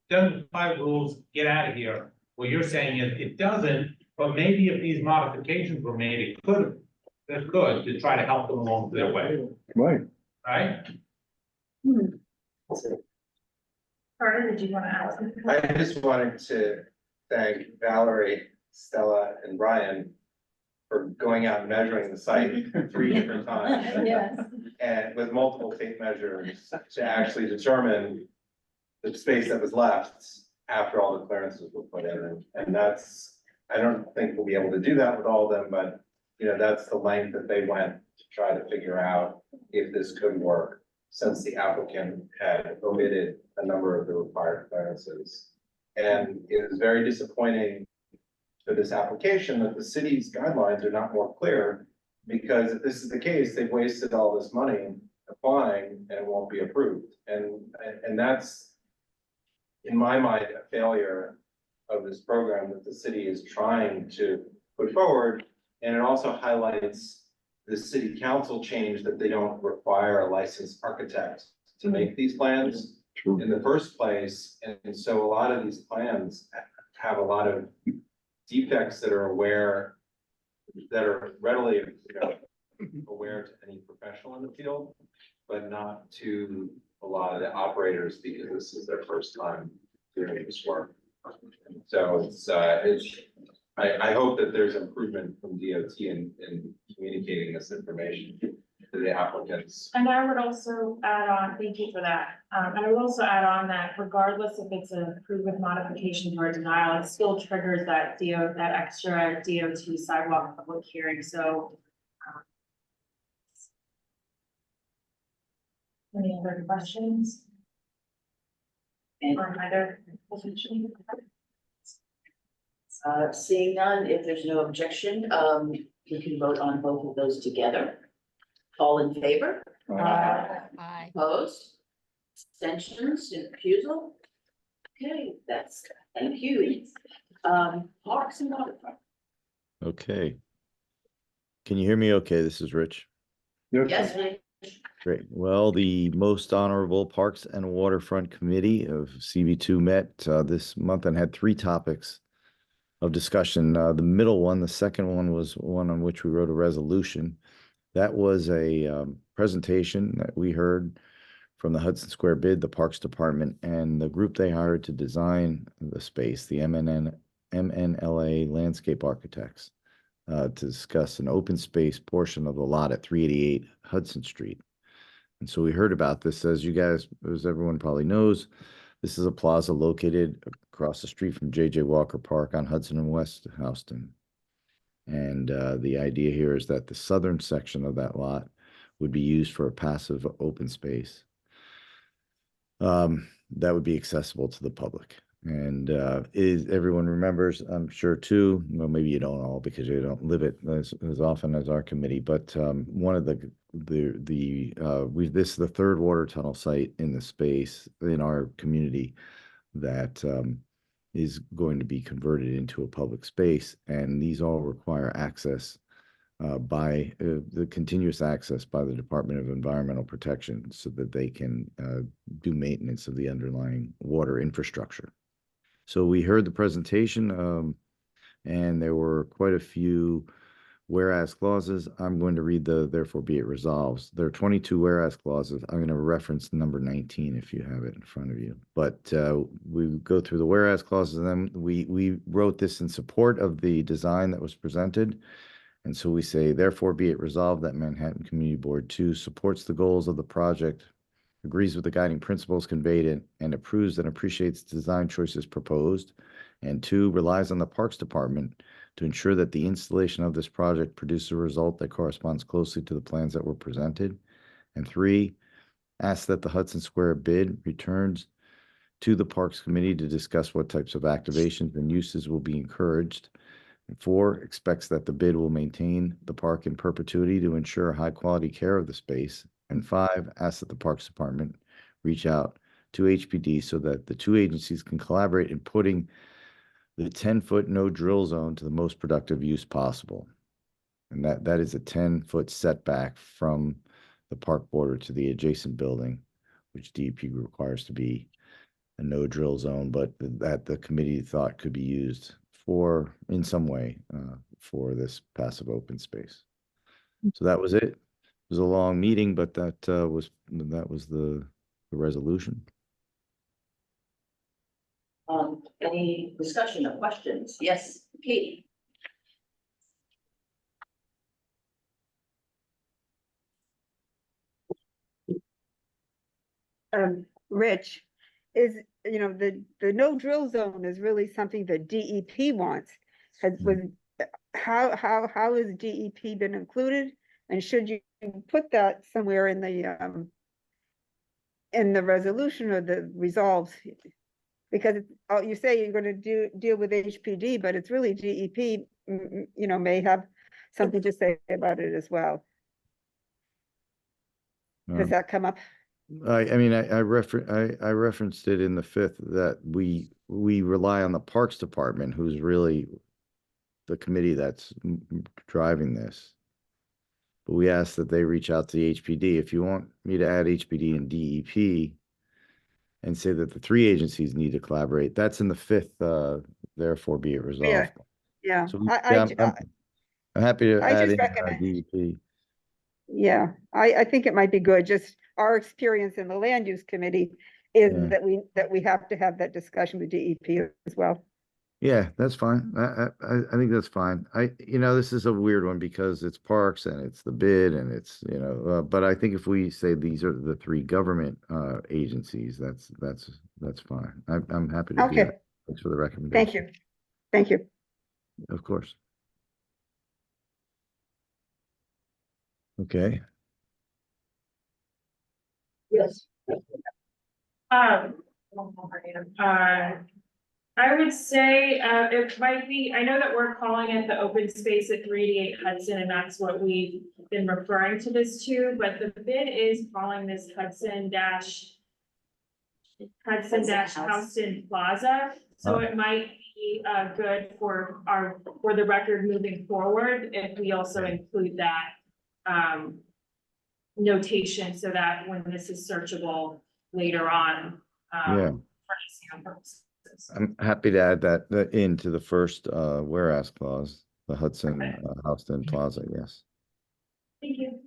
doesn't comply with the rules, get out of here. What you're saying is it doesn't, but maybe if these modifications were made, it could, to try to help them along their way, Right. right? Carter, did you want to add something? I just wanted to thank Valerie, Stella, and Brian for going out and measuring the site 3 different times. Yes. And with multiple tape measures to actually determine the space that was left after all the clearances were put in. And that's, I don't think we'll be able to do that with all of them, but that's the length that they went to try to figure out if this could work, since the applicant had omitted a number of the required clearances. And it was very disappointing for this application that the city's guidelines are not more clear Because if this is the case, they've wasted all this money applying and it won't be approved. And that's, in my mind, a failure of this program that the city is trying to put forward. And it also highlights the city council change that they don't require a licensed architect to make these plans in the first place. And so a lot of these plans have a lot of defects that are readily, aware to any professional in the field, but not to a lot of the operators because this is their first time doing this work. So I hope that there's improvement from DOT in communicating this information to the applicants. And I would also add on, thank you for that. I would also add on that regardless if it's approved with modification or denial, it still triggers that extra DOT sidewalk public hearing, so. Any other questions? Or either? Seeing none, if there's no objection, we can vote on both of those together. All in favor? Aye. Opposed? Abstentions and recusal? Okay, thank you. Parks and Waterfront. Okay. Can you hear me okay? This is Rich. Yes, Rich. Great. Well, the most honorable Parks and Waterfront Committee of CB2 met this month and had 3 topics of discussion. The middle one, the second one, was one on which we wrote a resolution. That was a presentation that we heard from the Hudson Square bid, the Parks Department, and the group they hired to design the space, the MNLA Landscape Architects, to discuss an open space portion of the lot at 388 Hudson Street. And so we heard about this. As everyone probably knows, this is a plaza located across the street from J.J. Walker Park on Hudson and West Houston. And the idea here is that the southern section of that lot would be used for a passive open space that would be accessible to the public. And everyone remembers, I'm sure too, well, maybe you don't all because you don't live it as often as our committee, but one of this is the third water tunnel site in the space in our community that is going to be converted into a public space. And these all require access by the continuous access by the Department of Environmental Protection so that they can do maintenance of the underlying water infrastructure. So we heard the presentation and there were quite a few whereas clauses. I'm going to read the therefore be it resolves. There are 22 whereas clauses. I'm going to reference number 19 if you have it in front of you. But we go through the whereas clauses and then we wrote this in support of the design that was presented. And so we say, therefore be it resolved that Manhattan Community Board 2 supports the goals of the project, agrees with the guiding principles conveyed in, and approves and appreciates design choices proposed. And 2, relies on the Parks Department to ensure that the installation of this project produces a result that corresponds closely to the plans that were presented. And 3, asks that the Hudson Square bid returns to the Parks Committee to discuss what types of activations and uses will be encouraged. And 4, expects that the bid will maintain the park in perpetuity to ensure high quality care of the space. And 5, asks that the Parks Department reach out to HPD so that the 2 agencies can collaborate in putting the 10-foot no drill zone to the most productive use possible. And that is a 10-foot setback from the park border to the adjacent building, which DEP requires to be a no drill zone, but that the committee thought could be used in some way for this passive open space. So that was it. It was a long meeting, but that was the resolution. Any discussion or questions? Yes, Katie. Rich, the no drill zone is really something that DEP wants. How has DEP been included? And should you put that somewhere in the resolution or the resolves? Because you say you're going to deal with HPD, but it's really DEP, may have something to say about it as well. Does that come up? I mean, I referenced it in the fifth that we rely on the Parks Department, who's really the committee that's driving this. But we ask that they reach out to the HPD. If you want me to add HPD and DEP and say that the three agencies need to collaborate, that's in the fifth, therefore be it resolved. Yeah, So I'm happy to I add just in recommend- DEP. yeah, I think it might be good. Just our experience in the land use committee is Yeah. that we have to have that discussion with DEP as well. Yeah, that's fine. I think that's fine. This is a weird one because it's parks and it's the bid and it's, but I think if we say these are the three government agencies, that's fine. I'm happy to do Okay. that. Thanks for the recommendation. Thank you. Of course. Okay. Yes. I would say, it might be, I know that we're calling it the open space at 388 Hudson, and that's what we've been referring to this to, but the bid is calling this Hudson Houston Plaza. So it might be, good for the record moving forward, if we also include that, notation, so that when this is searchable later on, Yeah. for SEO purposes. I'm happy to add that into the first whereas clause, the Hudson Houston Plaza, yes. Thank you.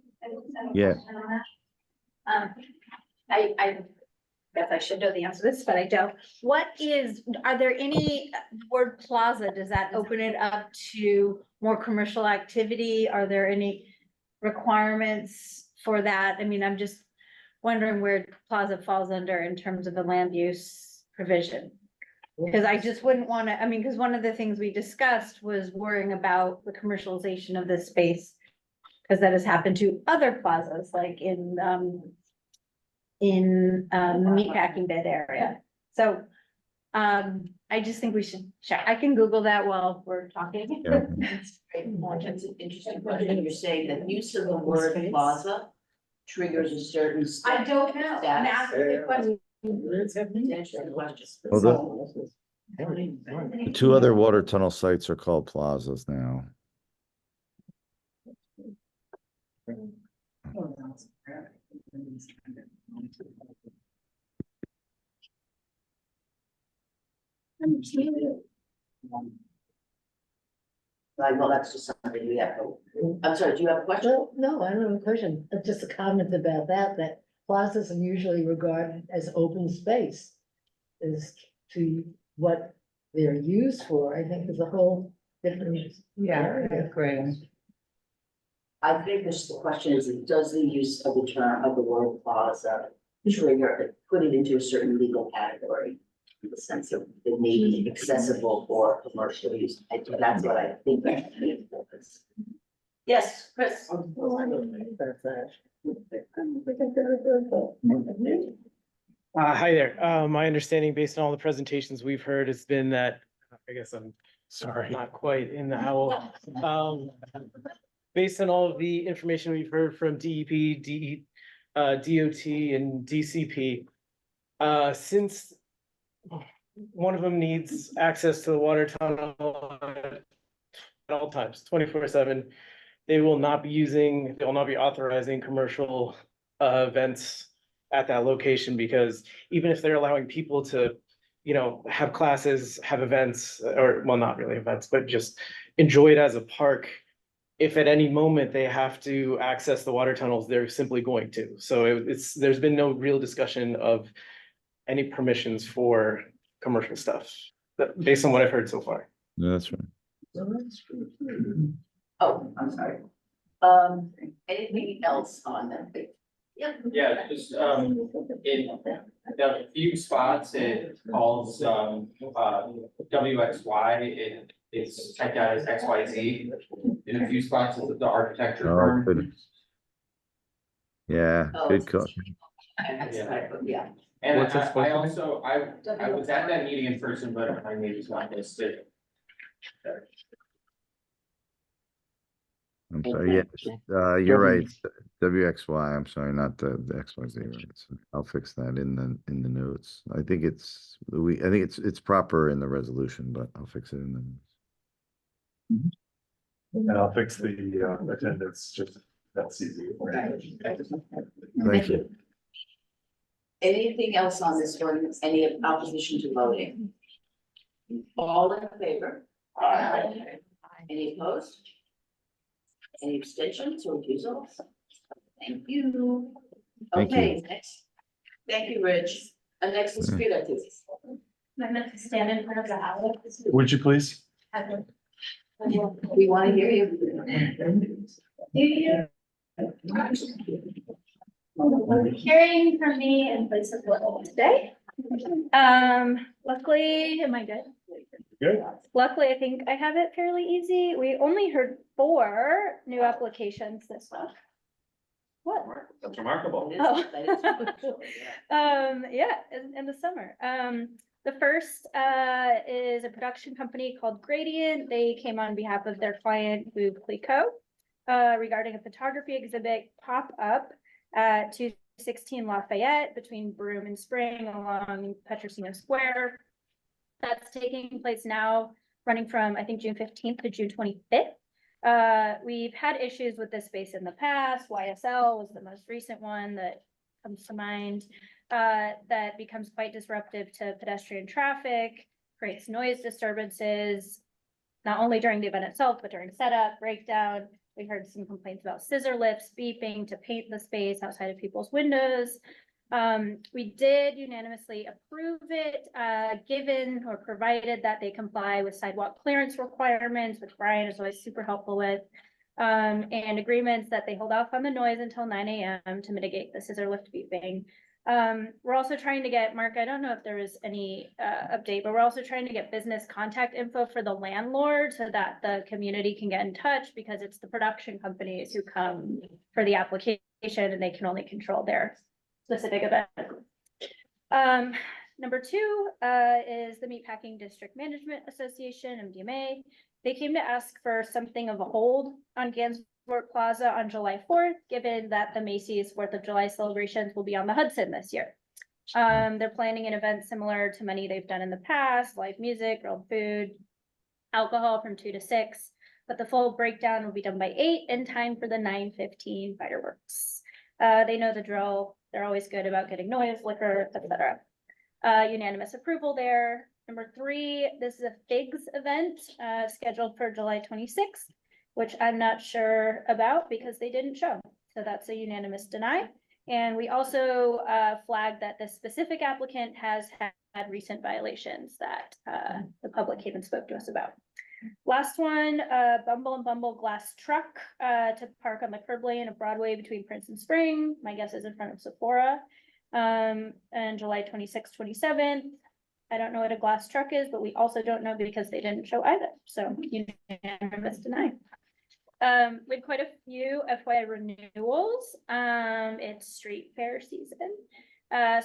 Yeah. I guess I should know the answer to this, but I don't. Are there any word plaza, does that open it up to more commercial activity? Are there any requirements for that? I mean, I'm just wondering where plaza falls under in terms of the land use provision. Because I just wouldn't want to, because one of the things we discussed was worrying about the commercialization of this space. Because that has happened to other plazas, like in the meatpacking bed area. So, I just think we should check. I can Google that while we're talking. Yeah. That's great. That's an interesting question. You're saying that use of the word plaza triggers a certain. I don't know. I'm asking a question. Well, the two other water tunnel sites are called plazas now. Right, well, that's just something we have to, I'm sorry, do you have a question? No, I don't have a question. Just a comment about that plazas are usually regarded as open space. As to what they're used for, I think there's a whole different. Great. I think the question is, does the use of the term of the word plaza trigger, put it into a certain legal category? In the sense of it may be accessible for commercial use. That's what I think. Yes, Chris. Hi there. My understanding based on all the presentations we've heard has been that, I guess I'm sorry, not quite in the owl. Based on all of the information we've heard from DEP, DOT and DCP, since one of them needs access to the water tunnel at all times, 24/7, they will not be authorizing commercial events at that location, because even if they're allowing people to, have classes, have events, or well, not really events, but just enjoy it as a park, if at any moment they have to access the water tunnels, they're simply going to. So there's been no real discussion of any permissions for commercial stuff, based on what I've heard so far. No, that's right. Oh, I'm sorry. Anything else on that? Yeah. Yeah, just, in a few spots, it calls, WXY, it's typed out as XYZ. In a few spots, it's the architecture Oh, firm. good. Yeah, good call. Yeah. And What's it supposed I to be? also, I was at that meeting in person, but I maybe it's not listed. I'm sorry, yeah, you're right, WXY, I'm sorry, not the XYZ, right, so I'll fix that in the notes. I think it's it's proper in the resolution, but I'll fix it in the notes. And I'll fix the attendance, just that's easy. Thank you. Anything else on this one? Any opposition to voting? All in favor? Aye. Any opposed? Any abstentions or recusals? Thank you. Thank you. Okay, next. Thank you, Rich. And next is street activities. I meant to stand in front of the house. Would you please? We want to hear you. Hearing from me in place of what today. Luckily, am I good? Good. Luckily, I think I have it fairly easy. We only heard 4 new applications this month. What? That's remarkable. Oh. Yeah, in the summer. The first is a production company called Gradient. They came on behalf of their client, Boub Clicquot, regarding a photography exhibit pop-up at 216 Lafayette between Broome and Spring along Petrosino Square. That's taking place now, running from, I think, June 15th to June 25th. We've had issues with this space in the past. YSL was the most recent one that comes to mind. That becomes quite disruptive to pedestrian traffic, creates noise disturbances, not only during the event itself, but during setup, breakdown. We heard some complaints about scissor lifts, beeping to paint the space outside of people's windows. We did unanimously approve it, given or provided that they comply with sidewalk clearance requirements, which Brian is always super helpful with, and agreements that they hold off on the noise until 9 a.m. to mitigate the scissor lift beeping. We're also trying to get, Mark, I don't know if there was any update, but we're also trying to get business contact info for the landlord so that the community can get in touch, because it's the production companies who come for the application and they can only control their specific event. Number 2 is the Meatpacking District Management Association, MDMA. They came to ask for something of a hold on Gansevoort Plaza on July 4th, given that the Macy's 4th of July celebrations will be on the Hudson this year. They're planning an event similar to many they've done in the past, live music, grilled food, alcohol from 2 to 6, but the full breakdown will be done by 8 in time for the 9:15 fireworks. They know the drill. They're always good about getting noise, liquor, etc. Unanimous approval there. Number 3, this is a FIGS event scheduled for July 26th, which I'm not sure about because they didn't show. So that's a unanimous deny. And we also flagged that this specific applicant has had recent violations that the public came and spoke to us about. Last one, Bumble and Bumble glass truck to park on the curb lane of Broadway between Prince and Spring. My guess is in front of Sephora. And July 26th, 27th. I don't know what a glass truck is, but we also don't know because they didn't show either. So unanimous deny. We had quite a few FYI renewals. It's street fair season.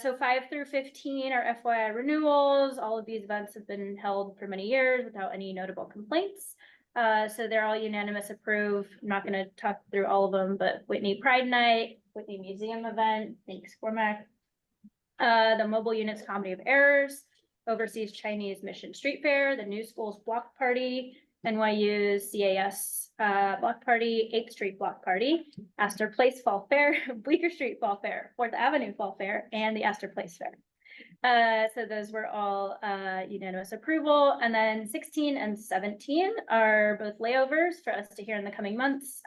So 5 through 15 are FYI renewals. All of these events have been held for many years without any notable complaints. So they're all unanimous approved. I'm not going to talk through all of them, but Whitney Pride Night, Whitney Museum event, thanks Cormac. The Mobile Units Comedy of Errors, Overseas Chinese Mission Street Fair, the New Schools Block Party, NYU's CAS Block Party, 8th Street Block Party, Astor Place Fall Fair, Bleecker Street Fall Fair, 4th Avenue Fall Fair, and the Astor Place Fair. So those were all unanimous approval. And then 16 and 17 are both layovers for us to hear in the coming months,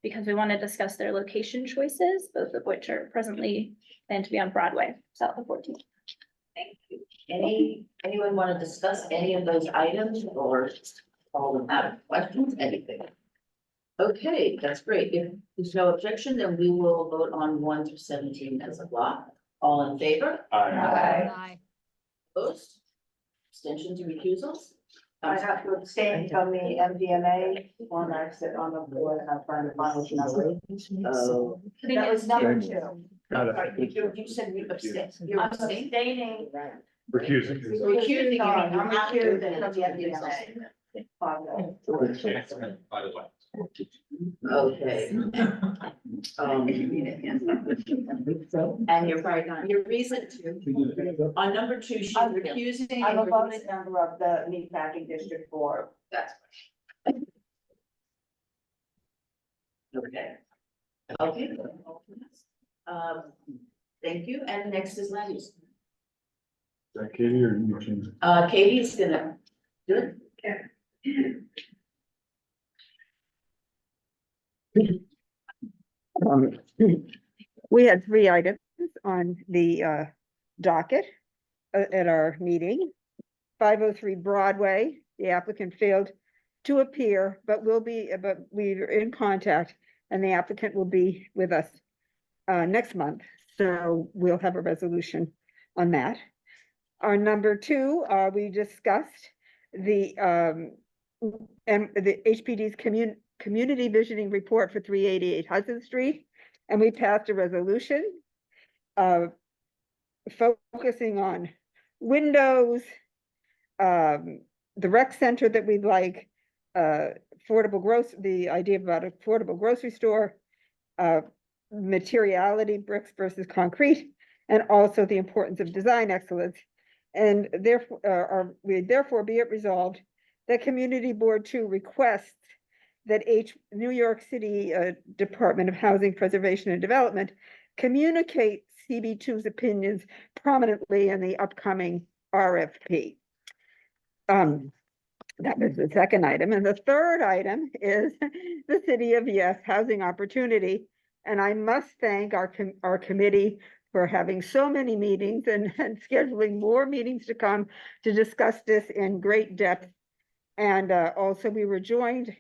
because we want to discuss their location choices, both of which are presently planned to be on Broadway, south of 14th. Thank you. Anyone want to discuss any of those items or all them out of questions, anything? Okay, that's great. If there's no objection, then we will vote on 1 through 17 as a block. All in favor? Aye. Opposed? Abstentions or recusals? I have to abstain from the MDMA one. I sit on the board and I'm trying to find which number. Oh. That was number 2. Sorry, you said you abstain. You're I'm abstaining? abstaining. Recusing. Recusing, I'm recusing from the MDMA. By the way. Okay. And you're right on, your reason to, on number two, she's recusing. I'm a and voting recusing- member of the Meatpacking District Board. That's. Okay. Okay. Thank you, and next is land use. Is that Katie or you? Katie's gonna do it. We had 3 items on the docket at our meeting. 503 Broadway, the applicant failed to appear, but we're in contact, and the applicant will be with us next month, so we'll have a resolution on that. Our number 2, we discussed the HPD's community visioning report for 388 Hudson Street, and we passed a resolution focusing on windows, the rec center that we'd like, the idea about affordable grocery store, materiality, bricks versus concrete, and also the importance of design excellence. And therefore, be it resolved that Community Board 2 requests that New York City Department of Housing Preservation and Development communicate CB2's opinions prominently in the upcoming RFP. That was the second item. And the third item is the City of Yes Housing Opportunity. And I must thank our committee for having so many meetings and scheduling more meetings to come to discuss this in great depth. And also we were joined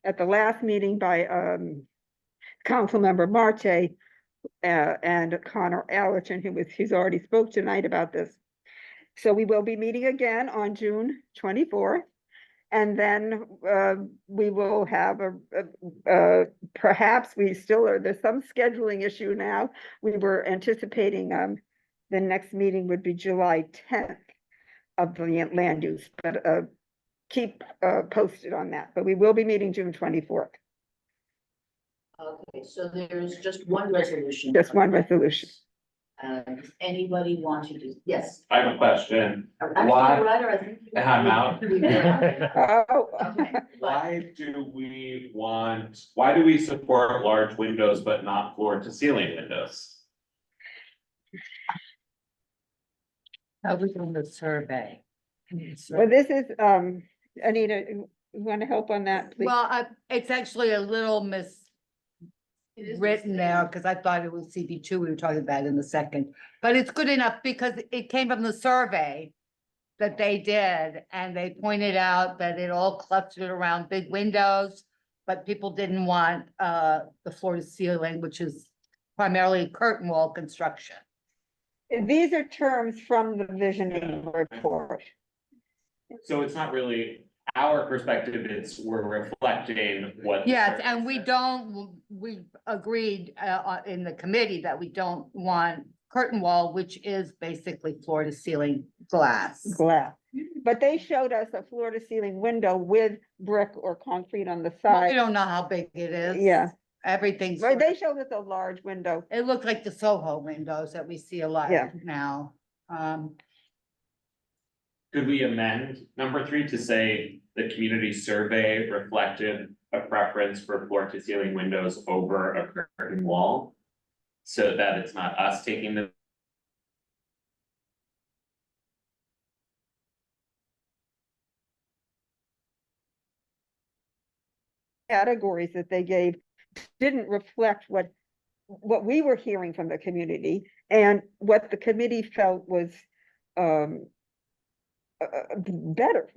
at the last meeting by Councilmember Marte and Connor Allerton, who's already spoke tonight about this. So we will be meeting again on June 24th. And then we will have perhaps there's some scheduling issue now. We were anticipating the next meeting would be July 10th of the land use, but keep posted on that. But we will be meeting June 24th. Okay, so there's just one resolution. Just one resolution. Does anybody want to do, yes? I have a question. Actually, Why- Ryder, I think. I'm out. Okay. Why do we support large windows but not floor to ceiling windows? How we doing the survey? Well, this is, Anita, you want to help on that, please? Well, it's actually a little written there, because I thought it was CB2 we were talking about in the second. But it's good enough because it came from the survey that they did, and they pointed out that it all clustered around big windows, but people didn't want the floor to ceiling, which is primarily curtain wall construction. These are terms from the visioning report. So it's not really our perspective, we're reflecting what. the Yes, survey and we agreed in the committee that we don't want curtain wall, which is basically floor to ceiling glass. But they showed us a floor to ceiling window with brick or concrete on the Well, side. we don't know how big it is. Yeah. Everything's. Right, they showed us a large window. It looked like the Soho windows that we see a lot Yeah. now. Could we amend number 3 to say the community survey reflected a preference for floor to ceiling windows over a curtain wall? So that it's not us taking the. Categories that they gave didn't reflect what we were hearing from the community and what the committee felt was better,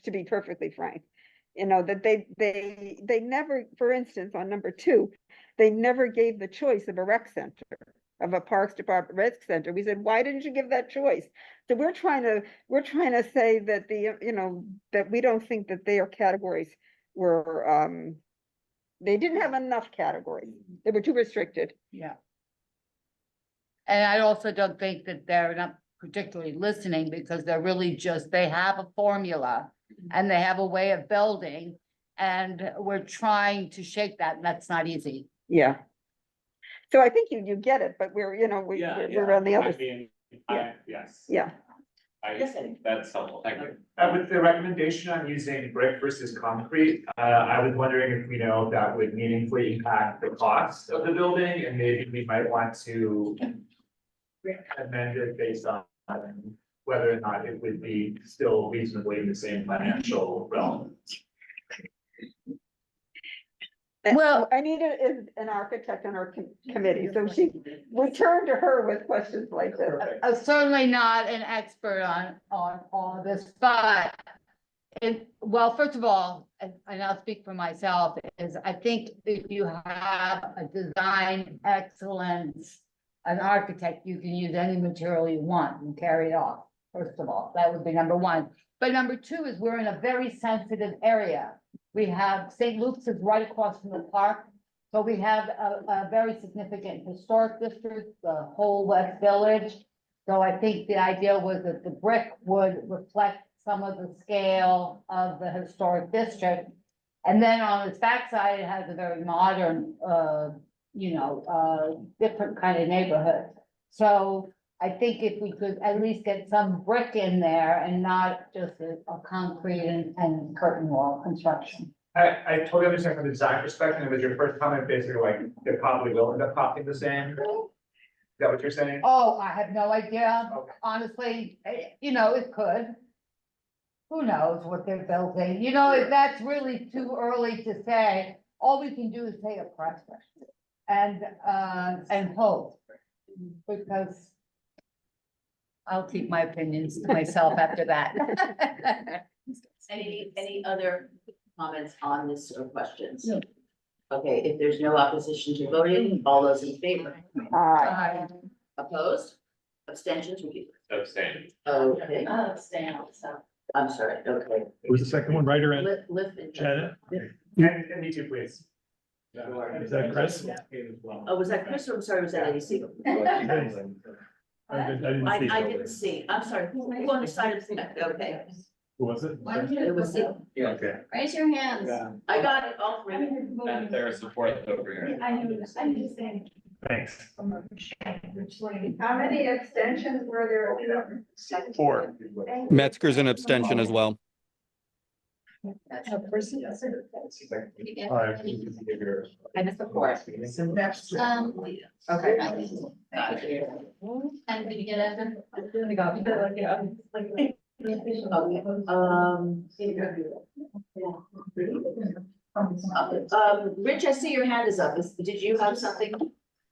to be perfectly frank. You know, that they never, for instance, on number 2, they never gave the choice of a rec center, of a Parks Department rec center. We said, why didn't you give that choice? So we're trying to say that that we don't think that their categories were, they didn't have enough categories. They were too restricted. Yeah. And I also don't think that they're not particularly listening, because they're really they have a formula and they have a way of building. And we're trying to shake that, and that's not easy. Yeah. So I think you get it, but we're, you know, we're on the other. Yes. Yeah. That's helpful, thank you. With the recommendation on using brick versus concrete, I was wondering if we know if that would meaningfully impact the cost of the building, and maybe we might want to amend it based on whether or not it would be still reasonably in the same financial realm. Well, Anita is an architect on our committee, so we turn to her with questions like this. I'm certainly not an expert on all of this, but well, first of all, and I'll speak for myself, is I think if you have a design excellence, an architect, you can use any material you want and carry it off. First of all, that would be number one. But number two is we're in a very sensitive area. We have St. Luke's is right across from the park. So we have a very significant historic district, the whole West Village. So I think the idea was that the brick would reflect some of the scale of the historic district. And then on its backside, it has a very modern, different kind of neighborhood. So I think if we could at least get some brick in there and not just a concrete and curtain wall construction. I totally understand from the design perspective, it was your first comment, basically like, they probably will end up costing the same. Is that what you're saying? Oh, I have no idea. Honestly, it could. Who knows what they're building? That's really too early to say. All we can do is take a press and hope. Because I'll keep my opinions to myself after that. Any other comments on this or questions? No. Okay, if there's no opposition to voting, all those in favor? Opposed? Abstentions? Abstain. Okay. Abstain also. I'm sorry, okay. What was the second one, right around? Lift and. Janet? And me too, please. Is that Chris? Oh, was that Chris, or I'm sorry, was that Eddie Siegel? I didn't see. I didn't see, I'm sorry, who on the side of the, okay. Who was it? It was Siegel. Yeah, okay. Raise your hands. I got it, all three. And there's support over here. I understand. Thanks. How many abstentions were there? 4. Metzger's an abstention as well. And support. Okay. And did you get it? Rich, I see your hand is up. Did you have something?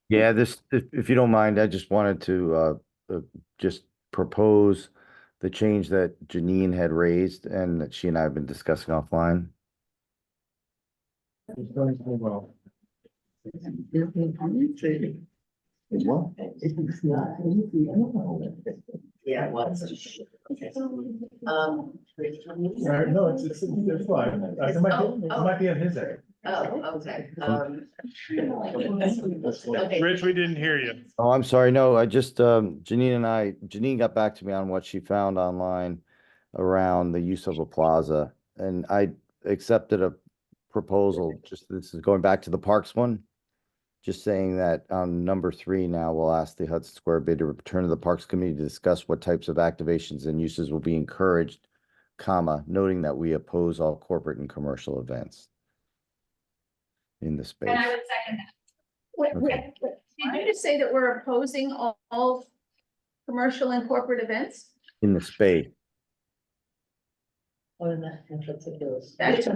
Yeah, if you don't mind, I just wanted to just propose the change that Janine had raised and that she and I have been discussing offline. Yeah, it was. No, it's fine. It might be on his end. Oh, okay. Rich, we didn't hear you. Oh, I'm sorry. No, I just, Janine got back to me on what she found online around the use of a plaza. And I accepted a proposal, this is going back to the parks one. Just saying that on number 3 now, we'll ask the Hudson Square bid to return to the Parks Committee to discuss what types of activations and uses will be encouraged, noting that we oppose all corporate and commercial events in the space. And I would second that. Okay. Did you just say that we're opposing all commercial and corporate events? In the space. That's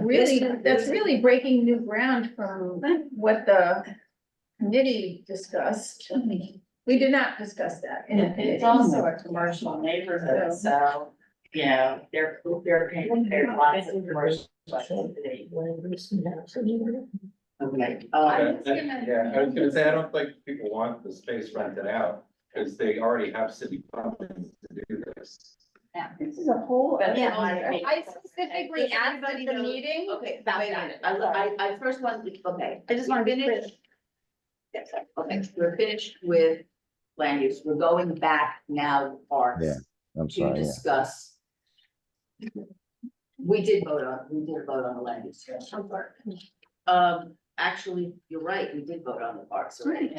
really breaking new ground from what the committee discussed. We did not discuss that. It's also a commercial neighborhood, so, they're paying, there's lots of commercial activity. Okay. I was gonna say, I don't think people want the space rented out, because they already have city funding to do this. This is a whole. I specifically asked at the meeting. Okay, about wait a that. minute, I first want, okay. I just want to be clear. Yes, okay, we're finished with land use, we're going back now to parks. Yeah, I'm To sorry. Yeah. discuss We did vote on the land use. Actually, you're right, we did vote on the parks already.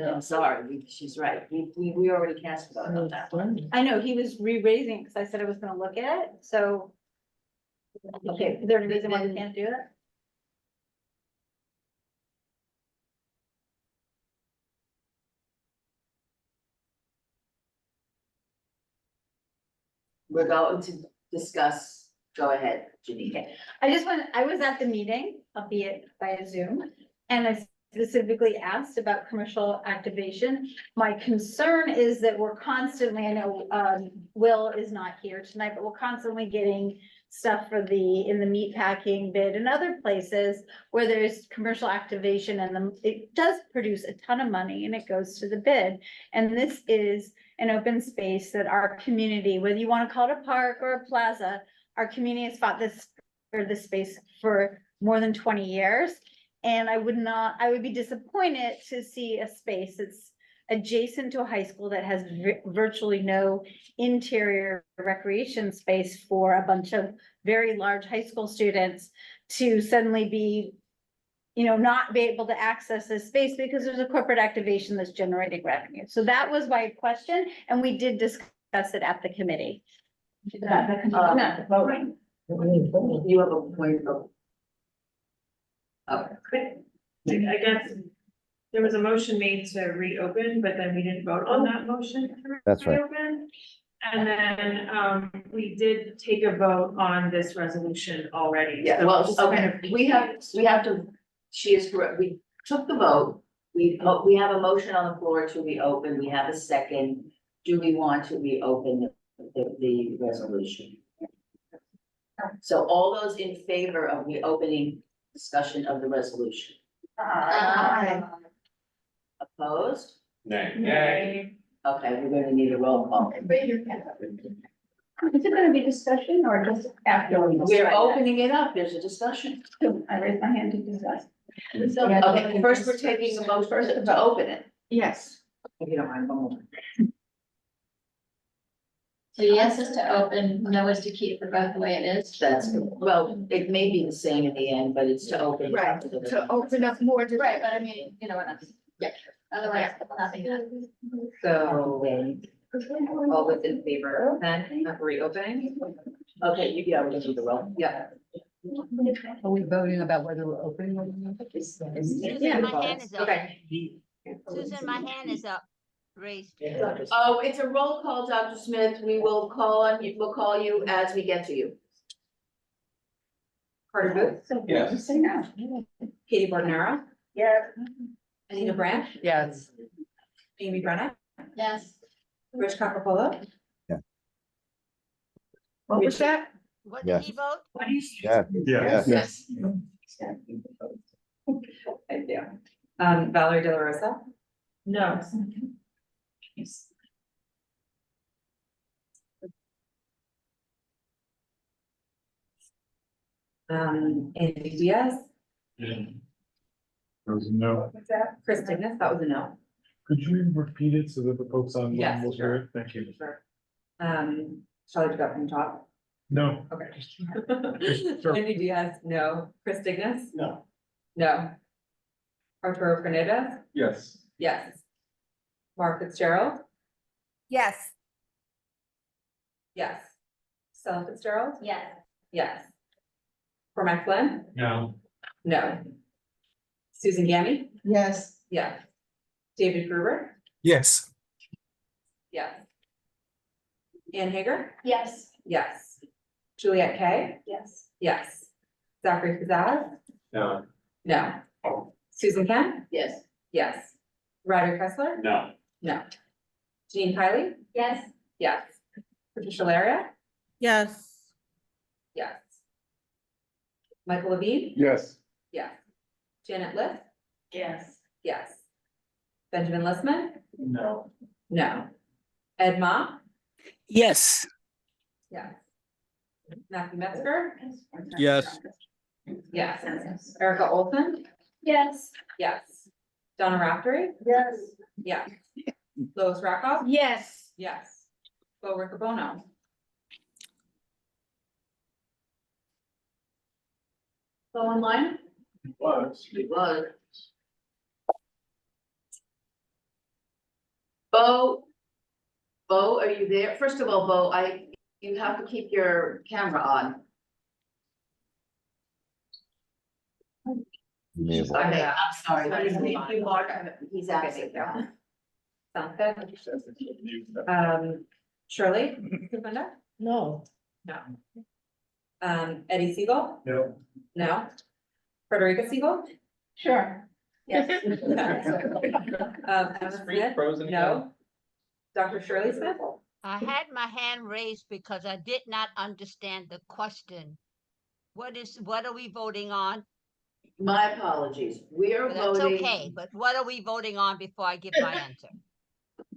I'm sorry, she's right. We already cast a vote on that one. I know, he was re-raising, because I said I was gonna look at it, so. Okay, is there any reason why we can't do it? We're going to discuss, go ahead, Janine. Okay, I was at the meeting, albeit via Zoom, and I specifically asked about commercial activation. My concern is that we're constantly, I know, Will is not here tonight, but we're constantly getting stuff for in the meat packing bid and other places where there's commercial activation and it does produce a ton of money and it goes to the bid. And this is an open space that our community, whether you want to call it a park or a plaza, our community has fought this space for more than 20 years. And I would be disappointed to see a space that's adjacent to a high school that has virtually no interior recreation space for a bunch of very large high school students to suddenly be, not be able to access this space because there's a corporate activation that's generating revenue. So that was my question, and we did discuss it at the committee. Not voting. You have a point of. Okay. I guess there was a motion made to reopen, but then we didn't vote on that motion. To That's right. reopen. And then, we did take a vote on this resolution already. Yeah, So well, just kind okay, of- we have to, she is correct, we took the vote. We have a motion on the floor to reopen, we have a second. Do we want to reopen the resolution? So all those in favor of reopening discussion of the resolution? Opposed? Nay. Okay, we're gonna need a roll call. Is it gonna be discussion or just after? We're opening it up, there's a discussion. I raised my hand to discuss. Okay, first we're taking a motion to open it. Yes. If you don't mind, one moment. So yes is to open, no is to keep or both the way it is. That's, well, it may be the same in the end, but it's to open. it up Right, to the- to open up more. Right, but I mean, you know what I'm. Yeah. Otherwise, nothing. So, All those in favor then of reopening? okay, we're gonna do the roll. Yeah. Are we voting about whether we're opening or not? Yeah. My hand is up. Okay. Susan, my hand is up, raised. Oh, it's a roll call, Dr. Smith. We will call on you, we'll call you as we get to you. Carter Booth? Yes. Katie Bordenaro? Yeah. Anita Brandt? Yes. Amy Brennan? Yes. Rich Cacapola? What was that? What Yes. did he vote? Yeah. Yes. Yes. Thank you. Valerie De La Rosa? No. Andy Diaz? No. What's that? Chris Dignas, that was a no. Could you repeat it so that the folks on Yes, will sure. hear it? Thank you. Sure. Shall I do that from the top? No. Okay. Sure. Andy Diaz, no. Chris Dignas? No. No. Arturo Fernandez? Yes. Yes. Mark Fitzgerald? Yes. Yes. Stella Fitzgerald? Yes. Yes. Cormac Flynn? No. No. Susan Gammy? Yes. Yes. David Gruber? Yes. Yes. Ann Hager? Yes. Yes. Juliet Kay? Yes. Yes. Zachary Pizzazz? No. No. Susan Kemp? Yes. Yes. Ryder Kessler? No. No. Jean Kiley? Yes. Yes. Patricia Laria? Yes. Yes. Michael Levine? Yes. Yes. Janet Liff? Yes. Yes. Benjamin Lissman? No. No. Ed Ma? Yes. Yes. Matthew Metzger? Yes. Yes. Erica Olson? Yes. Yes. Donna Raftery? Yes. Yes. Lois Rackoff? Yes. Yes. Bo Riccobono? Go online? It was. Bo, are you there? First of all, Bo, you have to keep your camera on. May have- Okay, I'm sorry. He's asking. Sounds good. Shirley, Linda? No, No. Eddie Siegel? No. No. Frederica Siegel? Sure. Yes. Emma Smith? Frozen again? No. Dr. Shirley Smith? I had my hand raised because I did not understand the question. What are we voting on? My apologies. We are Well, that's voting. okay, but what are we voting on before I give my answer?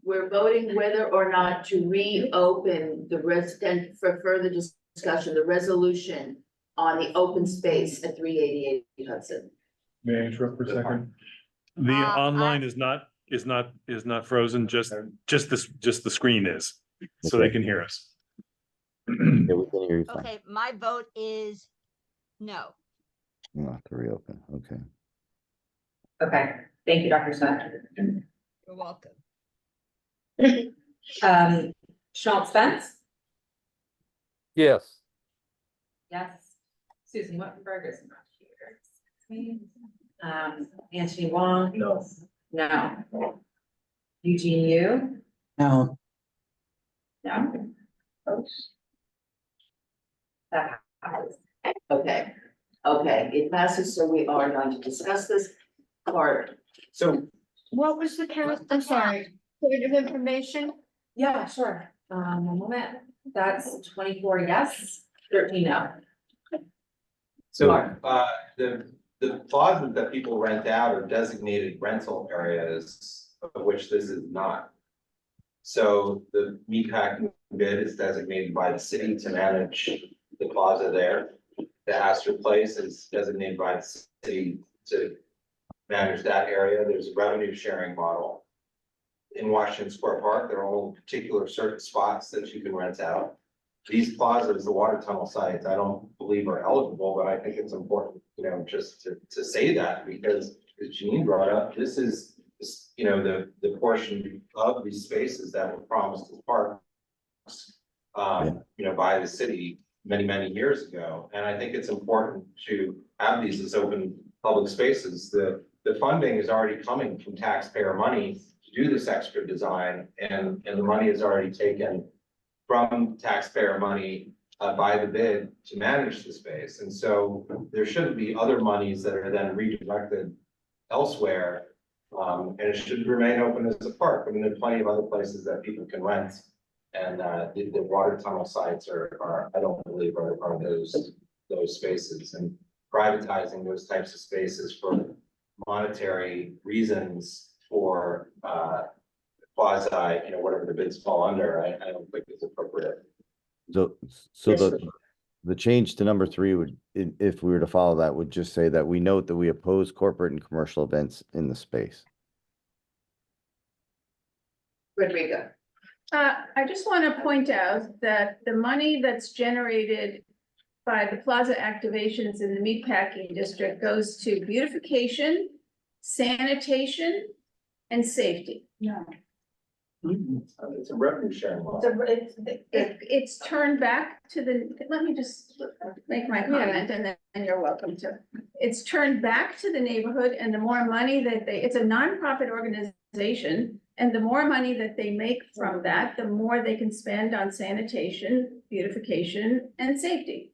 We're voting whether or not to reopen the resident for further discussion, the resolution on the open space at 388 Hudson. May I interrupt for a second? The online is not frozen, just the screen is, so they Okay. can hear us. Yeah, we can hear you fine. Okay, my vote is no. Not to reopen, okay. Okay, thank you, Dr. Smith. You're welcome. Sean Spence? Yes. Yes. Susan Wittenberg is not here. Anthony Wong? No. No. Eugene Yu? No. No. That passes. Okay, it passes, so we are going to discuss this part. So What was the count? I'm sorry, point of information? Yeah, sure. One moment. That's 24 yes, 13 no. So, the plazas that people rent out are designated rental areas, of which this is not. So the meatpacking bid is designated by the city to manage the plaza there. The Astor Place is designated by the city to manage that area. There's a revenue sharing model. In Washington Square Park, there are only particular certain spots that you can rent out. These plazas, the water tunnel sites, I don't believe are eligible, but I think it's important, just to say that, because as Janine brought up, this is, the portion of these spaces that were promised as parks, by the city many, many years ago. And I think it's important to have these as open public spaces. The funding is already coming from taxpayer money to do this extra design, and the money is already taken from taxpayer money by the bid to manage the space. And so there shouldn't be other monies that are then redirected elsewhere. And it should remain open as a park. I mean, there are plenty of other places that people can rent. And the water tunnel sites are, I don't believe are those spaces, and privatizing those types of spaces for monetary reasons for quasi, whatever the bids fall under, I don't think it's appropriate. So the change to number 3 would, if we were to follow that, would just say that we note that we oppose corporate and commercial events in the space. Rodrigo. I just want to point out that the money that's generated by the plaza activations in the meatpacking district goes to beautification, sanitation, and safety. No. It's a revenue sharing model. It's turned back to let me just make my comment and then you're welcome to. It's turned back to the neighborhood, and the more money that it's a nonprofit organization. And the more money that they make from that, the more they can spend on sanitation, beautification, and safety.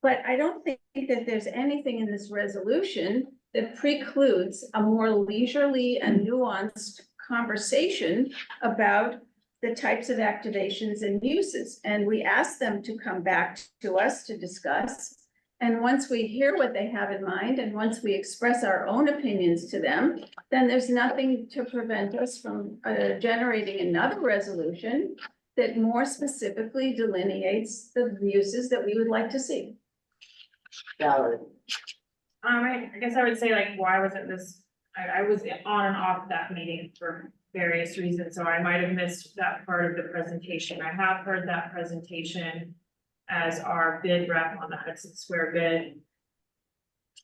But I don't think that there's anything in this resolution that precludes a more leisurely and nuanced conversation about the types of activations and uses. And we ask them to come back to us to discuss. And once we hear what they have in mind, and once we express our own opinions to them, then there's nothing to prevent us from generating another resolution that more specifically delineates the uses that we would like to see. Valerie. I guess I would say, why wasn't this, I was on and off that meeting for various reasons, so I might have missed that part of the presentation. I have heard that presentation as our bid rep on the Hudson Square bid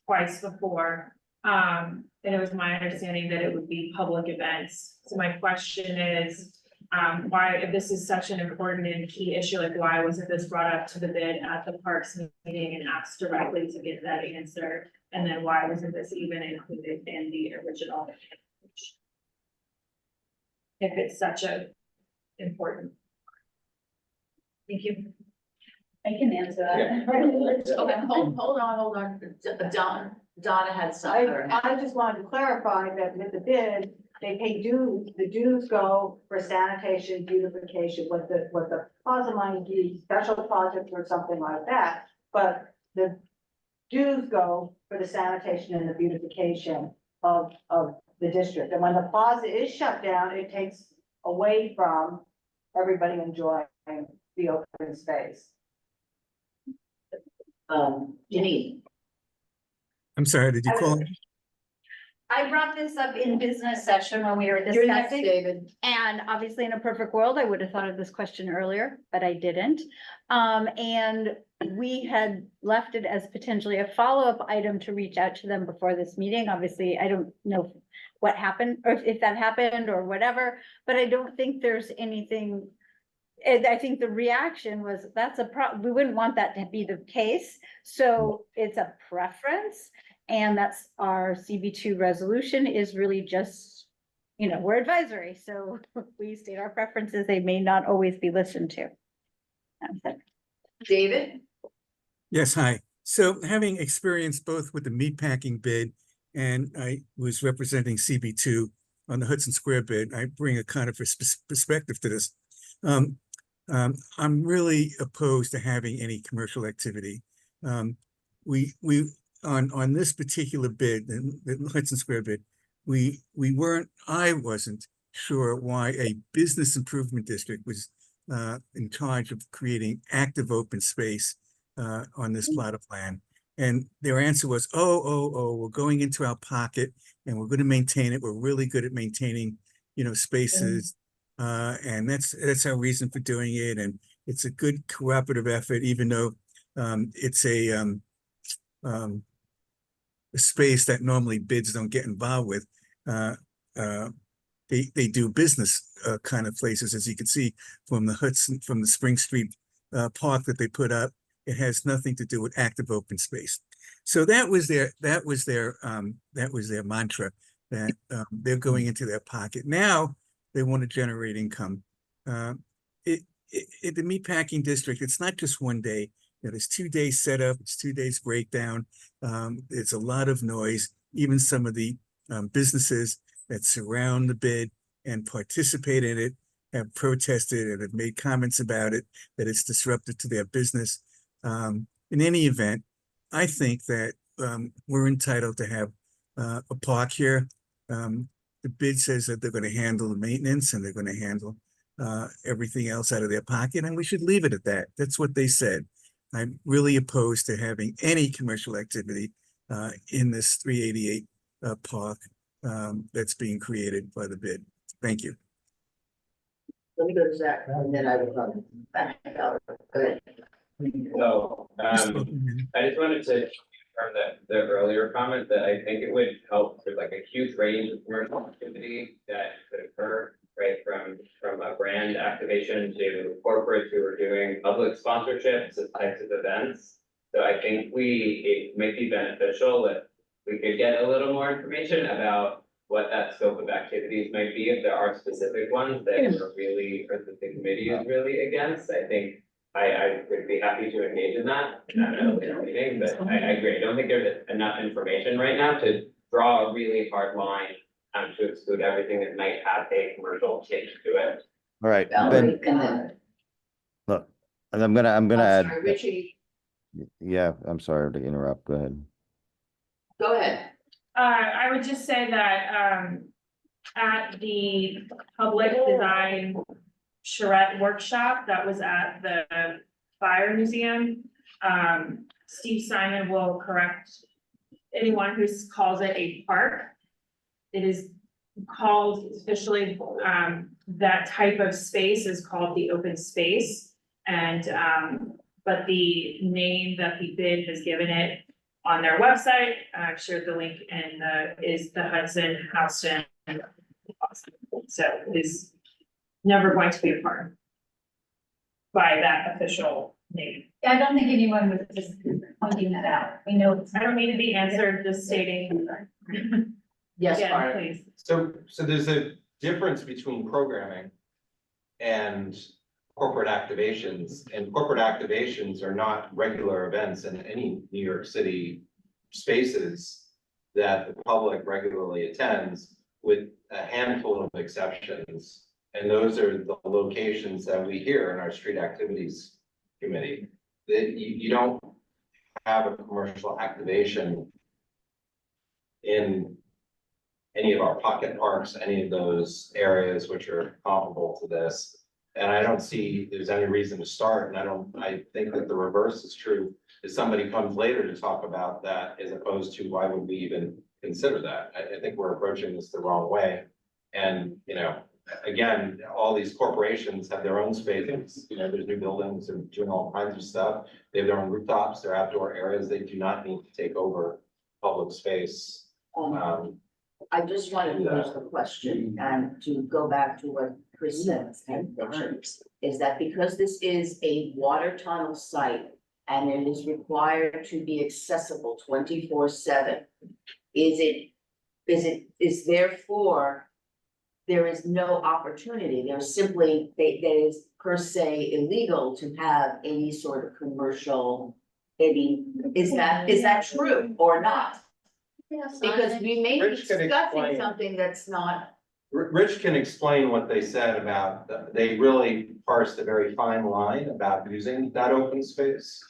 twice before. And it was my understanding that it would be public events. So my question is, why, if this is such an important and key issue, like why wasn't this brought up to the bid at the parks meeting and asked directly to get that answer? And then why wasn't this even included in the original? If it's such a important. Thank you. I can answer that. Okay, hold on. Donna had something. I just wanted to clarify that with the bid, they pay dues, the dues go for sanitation, beautification, what the plaza money be, special projects or something like that. But the dues go for the sanitation and the beautification of the district. And when the plaza is shut down, it takes away from everybody enjoying the open space. Janine. I'm sorry, did you call? I brought this up in business session when we were You're next, discussing, David. and obviously in a perfect world, I would have thought of this question earlier, but I didn't. And we had left it as potentially a follow-up item to reach out to them before this meeting. Obviously, I don't know what happened, or if that happened or whatever, but I don't think there's anything. And I think the reaction was, we wouldn't want that to be the case. So it's a preference. And that's our CB2 resolution is really just, we're advisory. So we state our preferences. They may not always be listened to. David? Yes, hi. So having experienced both with the meatpacking bid and I was representing CB2 on the Hudson Square bid, I bring a kind of perspective to this. I'm really opposed to having any commercial activity. On this particular bid, the Hudson Square bid, I wasn't sure why a business improvement district was in charge of creating active open space on this plot of land. And their answer was, we're going into our pocket and we're going to maintain it. We're really good at maintaining, spaces. And that's our reason for doing it. And it's a good cooperative effort, even though it's a space that normally bids don't get involved with. They do business kind of places, as you can see from the Spring Street park that they put up. It has nothing to do with active open space. So that was their mantra, that they're going into their pocket. Now they want to generate income. The meatpacking district, it's not just one day. There's 2 days setup, it's 2 days breakdown. It's a lot of noise. Even some of the businesses that surround the bid and participate in it have protested and have made comments about it, that it's disruptive to their business. In any event, I think that we're entitled to have a park here. The bid says that they're going to handle the maintenance and they're going to handle everything else out of their pocket, and we should leave it at that. That's what they said. I'm really opposed to having any commercial activity in this 388 park that's being created by the bid. Thank you. Let me go to Zach, and then I will come back. Go ahead. So, I just wanted to confirm that the earlier comment that I think it would help with like a huge range of commercial activity that could occur, right? From a brand activation to corporate who are doing public sponsorships and types of events. So I think it might be beneficial if we could get a little more information about what that scope of activities might be, if there are specific ones that are really, or that the committee is really against. I think I would be happy to engage in that at a later meeting, but I agree. I don't think there's enough information right now to draw a really hard line to exclude everything that might have a commercial tinge to it. All right, Valerie, Ben, and then, look, and I'm gonna add. sorry, Richie, Yeah, I'm sorry to interrupt. Go ahead. go ahead. I would just say that, at the public design charrette workshop that was at the Fire Museum, Steve Simon will correct anyone who calls it a park. It is called officially, that type of space is called the open space. And, but the name that the bid has given it on their website. I've shared the link in is the Hudson Houston. So is never going to be a part by that official name. I don't think anyone was just pointing that out. We know. I don't need to be answered, just stating. Yes, Yeah, Barb. please. So there's a difference between programming and corporate activations, and corporate activations are not regular events in any New York City spaces that the public regularly attends, with a handful of exceptions. And those are the locations that we hear in our street activities committee. That you don't have a commercial activation in any of our pocket parks, any of those areas which are comparable to this. And I don't see there's any reason to start, and I think that the reverse is true. If somebody comes later to talk about that, as opposed to why would we even consider that? I think we're approaching this the wrong way. And, you know, again, all these corporations have their own spaces, you know, there's new buildings and doing all kinds of stuff. They have their own rooftops, their outdoor areas, they do not need to take over public space. I just want to pose the question, and to go back to what Chris said, is that because this is a water tunnel site and it is required to be accessible 24/7, is therefore there is no opportunity, there's simply, that is per se illegal to have any sort of commercial, is that true or not? Because we may be Rich can discussing explain. something that's not. Rich can explain what they said about, they really parsed a very fine line about using that open space.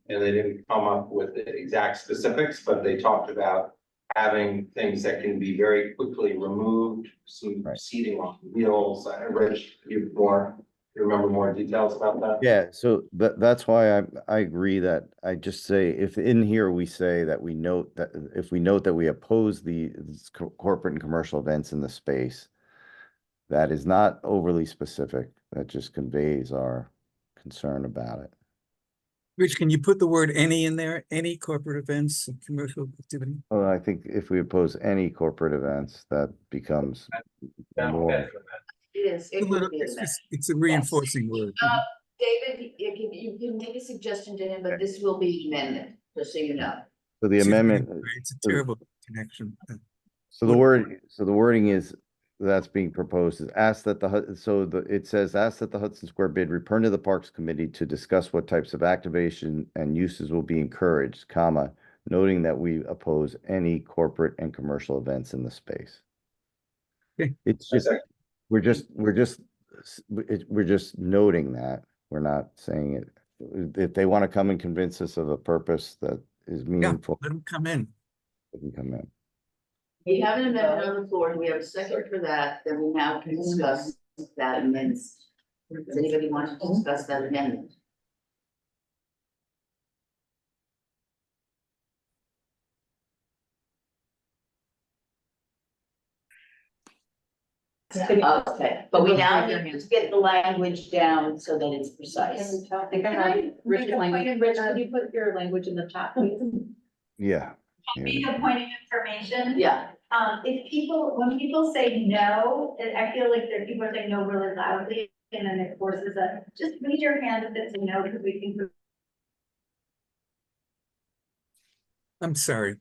And they didn't come up with the exact specifics, but they talked about having things that can be very quickly removed, some seating on wheels. Rich, you remember more details about that? Yeah, so that's why I agree that I just say, if in here we say that we note that, if we note that we oppose the corporate and commercial events in the space, that is not overly specific, that just conveys our concern about it. Rich, can you put the word any in there? Any corporate events and commercial activity? Well, I think if we oppose any corporate events, that becomes more. It is, it would be. It's a reinforcing word. David, you can make a suggestion to him, but this will be amended, just so you know. So the amendment. It's a terrible connection. So the wording is, that's being proposed is ask that it says ask that the Hudson Square bid return to the Parks Committee to discuss what types of activation and uses will be encouraged, comma, noting that we oppose any corporate and commercial events in the space. Okay. It's just, we're just noting that, we're not saying it. If they want to come and convince us of a purpose that is meaningful. Let them come in. They can come in. We have an amendment on the floor, and we have a second for that, then we now can discuss that amendment. Does anybody want to discuss that amendment? Okay, but we now need to get the language down so that it's precise. Rich, could you put your language in the chat, please? Yeah. Be a point of information. Yeah. When people say no, I feel like people are saying no really loudly, and then it forces a, just raise your hand if it's a no, because we can. I'm sorry.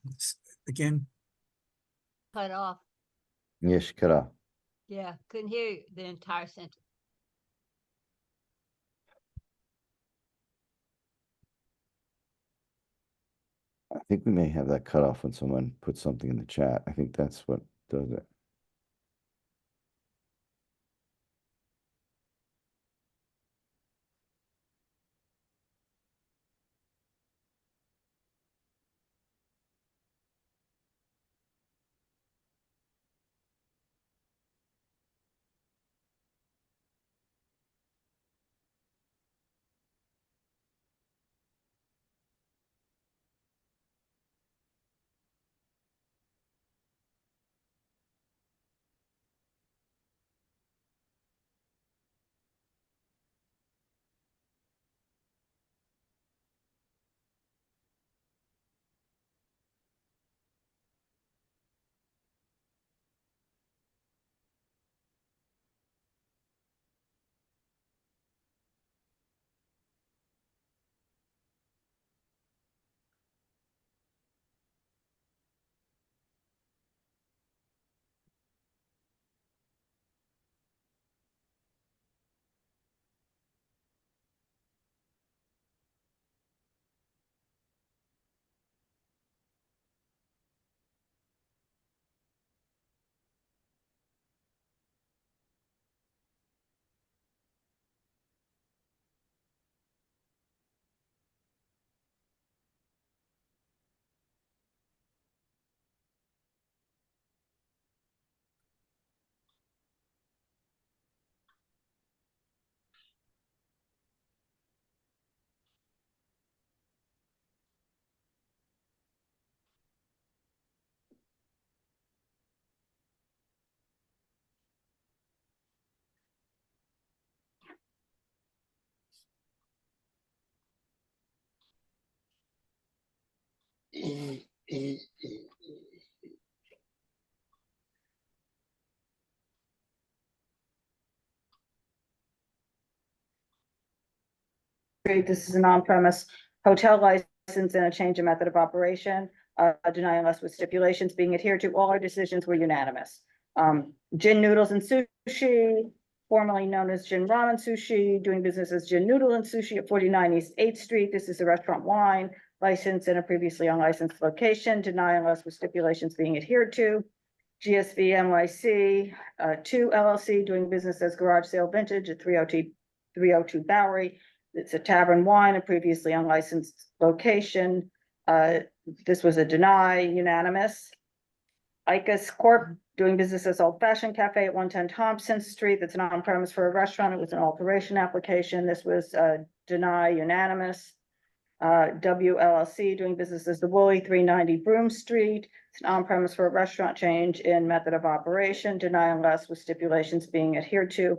Again, Cut off. Yes, cut off. Yeah, couldn't hear the entire sentence. I think we may have that cut off when someone puts something in the chat. I think that's what does it. This is an on-premise hotel license and a change in method of operation. Deny unless with stipulations being adhered to. All our decisions were unanimous. Gin Noodles and Sushi, formerly known as Gin Ramen Sushi, doing business as Gin Noodle and Sushi at 49 East 8th Street. This is a restaurant wine license in a previously unlicensed location. Deny unless with stipulations being adhered to. GSV NYC 2 LLC, doing business as Garage Sale Vintage at 302 Bowery. It's a tavern wine, a previously unlicensed location. This was a deny, unanimous. Icus Corp. doing business as Old Fashioned Cafe at 110 Thompson Street. That's an on-premise for a restaurant. It was an alteration application. This was deny, unanimous. WLLC doing business as the Woolly 390 Broome Street. It's an on-premise for a restaurant, change in method of operation. Deny unless with stipulations being adhered to.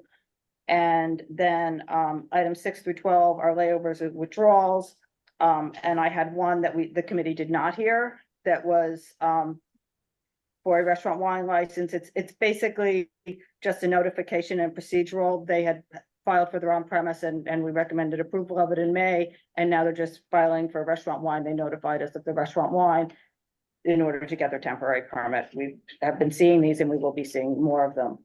And then items 6 through 12 are layovers and withdrawals. And I had one that the committee did not hear, that was for a restaurant wine license. It's basically just a notification and procedural. They had filed for their on premise and we recommended approval of it in May. And now they're just filing for a restaurant wine. They notified us of the restaurant wine in order to get their temporary permit. We have been seeing these and we will be seeing more of them.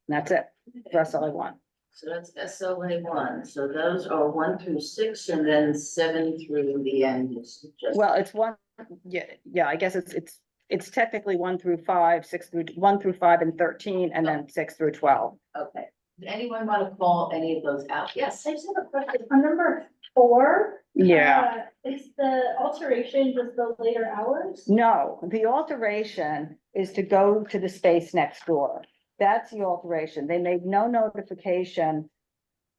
And that's it. That's all I want. So that's SLA 1. So those are 1 through 6 and then 7 through the end is just. Well, it's one, yeah, I guess it's technically 1 through 5, 1 through 5 and 13, and then 6 through 12. Okay. Does anyone want to call any of those out? Yes. I just have a question. On number 4. Yeah. Is the alteration just the later hours? No, the alteration is to go to the space next door. That's the alteration. They made no notification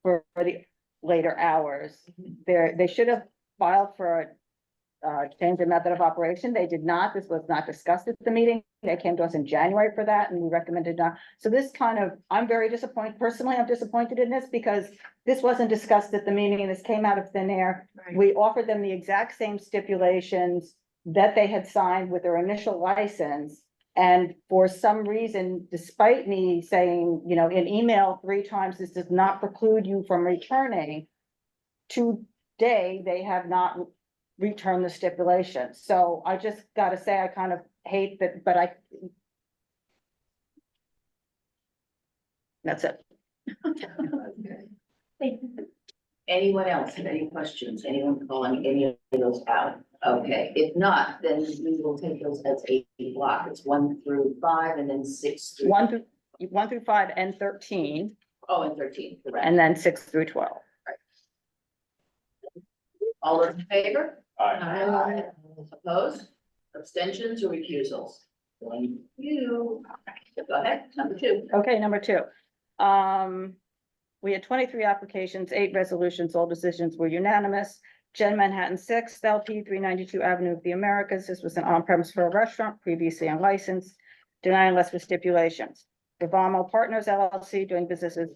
for the later hours. They should have filed for a change in method of operation. They did not. This was not discussed at the meeting. They came to us in January for that and we recommended not. So this I'm very disappointed. Personally, I'm disappointed in this because this wasn't discussed at the meeting and this came out of thin air. Right. We offered them the exact same stipulations that they had signed with their initial license. And for some reason, despite me saying, in email 3 times, this does not preclude you from returning, today they have not returned the stipulation. So I just gotta say, I kind of hate that, but that's it. Anyone else have any questions? Anyone calling any of those out? Okay, if not, then we will take those as a block. It's 1 through 5 and then 6 through. 1 through 5 and 13. Oh, and 13, correct. And then 6 through 12. All those in favor? Aye. Opposed? Abstentions or recusals? Thank you. Go ahead, number 2. Okay, number 2. We had 23 applications, 8 resolutions, all decisions were unanimous. Gen Manhattan 6, LP 392 Avenue of the Americas. This was an on-premise for a restaurant, previously unlicensed. Deny unless with stipulations. Devamo Partners LLC, doing business as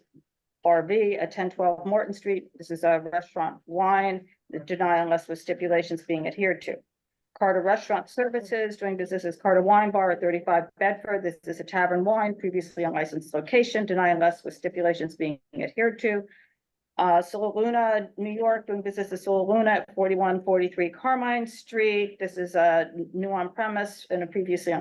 RV at 1012 Morton Street. This is a restaurant wine. Deny unless with stipulations being adhered to. Carter Restaurant Services, doing business as Carter Wine Bar at 35 Bedford. This is a tavern wine, previously unlicensed location. Deny unless with stipulations being adhered to. Solaluna, New York, doing business as Solaluna at 4143 Carmine Street. This is a new on-premise and a previously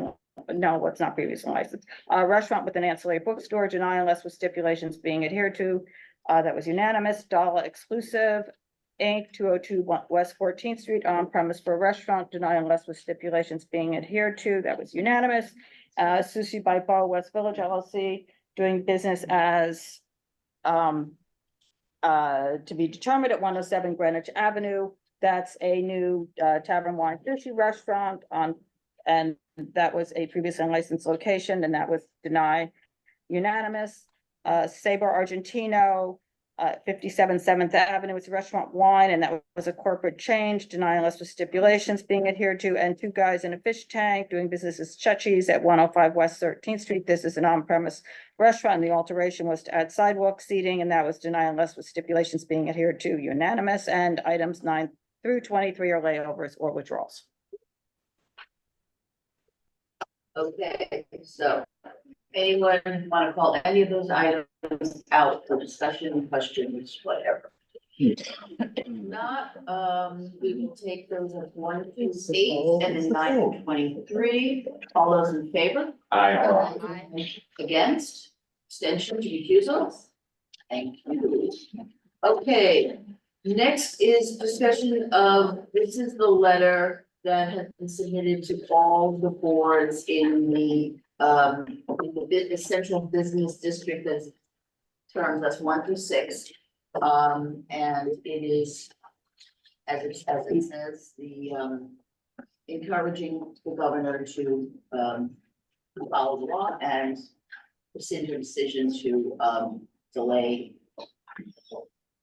no, it's not previously licensed. Restaurant with an ancillary bookstore. Deny unless with stipulations being adhered to. That was unanimous. Dala Exclusive Inc., 202 West 14th Street, on premise for a restaurant. Deny unless with stipulations being adhered to. That was unanimous. Sushi by Bar West Village LLC, doing business as to be determined at 107 Greenwich Avenue. That's a new tavern wine sushi restaurant and that was a previous unlicensed location, and that was denied unanimous. Saber Argentino, 57 7th Avenue, it's a restaurant wine, and that was a corporate change, deny unless with stipulations being adhered to. And Two Guys in a Fish Tank, doing business as Chuchi's at 105 West 13th Street. This is an on-premise restaurant, and the alteration was to add sidewalk seating, and that was deny unless with stipulations being adhered to, unanimous. And items 9 through 23 are layovers or withdrawals. Okay, so anyone want to call any of those items out for discussion, questions, whatever? If not, we will take those as 1 through 8 and then 9 through 23. All those in favor? Against? Abstentions, recusals? Thank you. Okay, next is discussion of, this is the letter that has been submitted to all the boards in the central business district that's terms, that's 1 through 6. And it is, as it says, the, encouraging the governor to, follow the law and rescind her decision to, delay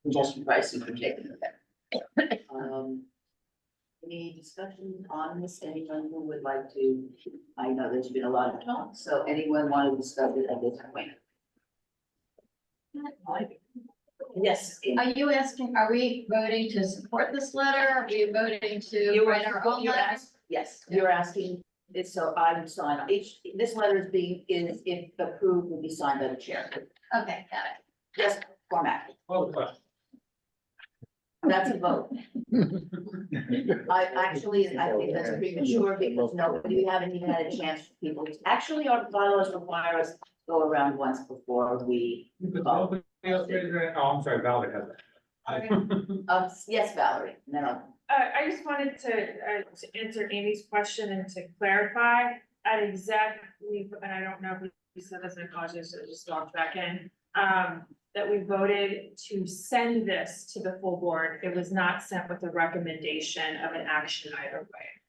congestion pricing from taking effect. Any discussion on this? Anyone who would like to? I know there's been a lot of talk, so anyone want to discuss it at this point? Yes. Are you asking, are we voting to support this letter? Are we voting to write our own letter? Yes, you're asking this, so I would sign this letter is being, if approved, will be signed by the chair. Okay, got it. Just format. That's a vote. I think that's premature because we haven't even had a chance for people. Actually, our bylaws require us to go around once before we vote. I'm sorry, Valerie has that. Yes, Valerie, and then I'll. I just wanted to answer Amy's question and to clarify at exactly, and I don't know if you said this, and I apologize, I just walked back in. That we voted to send this to the full board. It was not sent with a recommendation of an action either way.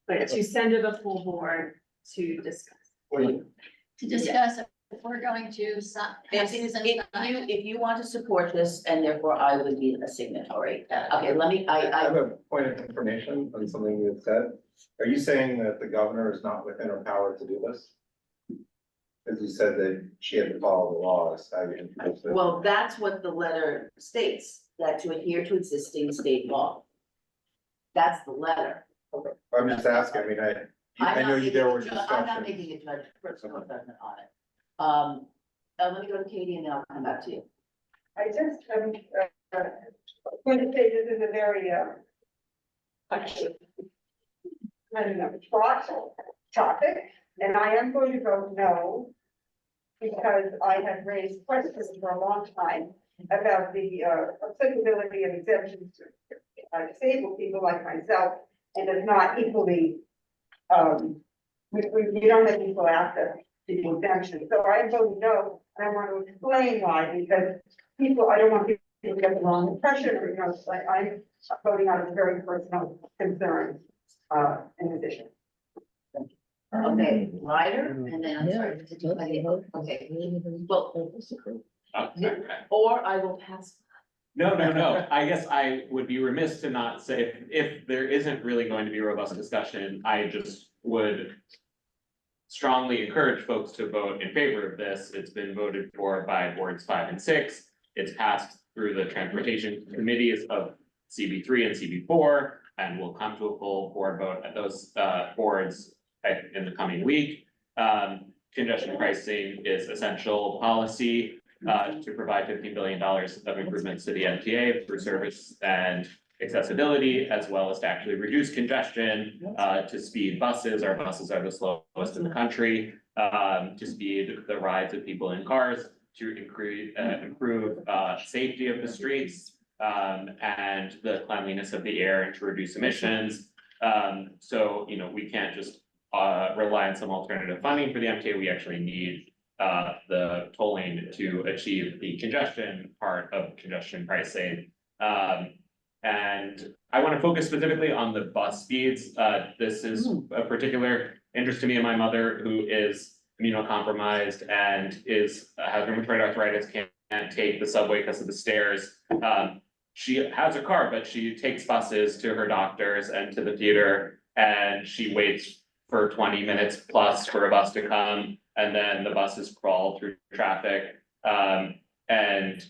But to send to the full board to discuss. To discuss if we're going to sign. If you want to support this, and therefore I would be a signatory. Okay, let me, I have a point of information on something you had said. Are you saying that the governor is not within her power to do this? Because you said that she had to follow the laws. well, that's what the letter states, that to adhere to existing state law. That's the letter. Okay, I'm just asking, I mean, I know there were discussions. I'm not making a personal judgment on it. Let me go to Katie and then I'll come back to you. I just, going to say this is a very, I don't know, fraught topic, and I am going to vote no, because I have raised questions for a long time about the applicability of exemptions to disabled people like myself, and does not equally, we don't have equal access to the exemption. So I am voting no, and I want to explain why, because I don't want people to get the wrong impression, or, I'm voting out of very personal concerns, in addition. Okay, Ryder, and then I'm sorry. Okay, well, or I will pass. No, I guess I would be remiss to not say, if there isn't really going to be a robust discussion, I just would strongly encourage folks to vote in favor of this. It's been voted for by boards 5 and 6. It's passed through the transportation committees of CB3 and CB4, and will come to a full board vote at those boards in the coming week. Congestion pricing is essential policy to provide $15 billion of improvements to the MTA through service and accessibility, as well as to actually reduce congestion, to speed buses. Our buses are the slowest in the country, to speed the rides of people in cars, to improve safety of the streets, and the cleanliness of the air, and to reduce emissions. So, we can't just rely on some alternative funding for the MTA. We actually need the tolling to achieve the congestion part of congestion pricing. And I want to focus specifically on the bus speeds. This is a particular interest to me and my mother, who is immunocompromised and has rheumatoid arthritis, can't take the subway because of the stairs. She has a car, but she takes buses to her doctors and to the theater, and she waits for 20 minutes plus for a bus to come, and then the buses crawl through traffic. And,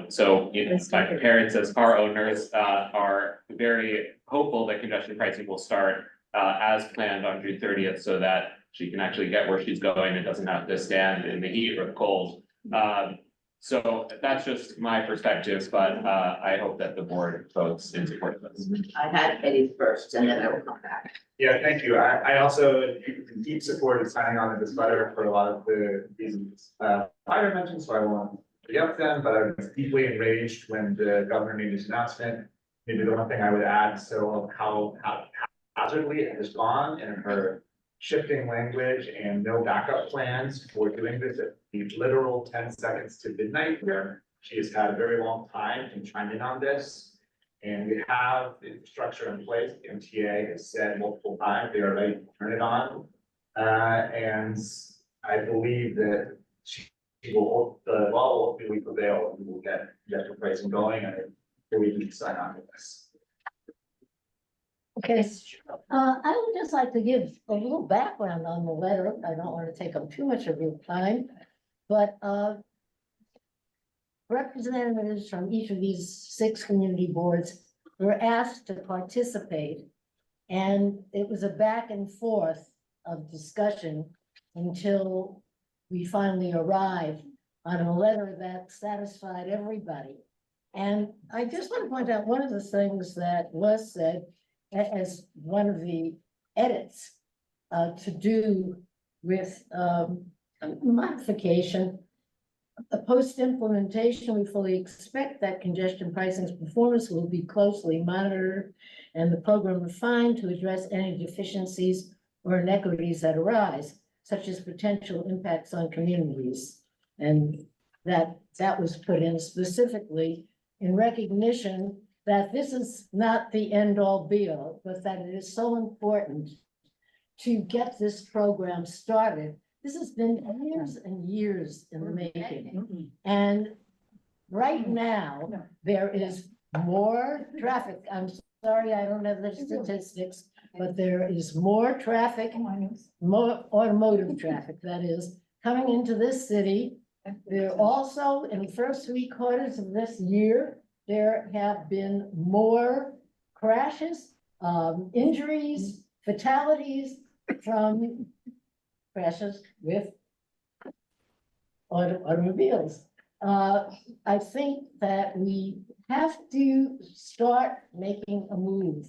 so, my parents as car owners, are very hopeful that congestion pricing will start, as planned on June 30th, so that she can actually get where she's going and doesn't have to stand in the heat or the cold. So that's just my perspective, but, I hope that the board votes in support of this. I had Eddie first and then I will come back. Yeah, thank you. I also deep support of signing on to this letter for a lot of the reasons I mentioned, so I won't re-up them, but I was deeply enraged when the governor made this announcement. Maybe the one thing I would add, so how hazardly it has gone in her shifting language and no backup plans for doing this at the literal 10 seconds to midnight here. She has had a very long time to chime in on this. And we have the infrastructure in place. The MTA has said multiple times they are ready to turn it on. And I believe that she will, the law will ultimately prevail and we will get the pricing going, and I believe we can sign on to this. Okay, I would just like to give a little background on the letter. I don't want to take up too much of your time, but representatives from each of these 6 community boards were asked to participate. And it was a back and forth of discussion until we finally arrived on a letter that satisfied everybody. And I just want to point out one of the things that was said as one of the edits to do with modification. Post-implementation, we fully expect that congestion pricing's performance will be closely monitored and the program refined to address any deficiencies or inequities that arise, such as potential impacts on communities. And that was put in specifically in recognition that this is not the end-all be-all, but that it is so important to get this program started. This has been years and years in the making. And right now, there is more traffic. I'm sorry, I don't have the statistics, but there is more traffic, more automotive traffic, that is, coming into this city. There also, in the first 3 quarters of this year, there have been more crashes, injuries, fatalities from crashes with automobiles. I think that we have to start making a move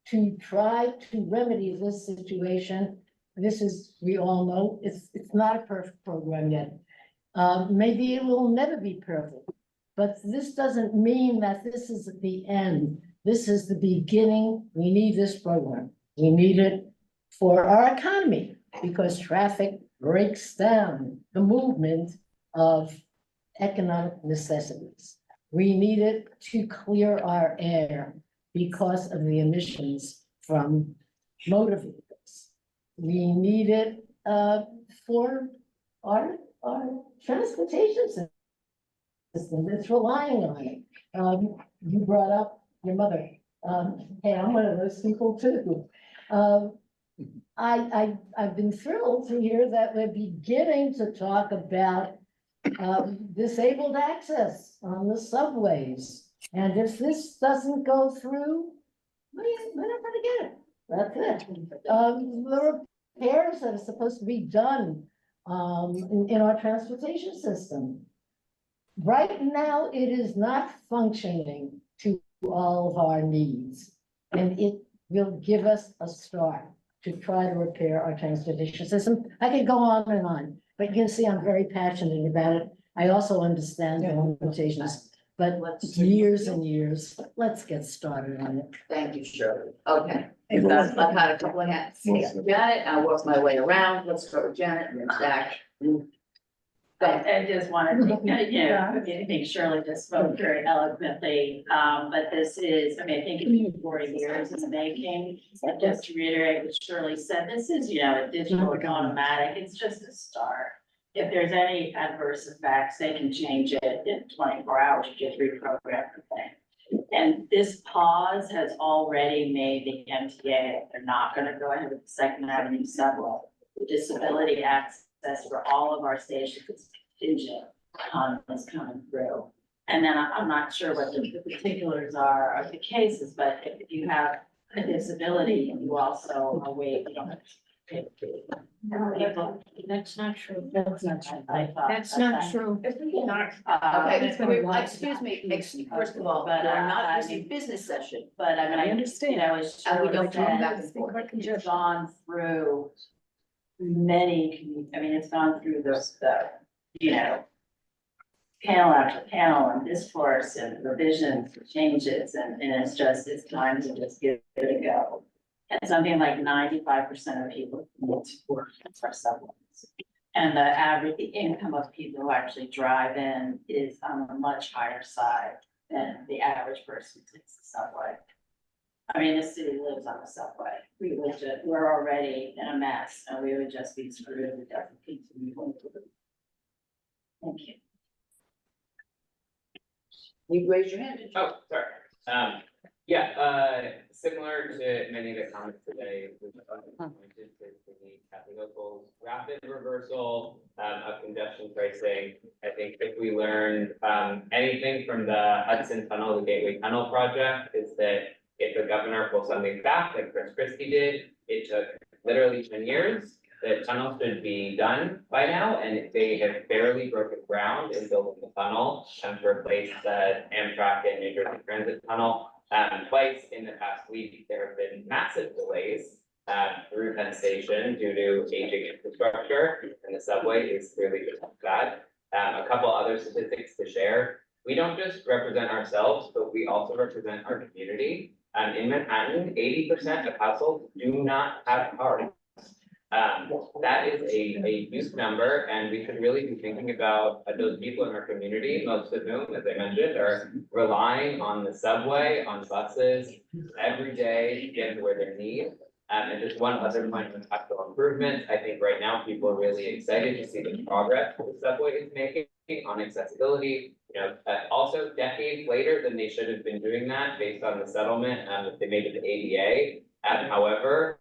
to try to remedy this situation. This is, we all know, it's not a perfect program yet. Maybe it will never be perfect, but this doesn't mean that this is the end. This is the beginning. We need this program. We need it for our economy because traffic breaks down the movement of economic necessities. We need it to clear our air because of the emissions from motor vehicles. We need it for our transportation system that's relying on it. You brought up your mother. Hey, I'm one of those people too. I've been thrilled to hear that we're beginning to talk about disabled access on the subways. And if this doesn't go through, we're not gonna get it. That's it. The repairs that are supposed to be done in our transportation system. Right now, it is not functioning to all of our needs. And it will give us a start to try to repair our transportation system. I could go on, but you can see I'm very passionate about it. I also understand the limitations, but years and years, let's get started on it. Thank you, Shirley. Okay, I've had a couple of hands. Janet, I'll work my way around. Let's start with Janet and then Zach. I just wanted to, I think Shirley just spoke very eloquently, but this is, I think it's been 40 years in the making. And just to reiterate what Shirley said, this is, a digital automatic, it's just a start. If there's any adverse effects, they can change it in 24 hours, you just reprogram the thing. And this pause has already made the MTA, they're not gonna go ahead with the Second Avenue subway. Disability access for all of our stations is contingent is coming through. And then I'm not sure what the particulars are of the cases, but if you have a disability, you also are waived, you don't have to pay the fee. People- That's not true. That's not true. I thought That's not true. Okay, it's been a while. excuse me, first of all, But, we're not I in mean- business session. But I mean, I understand. You know, it's And we sure don't talk that back and forth. it's gone through many, I mean, it's gone through the, you know, panel after panel and discourse and revisions, changes, and it's just, it's time to just give it a go. And something like 95% of people need to work for subways. And the average income of people who actually drive in is on a much higher side than the average person who takes the subway. I mean, the city lives on the subway. We're already in a mess and we would just be screwed if it doesn't continue. Thank you. You raised your hand. Oh, sorry. Similar to many of the comments today, we've pointed to the Kathy Hochul's rapid reversal of congestion pricing. I think if we learned anything from the Hudson Tunnel, the Gateway Tunnel project, is that if the governor pulls something back, like Chris Christie did, it took literally 10 years. The tunnel should be done by now, and they have barely broken ground in building the tunnel to replace the Amtrak and New Jersey Transit tunnel. Twice in the past week, there have been massive delays through Penn Station due to aging infrastructure, and the subway is clearly just that. A couple other statistics to share. We don't just represent ourselves, but we also represent our community. In Manhattan, 80% of households do not have cars. That is a huge number, and we should really be thinking about those people in our community, most of whom, as I mentioned, are relying on the subway, on buses every day to get to where they need. And just one other point on capital improvements, I think right now people are really excited to see the progress the subway is making on accessibility. You know, also decades later than they should have been doing that based on the settlement that they made with the ADA. However,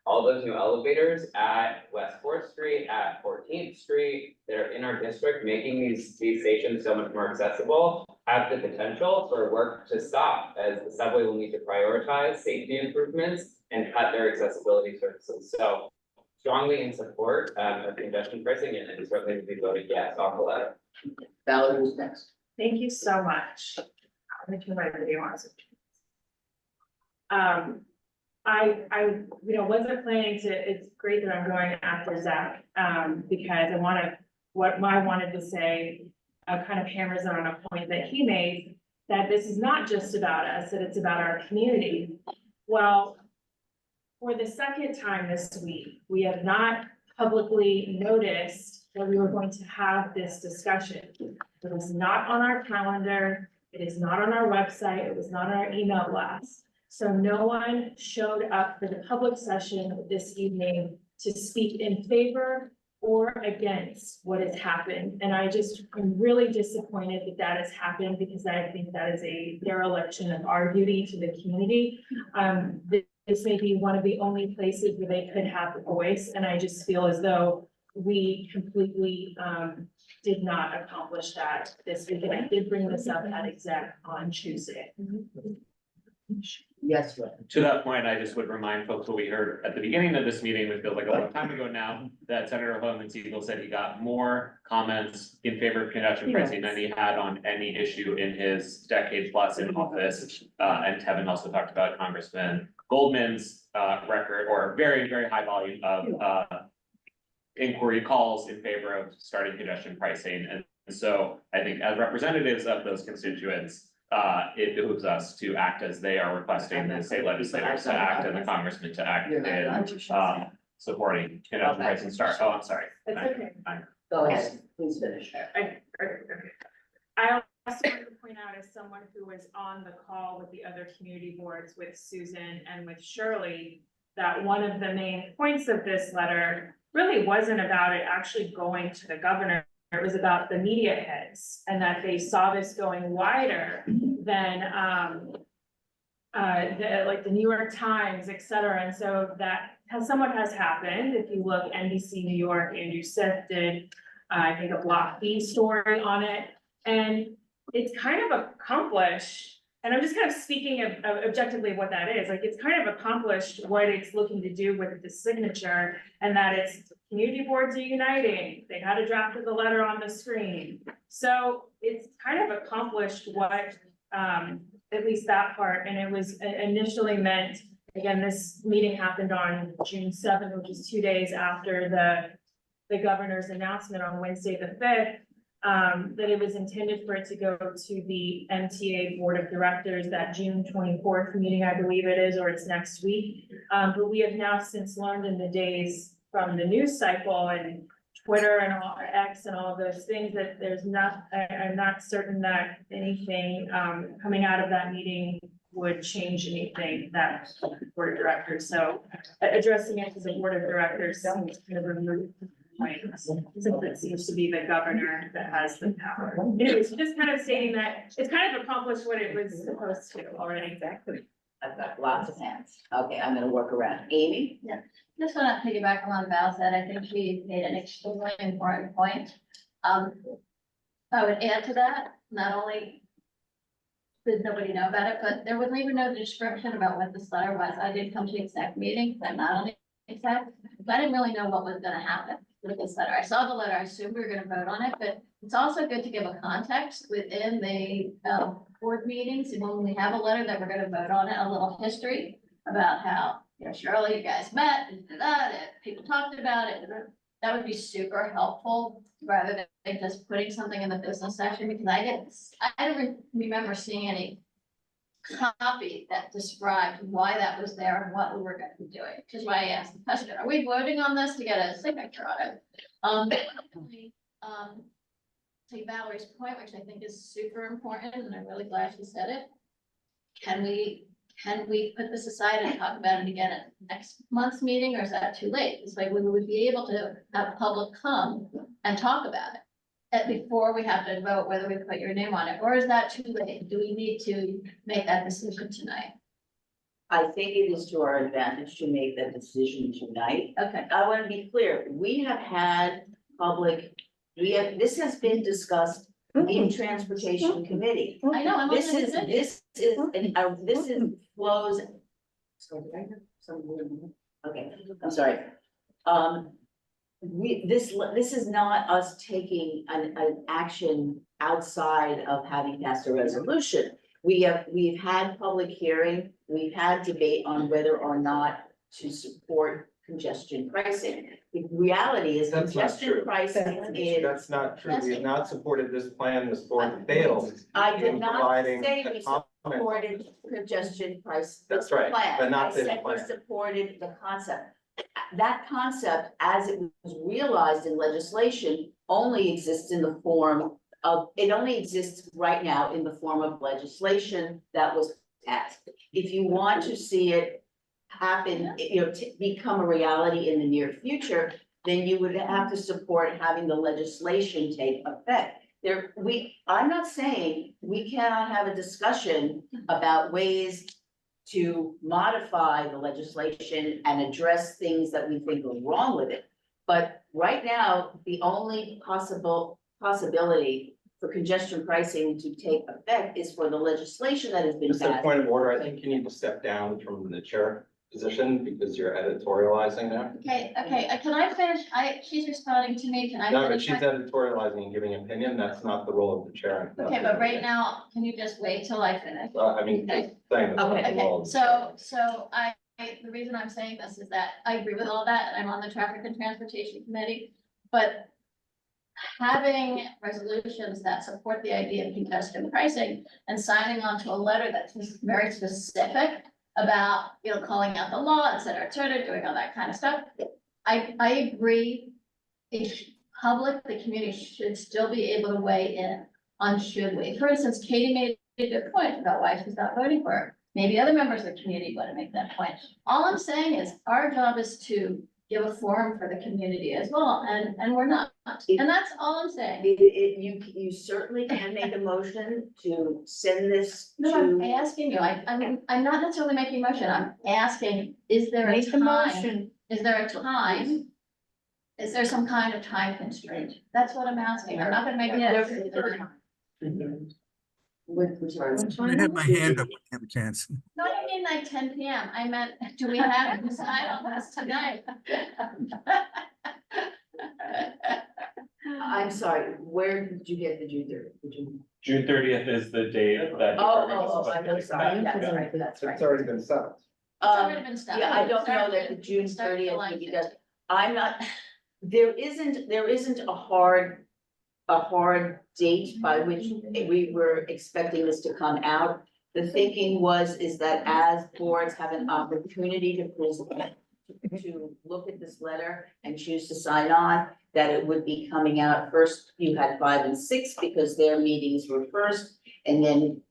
all those new elevators at West Fourth Street, at 14th Street, that are in our district, making these stations so much more accessible, have the potential for work to stop, as the subway will need to prioritize safety improvements and cut their accessibility services. So strongly in support of congestion pricing, and certainly to be voted yes on the letter. Valerie, who's next? Thank you so much. Let me turn my video on. I, wasn't planning to, it's great that I'm going after Zach, because what I wanted to say, kind of hammers on a point that he made, that this is not just about us, that it's about our community. Well, for the second time this week, we have not publicly noticed that we were going to have this discussion. It was not on our calendar, it is not on our website, it was not on our email blast. So no one showed up for the public session this evening to speak in favor or against what has happened. And I'm really disappointed that that has happened, because I think that is a dereliction of our duty to the community. This may be one of the only places where they could have a voice, and I just feel as though we completely did not accomplish that this week. And I did bring this up at exec on Tuesday. Yes, right. To that point, I just would remind folks what we heard at the beginning of this meeting, which feels like a long time ago now, that Senator Hohensiegel said he got more comments in favor of congestion pricing than he had on any issue in his decade plus in office. And Kevin also talked about Congressman Goldman's record, or very, very high volume of inquiry calls in favor of starting congestion pricing. And so I think as representatives of those constituents, it behooves us to act as they are requesting the state legislators to act and the congressman to act in supporting congestion pricing start. Oh, I'm sorry. It's okay. Go ahead, please finish. I also want to point out, as someone who was on the call with the other community boards with Susan and with Shirley, that one of the main points of this letter really wasn't about it actually going to the governor. It was about the media heads, and that they saw this going wider than like the New York Times, et cetera. And so that somewhat has happened. If you look, NBC New York, Andrew Seth did I think a block B story on it. And it's kind of accomplished, and I'm just kind of speaking of objectively what that is, like, it's kind of accomplished what it's looking to do with the signature, and that it's community boards are uniting, they had a draft of the letter on the screen. So it's kind of accomplished what, at least that part, and it was initially meant, again, this meeting happened on June 7th, which is 2 days after the governor's announcement on Wednesday the 5th. That it was intended for it to go to the MTA Board of Directors, that June 24th meeting, I believe it is, or it's next week. But we have now since learned in the days from the news cycle and Twitter and all X and all of those things that there's not, I'm not certain that anything coming out of that meeting would change anything that Board of Directors. So addressing it to the Board of Directors seems kind of removed. Since it seems to be the governor that has the power. Anyways, just kind of stating that it's kind of accomplished what it was supposed to already. Exactly. I've got lots of hands. Okay, I'm gonna work around. Amy? Yeah, just want to piggyback on what Val said. I think she made an extremely important point. I would add to that, not only did nobody know about it, but there wasn't even no description about what this letter was. I did come to the exec meeting, I'm not on the exec, but I didn't really know what was gonna happen with this letter. I saw the letter, I assumed we were gonna vote on it, but it's also good to give a context within the board meetings, and when we have a letter that we're gonna vote on it, a little history about how, you know, Shirley, you guys met, and that, people talked about it. That would be super helpful, rather than just putting something in the business section, because I don't remember seeing any copy that described why that was there and what we were gonna be doing, which is why I asked the question, are we voting on this to get a signature on it? To Valerie's point, which I think is super important, and I'm really glad she said it. Can we put this aside and talk about it again at next month's meeting, or is that too late? It's like we would be able to have public come and talk about it before we have to vote whether we put your name on it, or is that too late? Do we need to make that decision tonight? I think it is to our advantage to make that decision tonight. Okay. I want to be clear, we have had this has been discussed in Transportation Committee. I know, I'm This looking is, at this is flows. Sorry, did I have some? Okay, I'm sorry. This is not us taking an action outside of having passed a resolution. We've had public hearing, we've had debate on whether or not to support congestion pricing. The reality is That's not congestion true. pricing is. That's not true. We have not supported this plan. This board failed. I did in not providing say the we comment. supported congestion price. That's right, plan. but not this I said we plan. supported the concept. That concept, as it was realized in legislation, only exists in the form of, it only exists right now in the form of legislation that was passed. If you want to see it happen, become a reality in the near future, then you would have to support having the legislation take effect. I'm not saying we cannot have a discussion about ways to modify the legislation and address things that we think are wrong with it. But right now, the only possibility for congestion pricing to take effect is for the legislation that has been Just a passed. point of order, I think you need to step down from the chair position because you're editorializing now. Okay, can I finish? She's responding to me, can I No, but finish? she's editorializing and giving opinion. That's not the role of the chair. Okay, but right now, can you just wait till I finish? I mean, just saying that's not the role Okay, of the chair. so the reason I'm saying this is that I agree with all that, and I'm on the Traffic and Transportation Committee, but having resolutions that support the idea of congestion pricing and signing on to a letter that's very specific about, calling out the law, et cetera, doing all that kind of stuff. I agree. The community should still be able to weigh in on should we. For instance, Katie made a good point about why she's not voting for it. Maybe other members of the community want to make that point. All I'm saying is our job is to give a forum for the community as well, and we're not. And that's all I'm saying. You certainly can make a motion to send this No, to. I'm asking you, I'm not necessarily making a motion, I'm asking, is there a Make the time? motion. Is there a time Is there some kind of time constraint? That's what I'm asking. I'm not gonna make it. Yes. I have my hand up when I have a chance. No, I don't mean like 10 PM. I meant, do we have to decide on this tonight? I'm sorry, where did you get the June 30th? Did you? June 30th is the date that. I'm sorry, that's right, that's right. It's already been set. already been stuck. Yeah, I don't know that the June Start 30th, July because I'm not, there isn't a hard date by which we were expecting this to come out. The thinking is that as boards have an opportunity to look at this letter and choose to sign on, that it would be coming out first. You had 5 and 6 because their meetings were first, and then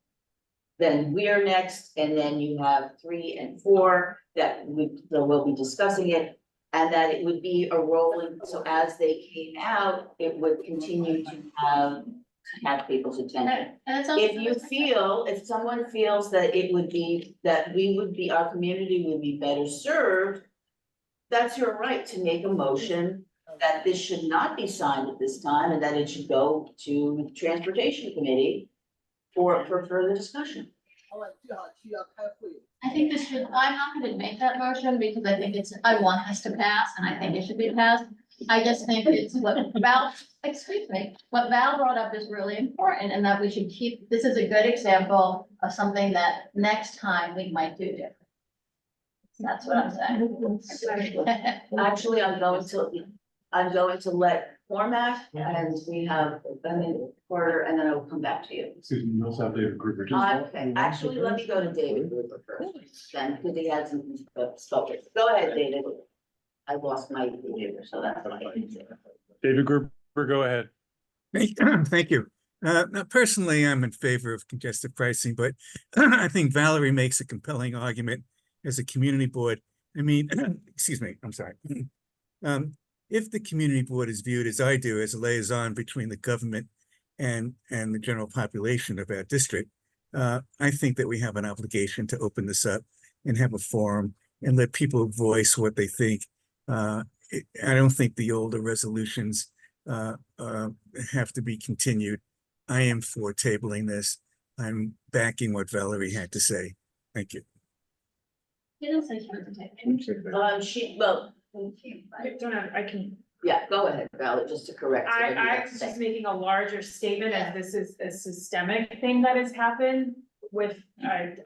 we're next, and then you have 3 and 4 that we'll be discussing it. And that it would be a rolling, so as they came out, it would continue to have people's attention. If someone feels that it would be, that our community would be better served, that's your right to make a motion that this should not be signed at this time and that it should go to Transportation Committee for further discussion. I think this should, I'm not gonna make that motion because I think I want this to pass and I think it should be passed. I just think it's what what Val brought up is really important and that we should keep, this is a good example of something that next time we might do different. That's what I'm saying. Actually, I'm going to let Cormac, and we have Porter, and then I will come back to you. Excuse me, you also have David Gruber. Okay, actually, let me go to David Gruber first, then, because he had some stuff. Go ahead, David. I lost my computer, so that's why. David Gruber, go ahead. Thank you. Now, personally, I'm in favor of congested pricing, but I think Valerie makes a compelling argument as a community board. I mean, excuse me, I'm sorry. If the community board is viewed as I do, as a liaison between the government and the general population of our district, I think that we have an obligation to open this up and have a forum and let people voice what they think. I don't think the older resolutions have to be continued. I am for tabling this. I'm backing what Valerie had to say. Thank you. I can. Yeah, go ahead, Val, just to correct. I was just making a larger statement as this is a systemic thing that has happened with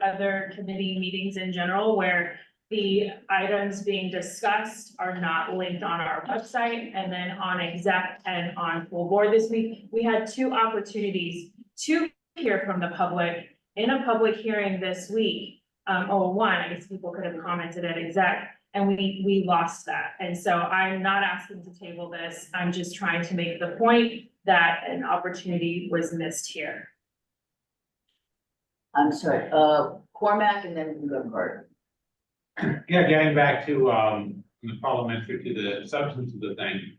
other committee meetings in general, where the items being discussed are not linked on our website, and then on exec and on full board this week, we had 2 opportunities to hear from the public in a public hearing this week. One, I guess people could have commented at exec, and we lost that. And so I'm not asking to table this. I'm just trying to make the point that an opportunity was missed here. I'm sorry, Cormac, and then we go to Carter. Yeah, getting back to, the parliamentary, to the substance of the thing.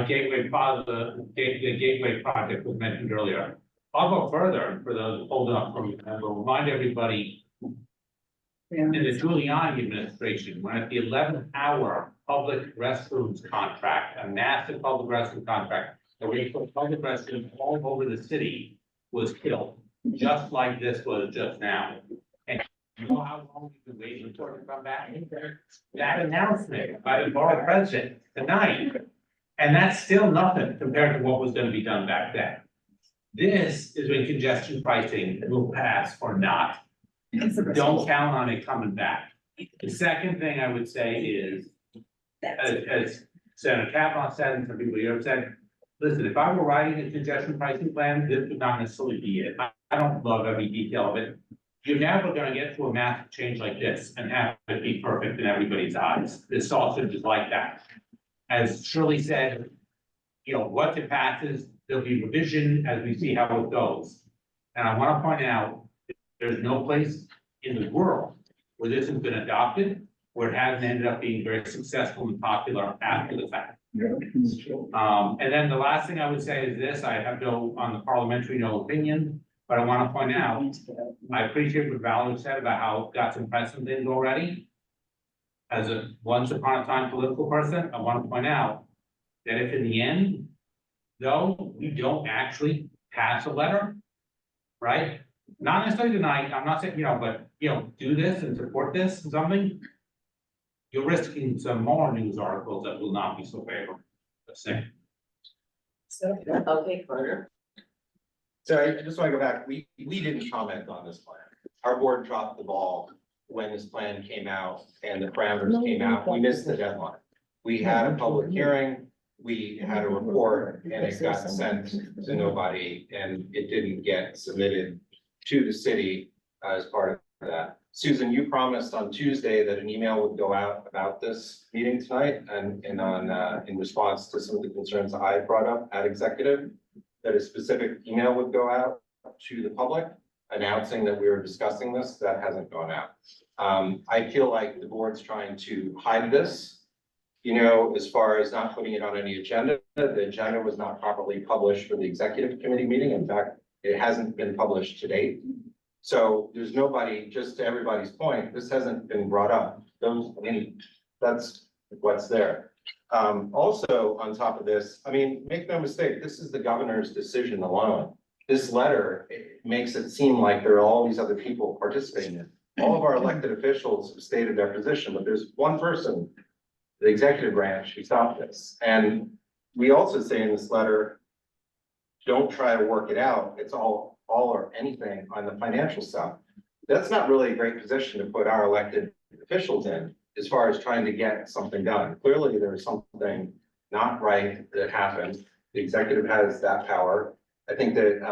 Gateway Plaza, the Gateway project was mentioned earlier. I'll go further for those old enough from, and will remind everybody. In the Giuliani administration, when at the 11th hour, public restrooms contract, a massive public restroom contract, that we put public restrooms all over the city, was killed, just like this was just now. And you know how long we've been waiting for it to come back? That announcement by the borough president tonight, and that's still nothing compared to what was gonna be done back then. This is when congestion pricing will pass or not. Don't count on it coming back. The second thing I would say is, as Senator Kavanaugh said, and some people here have said, listen, if I were writing a congestion pricing plan, this would not necessarily be it. I don't love every detail of it. You're never gonna get to a massive change like this and have it be perfect in everybody's eyes. This sausage is like that. As Shirley said, once it passes, there'll be revision as we see how it goes. And I wanna point out, there's no place in the world where this has been adopted, where it hasn't ended up being very successful and popular after the fact. And then the last thing I would say is this, I have on the parliamentary, no opinion, but I want to point out, I appreciate what Valerie said about how it got some precedent already. As a once upon a time political person, I want to point out that if in the end, though, you don't actually pass a letter, right? Not necessarily tonight, I'm not saying, but, do this and support this and something. You're risking some more news articles that will not be so favorable. Let's say. Okay, Carter. So I just want to go back, we didn't comment on this plan. Our board dropped the ball when this plan came out and the parameters came out, we missed the deadline. We had a public hearing, we had a report, and it got sent to nobody, and it didn't get submitted to the city as part of that. Susan, you promised on Tuesday that an email would go out about this meeting tonight and in response to some of the concerns I brought up at executive, that a specific email would go out to the public announcing that we were discussing this. That hasn't gone out. I feel like the board's trying to hide this, as far as not putting it on any agenda. The agenda was not properly published for the executive committee meeting. In fact, it hasn't been published to date. So there's nobody, just to everybody's point, this hasn't been brought up. That's what's there. Also, on top of this, make no mistake, this is the governor's decision alone. This letter, it makes it seem like there are all these other people participating in it. All of our elected officials have stated their position, but there's one person, the executive branch, who stopped this. And we also say in this letter, don't try to work it out. It's all or anything on the financial stuff. That's not really a great position to put our elected officials in as far as trying to get something done. Clearly, there's something not right that happened. The executive has that power. I think that,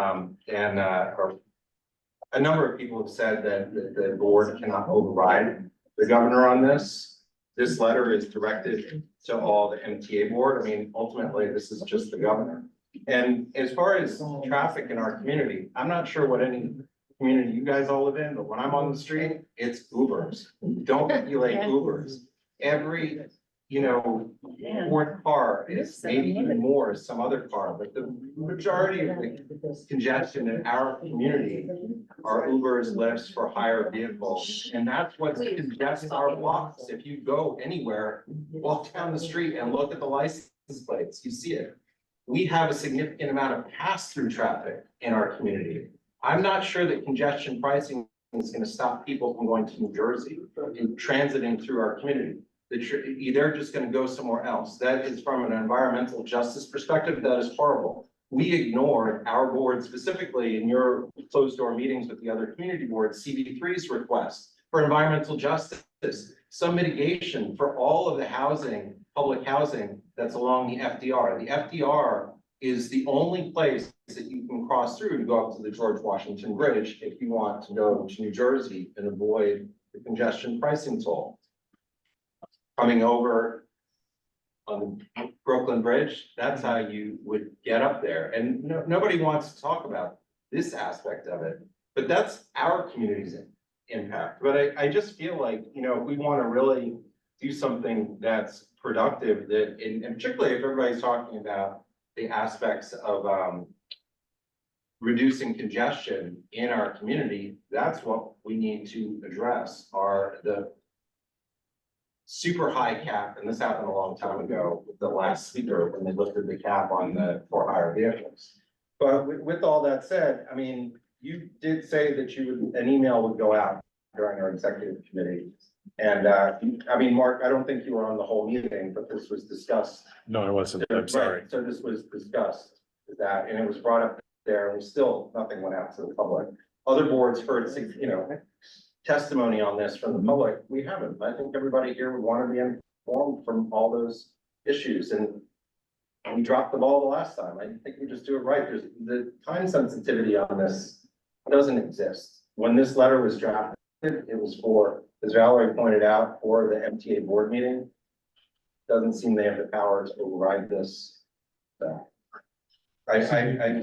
or a number of people have said that the board cannot override the governor on this. This letter is directed to all the MTA board. Ultimately, this is just the governor. And as far as traffic in our community, I'm not sure what any community you guys all live in, but when I'm on the street, it's Ubers. Don't manipulate Ubers. Every, fourth car is maybe even more is some other car, but the majority of the congestion in our community are Ubers, Lyfts for hire vehicles. And that's what congests our blocks. If you go anywhere, walk down the street and look at the license plates, you see it. We have a significant amount of pass-through traffic in our community. I'm not sure that congestion pricing is going to stop people from going to New Jersey and transiting through our community. They're just going to go somewhere else. That is, from an environmental justice perspective, that is horrible. We ignored our board, specifically in your closed door meetings with the other community boards, CB3's request for environmental justice, some mitigation for all of the housing, public housing that's along the FDR. The FDR is the only place that you can cross through to go up to the George Washington Bridge if you want to go to New Jersey and avoid the congestion pricing toll. Coming over on the Brooklyn Bridge, that's how you would get up there. And nobody wants to talk about this aspect of it, but that's our community's impact. But I just feel like, if we want to really do something that's productive, that, and particularly if everybody's talking about the aspects of reducing congestion in our community, that's what we need to address, are the super high cap, and this happened a long time ago with the last speaker when they lifted the cap on the for hire vehicles. But with all that said, you did say that an email would go out during our executive committee. And Mark, I don't think you were on the whole meeting, but this was discussed. No, I wasn't. I'm sorry. Right, so this was discussed, and it was brought up there, and still nothing went out to the public. Other boards heard, testimony on this from the public. We haven't. I think everybody here would want to be informed from all those issues, and we dropped the ball the last time. I think we just do it right. The time sensitivity on this doesn't exist. When this letter was drafted, it was for, as Valerie pointed out, for the MTA board meeting. Doesn't seem they have the power to override this. So I just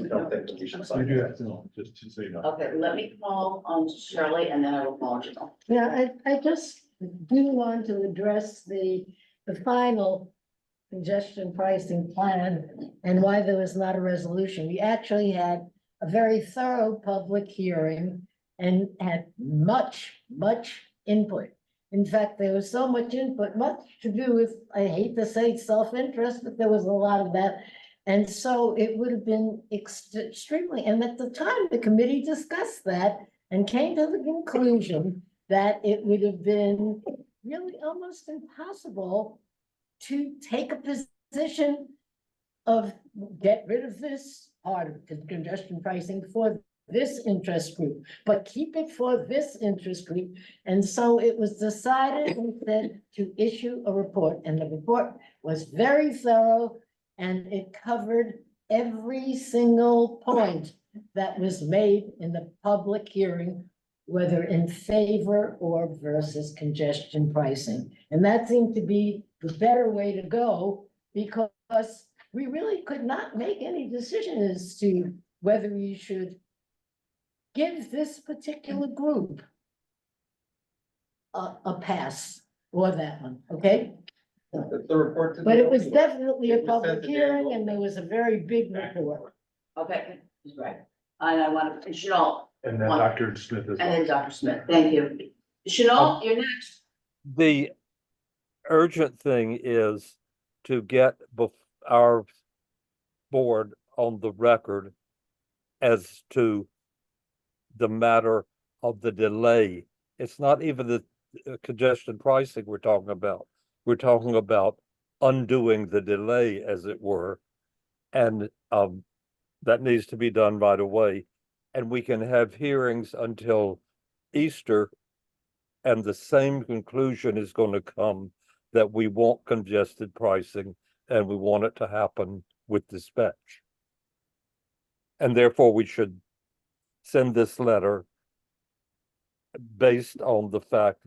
don't think that we should sign it. Just to say no. Okay, let me call on Shirley and then I will call on Janelle. Yeah, I just do want to address the final congestion pricing plan and why there was not a resolution. We actually had a very thorough public hearing and had much input. In fact, there was so much input, much to do with, I hate to say self-interest, but there was a lot of that. And so it would have been extremely, and at the time, the committee discussed that and came to the conclusion that it would have been really almost impossible to take a position of get rid of this part of congestion pricing for this interest group, but keep it for this interest group. And so it was decided instead to issue a report, and the report was very thorough, and it covered every single point that was made in the public hearing, whether in favor or versus congestion pricing. And that seemed to be the better way to go, because we really could not make any decision as to whether we should give this particular group a pass or that one, okay? The report. to the But it was board. definitely a It was public sent to hearing, Daniel. and there was a very big report. Okay, that's right. And I want to, Chanel, And then One. Dr. Smith as and well. then Dr. Smith, thank you. Chanel, you're next. The urgent thing is to get our board on the record as to the matter of the delay. It's not even the congestion pricing we're talking about. We're talking about undoing the delay, as it were. And that needs to be done right away. And we can have hearings until Easter, and the same conclusion is going to come, that we want congested pricing and we want it to happen with dispatch. And therefore we should send this letter based on the fact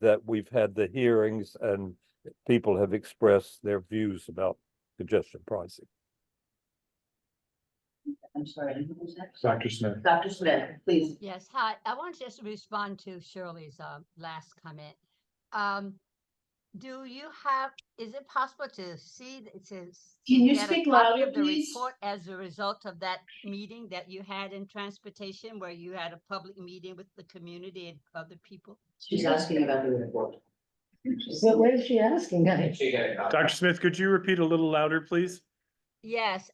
that we've had the hearings and people have expressed their views about congestion pricing. I'm sorry, who was next? Dr. Smith. Dr. Smith, please. Yes, hi. I want to just respond to Shirley's last comment. Do you have, is it possible to see, Can you get a speak copy louder, of the please? report as a result of that meeting that you had in transportation, where you had a public meeting with the community and other people? She's asking about the report. But what is she asking? Dr. Smith, could you repeat a little louder, please? Yes,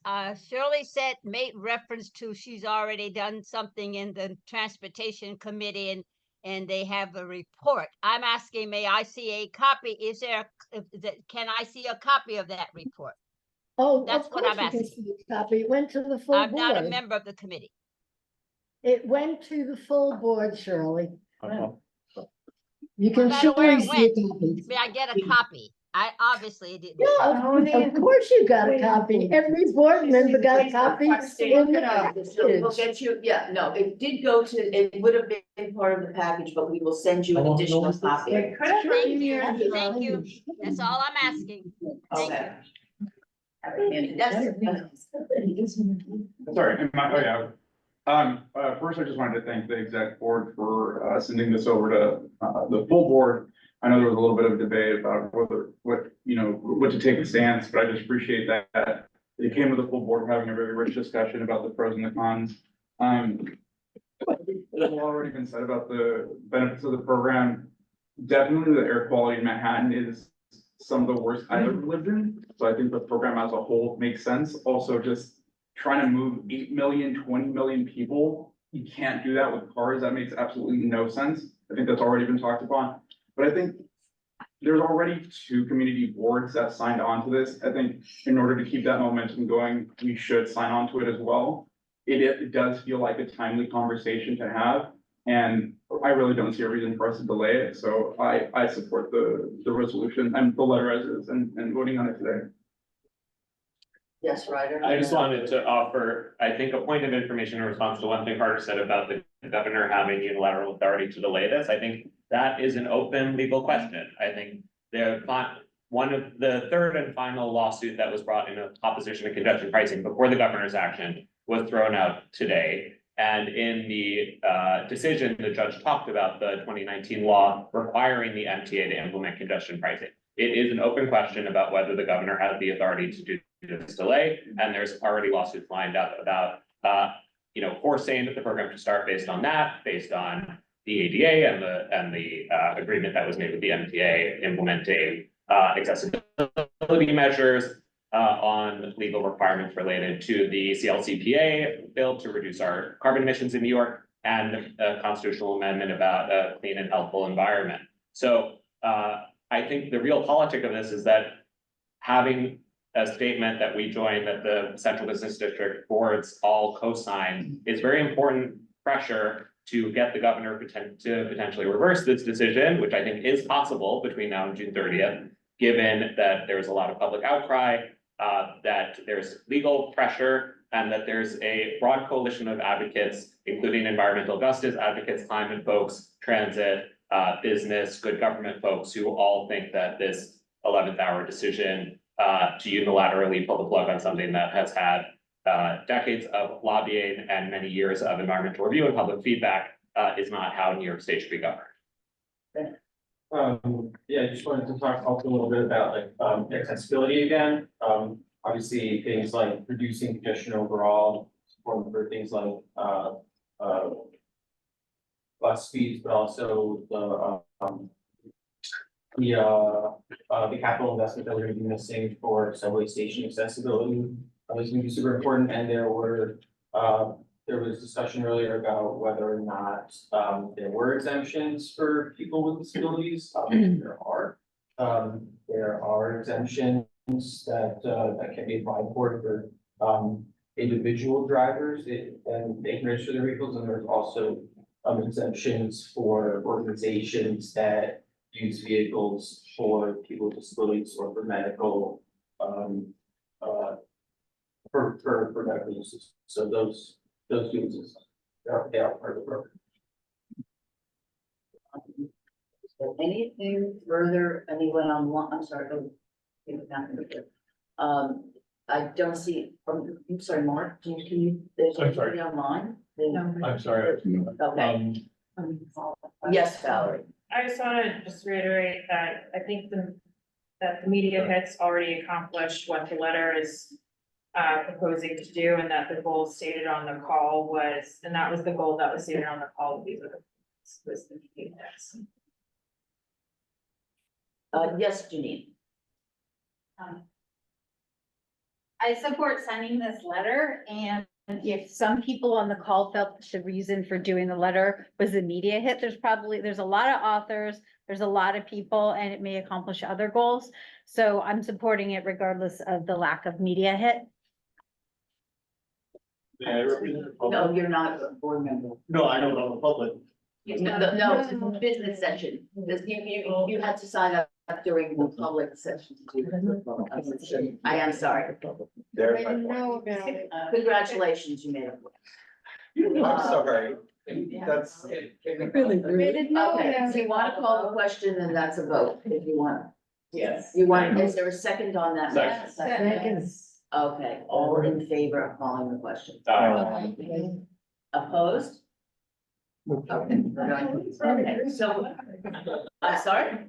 Shirley said, made reference to she's already done something in the transportation committee and they have a report. I'm asking, may I see a copy? Is there, can I see a copy of that report? Oh, That's of what course I'm you can asking. see the copy. It went to the full I'm not a board. member of the committee. It went to the full board, Shirley. Uh-huh. You No can matter where surely it see a went, copy. may I get a copy? I obviously didn't. Yeah, of course you got a copy. Every board member got a copy. Look it up. We'll package. get you, yeah, no, it did go to, it would have been part of the package, but we will send you an additional copy. Thank you. That's all I'm asking. Thank Okay. you. Sorry, first I just wanted to thank the exec board for sending this over to the full board. I know there was a little bit of debate about what to take a stance, but I just appreciate that it came to the full board. We're having a very rich discussion about the pros and the cons. There's already been said about the benefits of the program. Definitely the air quality in Manhattan is some of the worst I've ever lived in. So I think the program as a whole makes sense. Also, just trying to move 8 million, 20 million people, you can't do that with cars. That makes absolutely no sense. I think that's already been talked upon. But I think there's already 2 community boards that signed on to this. I think in order to keep that momentum going, we should sign on to it as well. It does feel like a timely conversation to have, and I really don't see a reason for us to delay it. So I support the resolution and the letter as is and voting on it today. Yes, Ryder. I just wanted to offer, I think, a point of information in response to one thing Carter said about the governor having unilateral authority to delay this. I think that is an open legal question. I think one of the third and final lawsuit that was brought in opposition to congestion pricing before the governor's action was thrown out today. And in the decision, the judge talked about the 2019 law requiring the MTA to implement congestion pricing. It is an open question about whether the governor has the authority to do this delay, and there's already lawsuits lined up about, forcing the program to start based on that, based on, the ADA and the agreement that was made with the MTA implementing accessibility measures on legal requirements related to the CLCPA bill to reduce our carbon emissions in New York, and a constitutional amendment about a clean and healthful environment. So I think the real politic of this is that having a statement that we joined, that the Central Business District boards all co-signed, is very important pressure to get the governor to potentially reverse this decision, which I think is possible between now and June 30th, given that there's a lot of public outcry, that there's legal pressure, and that there's a broad coalition of advocates, including environmental justice advocates, climate folks, transit, business, good government folks, who all think that this 11th hour decision to unilaterally pull the plug on something that has had decades of lobbying and many years of environmental review and public feedback is not how New York State should be governed. Yeah, I just wanted to talk also a little bit about like accessibility again. Obviously things like reducing congestion overall, important for things like bus speeds, but also the capital investment that we're gonna be missing for subway station accessibility is gonna be super important. And there was discussion earlier about whether or not there were exemptions for people with disabilities. There are exemptions that can be applied for individual drivers and they can register their vehicles, and there's also exemptions for organizations that use vehicles for people with disabilities or for medical for medical uses. So those uses they are part of the program. Is there anything further, anyone online? I'm sorry. I don't see, I'm sorry, Mark, can you, there's I'm sorry. anybody online? I'm sorry. Okay. Yes, Valerie. I just want to reiterate that I think that the media hits already accomplished what the letter is proposing to do, and that the goal stated on the call was, and that was the goal that was stated on the call, was the media hits. Yes, Janine. I support sending this letter, and if some people on the call felt the reason for doing the letter was the media hit, there's a lot of authors, there's a lot of people, and it may accomplish other goals. So I'm supporting it regardless of the lack of media hit. No, you're not a board member. No, I don't know the public. No, it's a business session. You had to sign up during the public session to do this. I am sorry. I didn't know about it. Congratulations, you made it. I'm sorry. That's. Really I rude. didn't know Okay, about if you it. want to call the question, then that's a vote, if you want. Yes. You want, is there a second on that? Second. Seconds. Okay, all in favor of calling the question? Opposed? Okay, so, I'm sorry?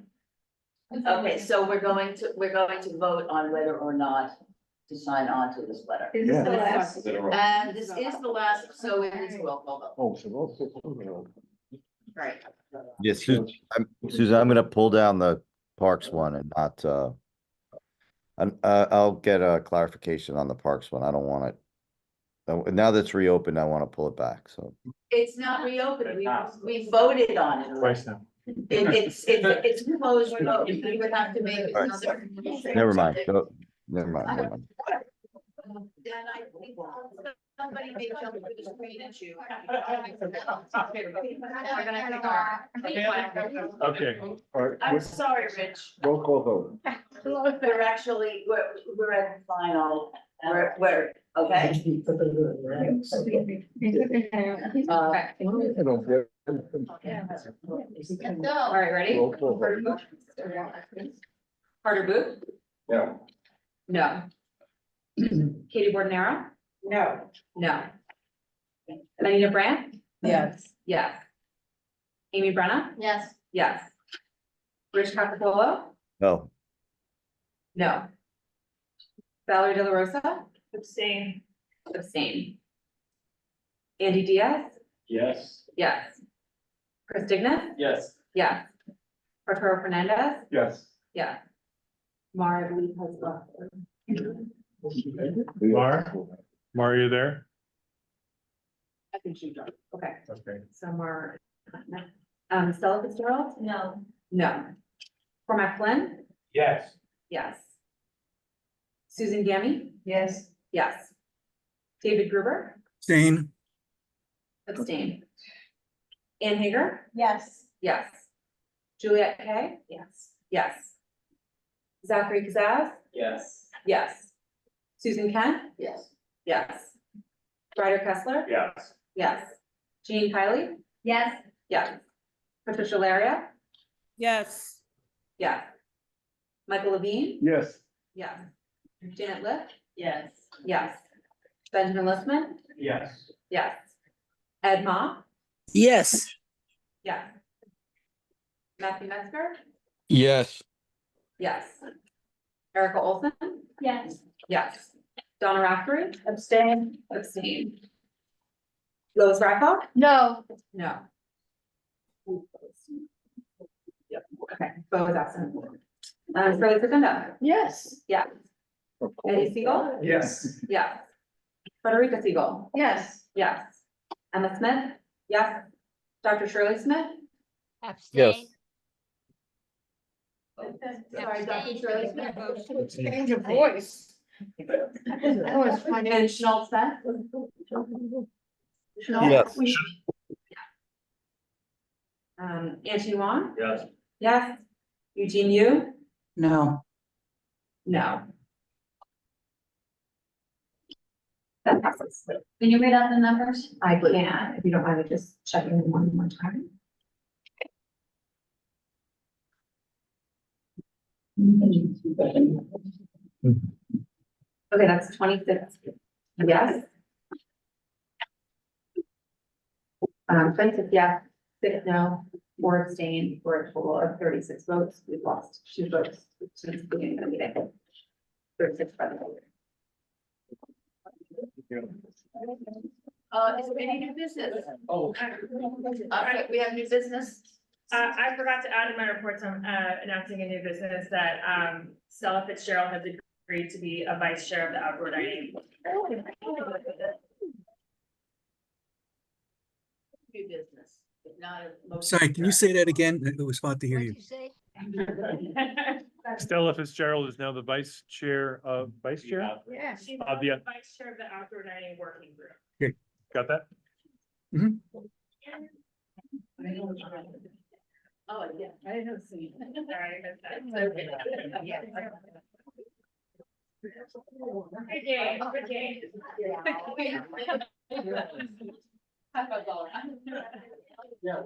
Okay, so we're going to vote on whether or not to sign on to this letter. Is this the last? And this is the last, so it is a roll call vote. Oh, so roll. Right. Yes, Susan, I'm gonna pull down the Parks one and not, I'll get a clarification on the Parks one. I don't want it. Now that's reopened, I want to pull it back, so. It's not reopened, we voted on it. Twice now. It's closed vote, you would have to make All right. another. Never mind, never mind. Then I think somebody may jump through the screen at you. Okay, all right. I'm sorry, Rich. Roll call vote. We're actually, we're at final, we're, okay? I don't get. All right, ready? Roll call vote. Carter Booth? No. No. Katie Bordenero? No. No. Anita Brandt? Yes. Yes. Amy Brenna? Yes. Yes. Rich Capitolo? No, No. Valerie De La Rosa? Abstain. Abstain. Andy Diaz? Yes. Yes. Chris Dignan, Yes. yeah. Arturo Fernandez, Yes. yeah. Mara, I believe, has left. Mar, are you there? I think she dropped. Okay, Okay. so Mara. Stella Fitzgerald? No. No. Cormac Flynn? Yes. Yes. Susan Gammy? Yes. Yes. David Gruber? Same. Abstain. Ann Hager? Yes. Yes. Juliet Kay? Yes. Yes. Zachary Kazaz? Yes. Yes. Susan Kent? Yes. Yes. Ryder Kessler? Yes. Yes. Jean Kiley? Yes. Yes. Patricia Laria? Yes. Yes. Michael Levine? Yes. Yes. Janet Liff? Yes. Yes. Benjamin Listman? Yes. Yes. Ed Ma? Yes. Yes. Matthew Metzger? Yes. Yes. Erica Olson? Yes. Yes. Donna Raftery? Abstain. Abstain. Lois Rackoff? No. No. Yep, okay, Bo is absent. Shirley Chazenda? Yes. Yeah. Eddie Siegel? Yes. Yeah. Frederica Siegel? Yes. Yes. Emma Smith? Yes. Dr. Shirley Smith? Abstain. Sorry, Dr. Shirley Smith? Change of voice. And Schultz Smith? Yes. Angie Wong? Yes. Yes. Eugene Yu? No. No. That passes. Can you read out the numbers? I can, if you don't mind me just checking them one more time. Okay, that's 26. Yes. 26 yes, 6 no, 4 abstain, for a total of 36 votes. We've lost 2 votes since the beginning of the meeting. 36 by the way. Is there any new business? Oh. We have new business? I forgot to add in my reports on, announcing a new business that, Stella Fitzgerald has agreed to be a vice chair of the outdoor dining. New business, if not a motion. Sorry, can you say that again? It was hard to hear you. Say? Stella Fitzgerald is now the vice chair? Yeah, she's Of the- the vice chair of the outdoor dining working group. Okay. Got that? Oh, yeah, I didn't see. Sorry, I missed that. Good game, good game. How about Laura? Yeah.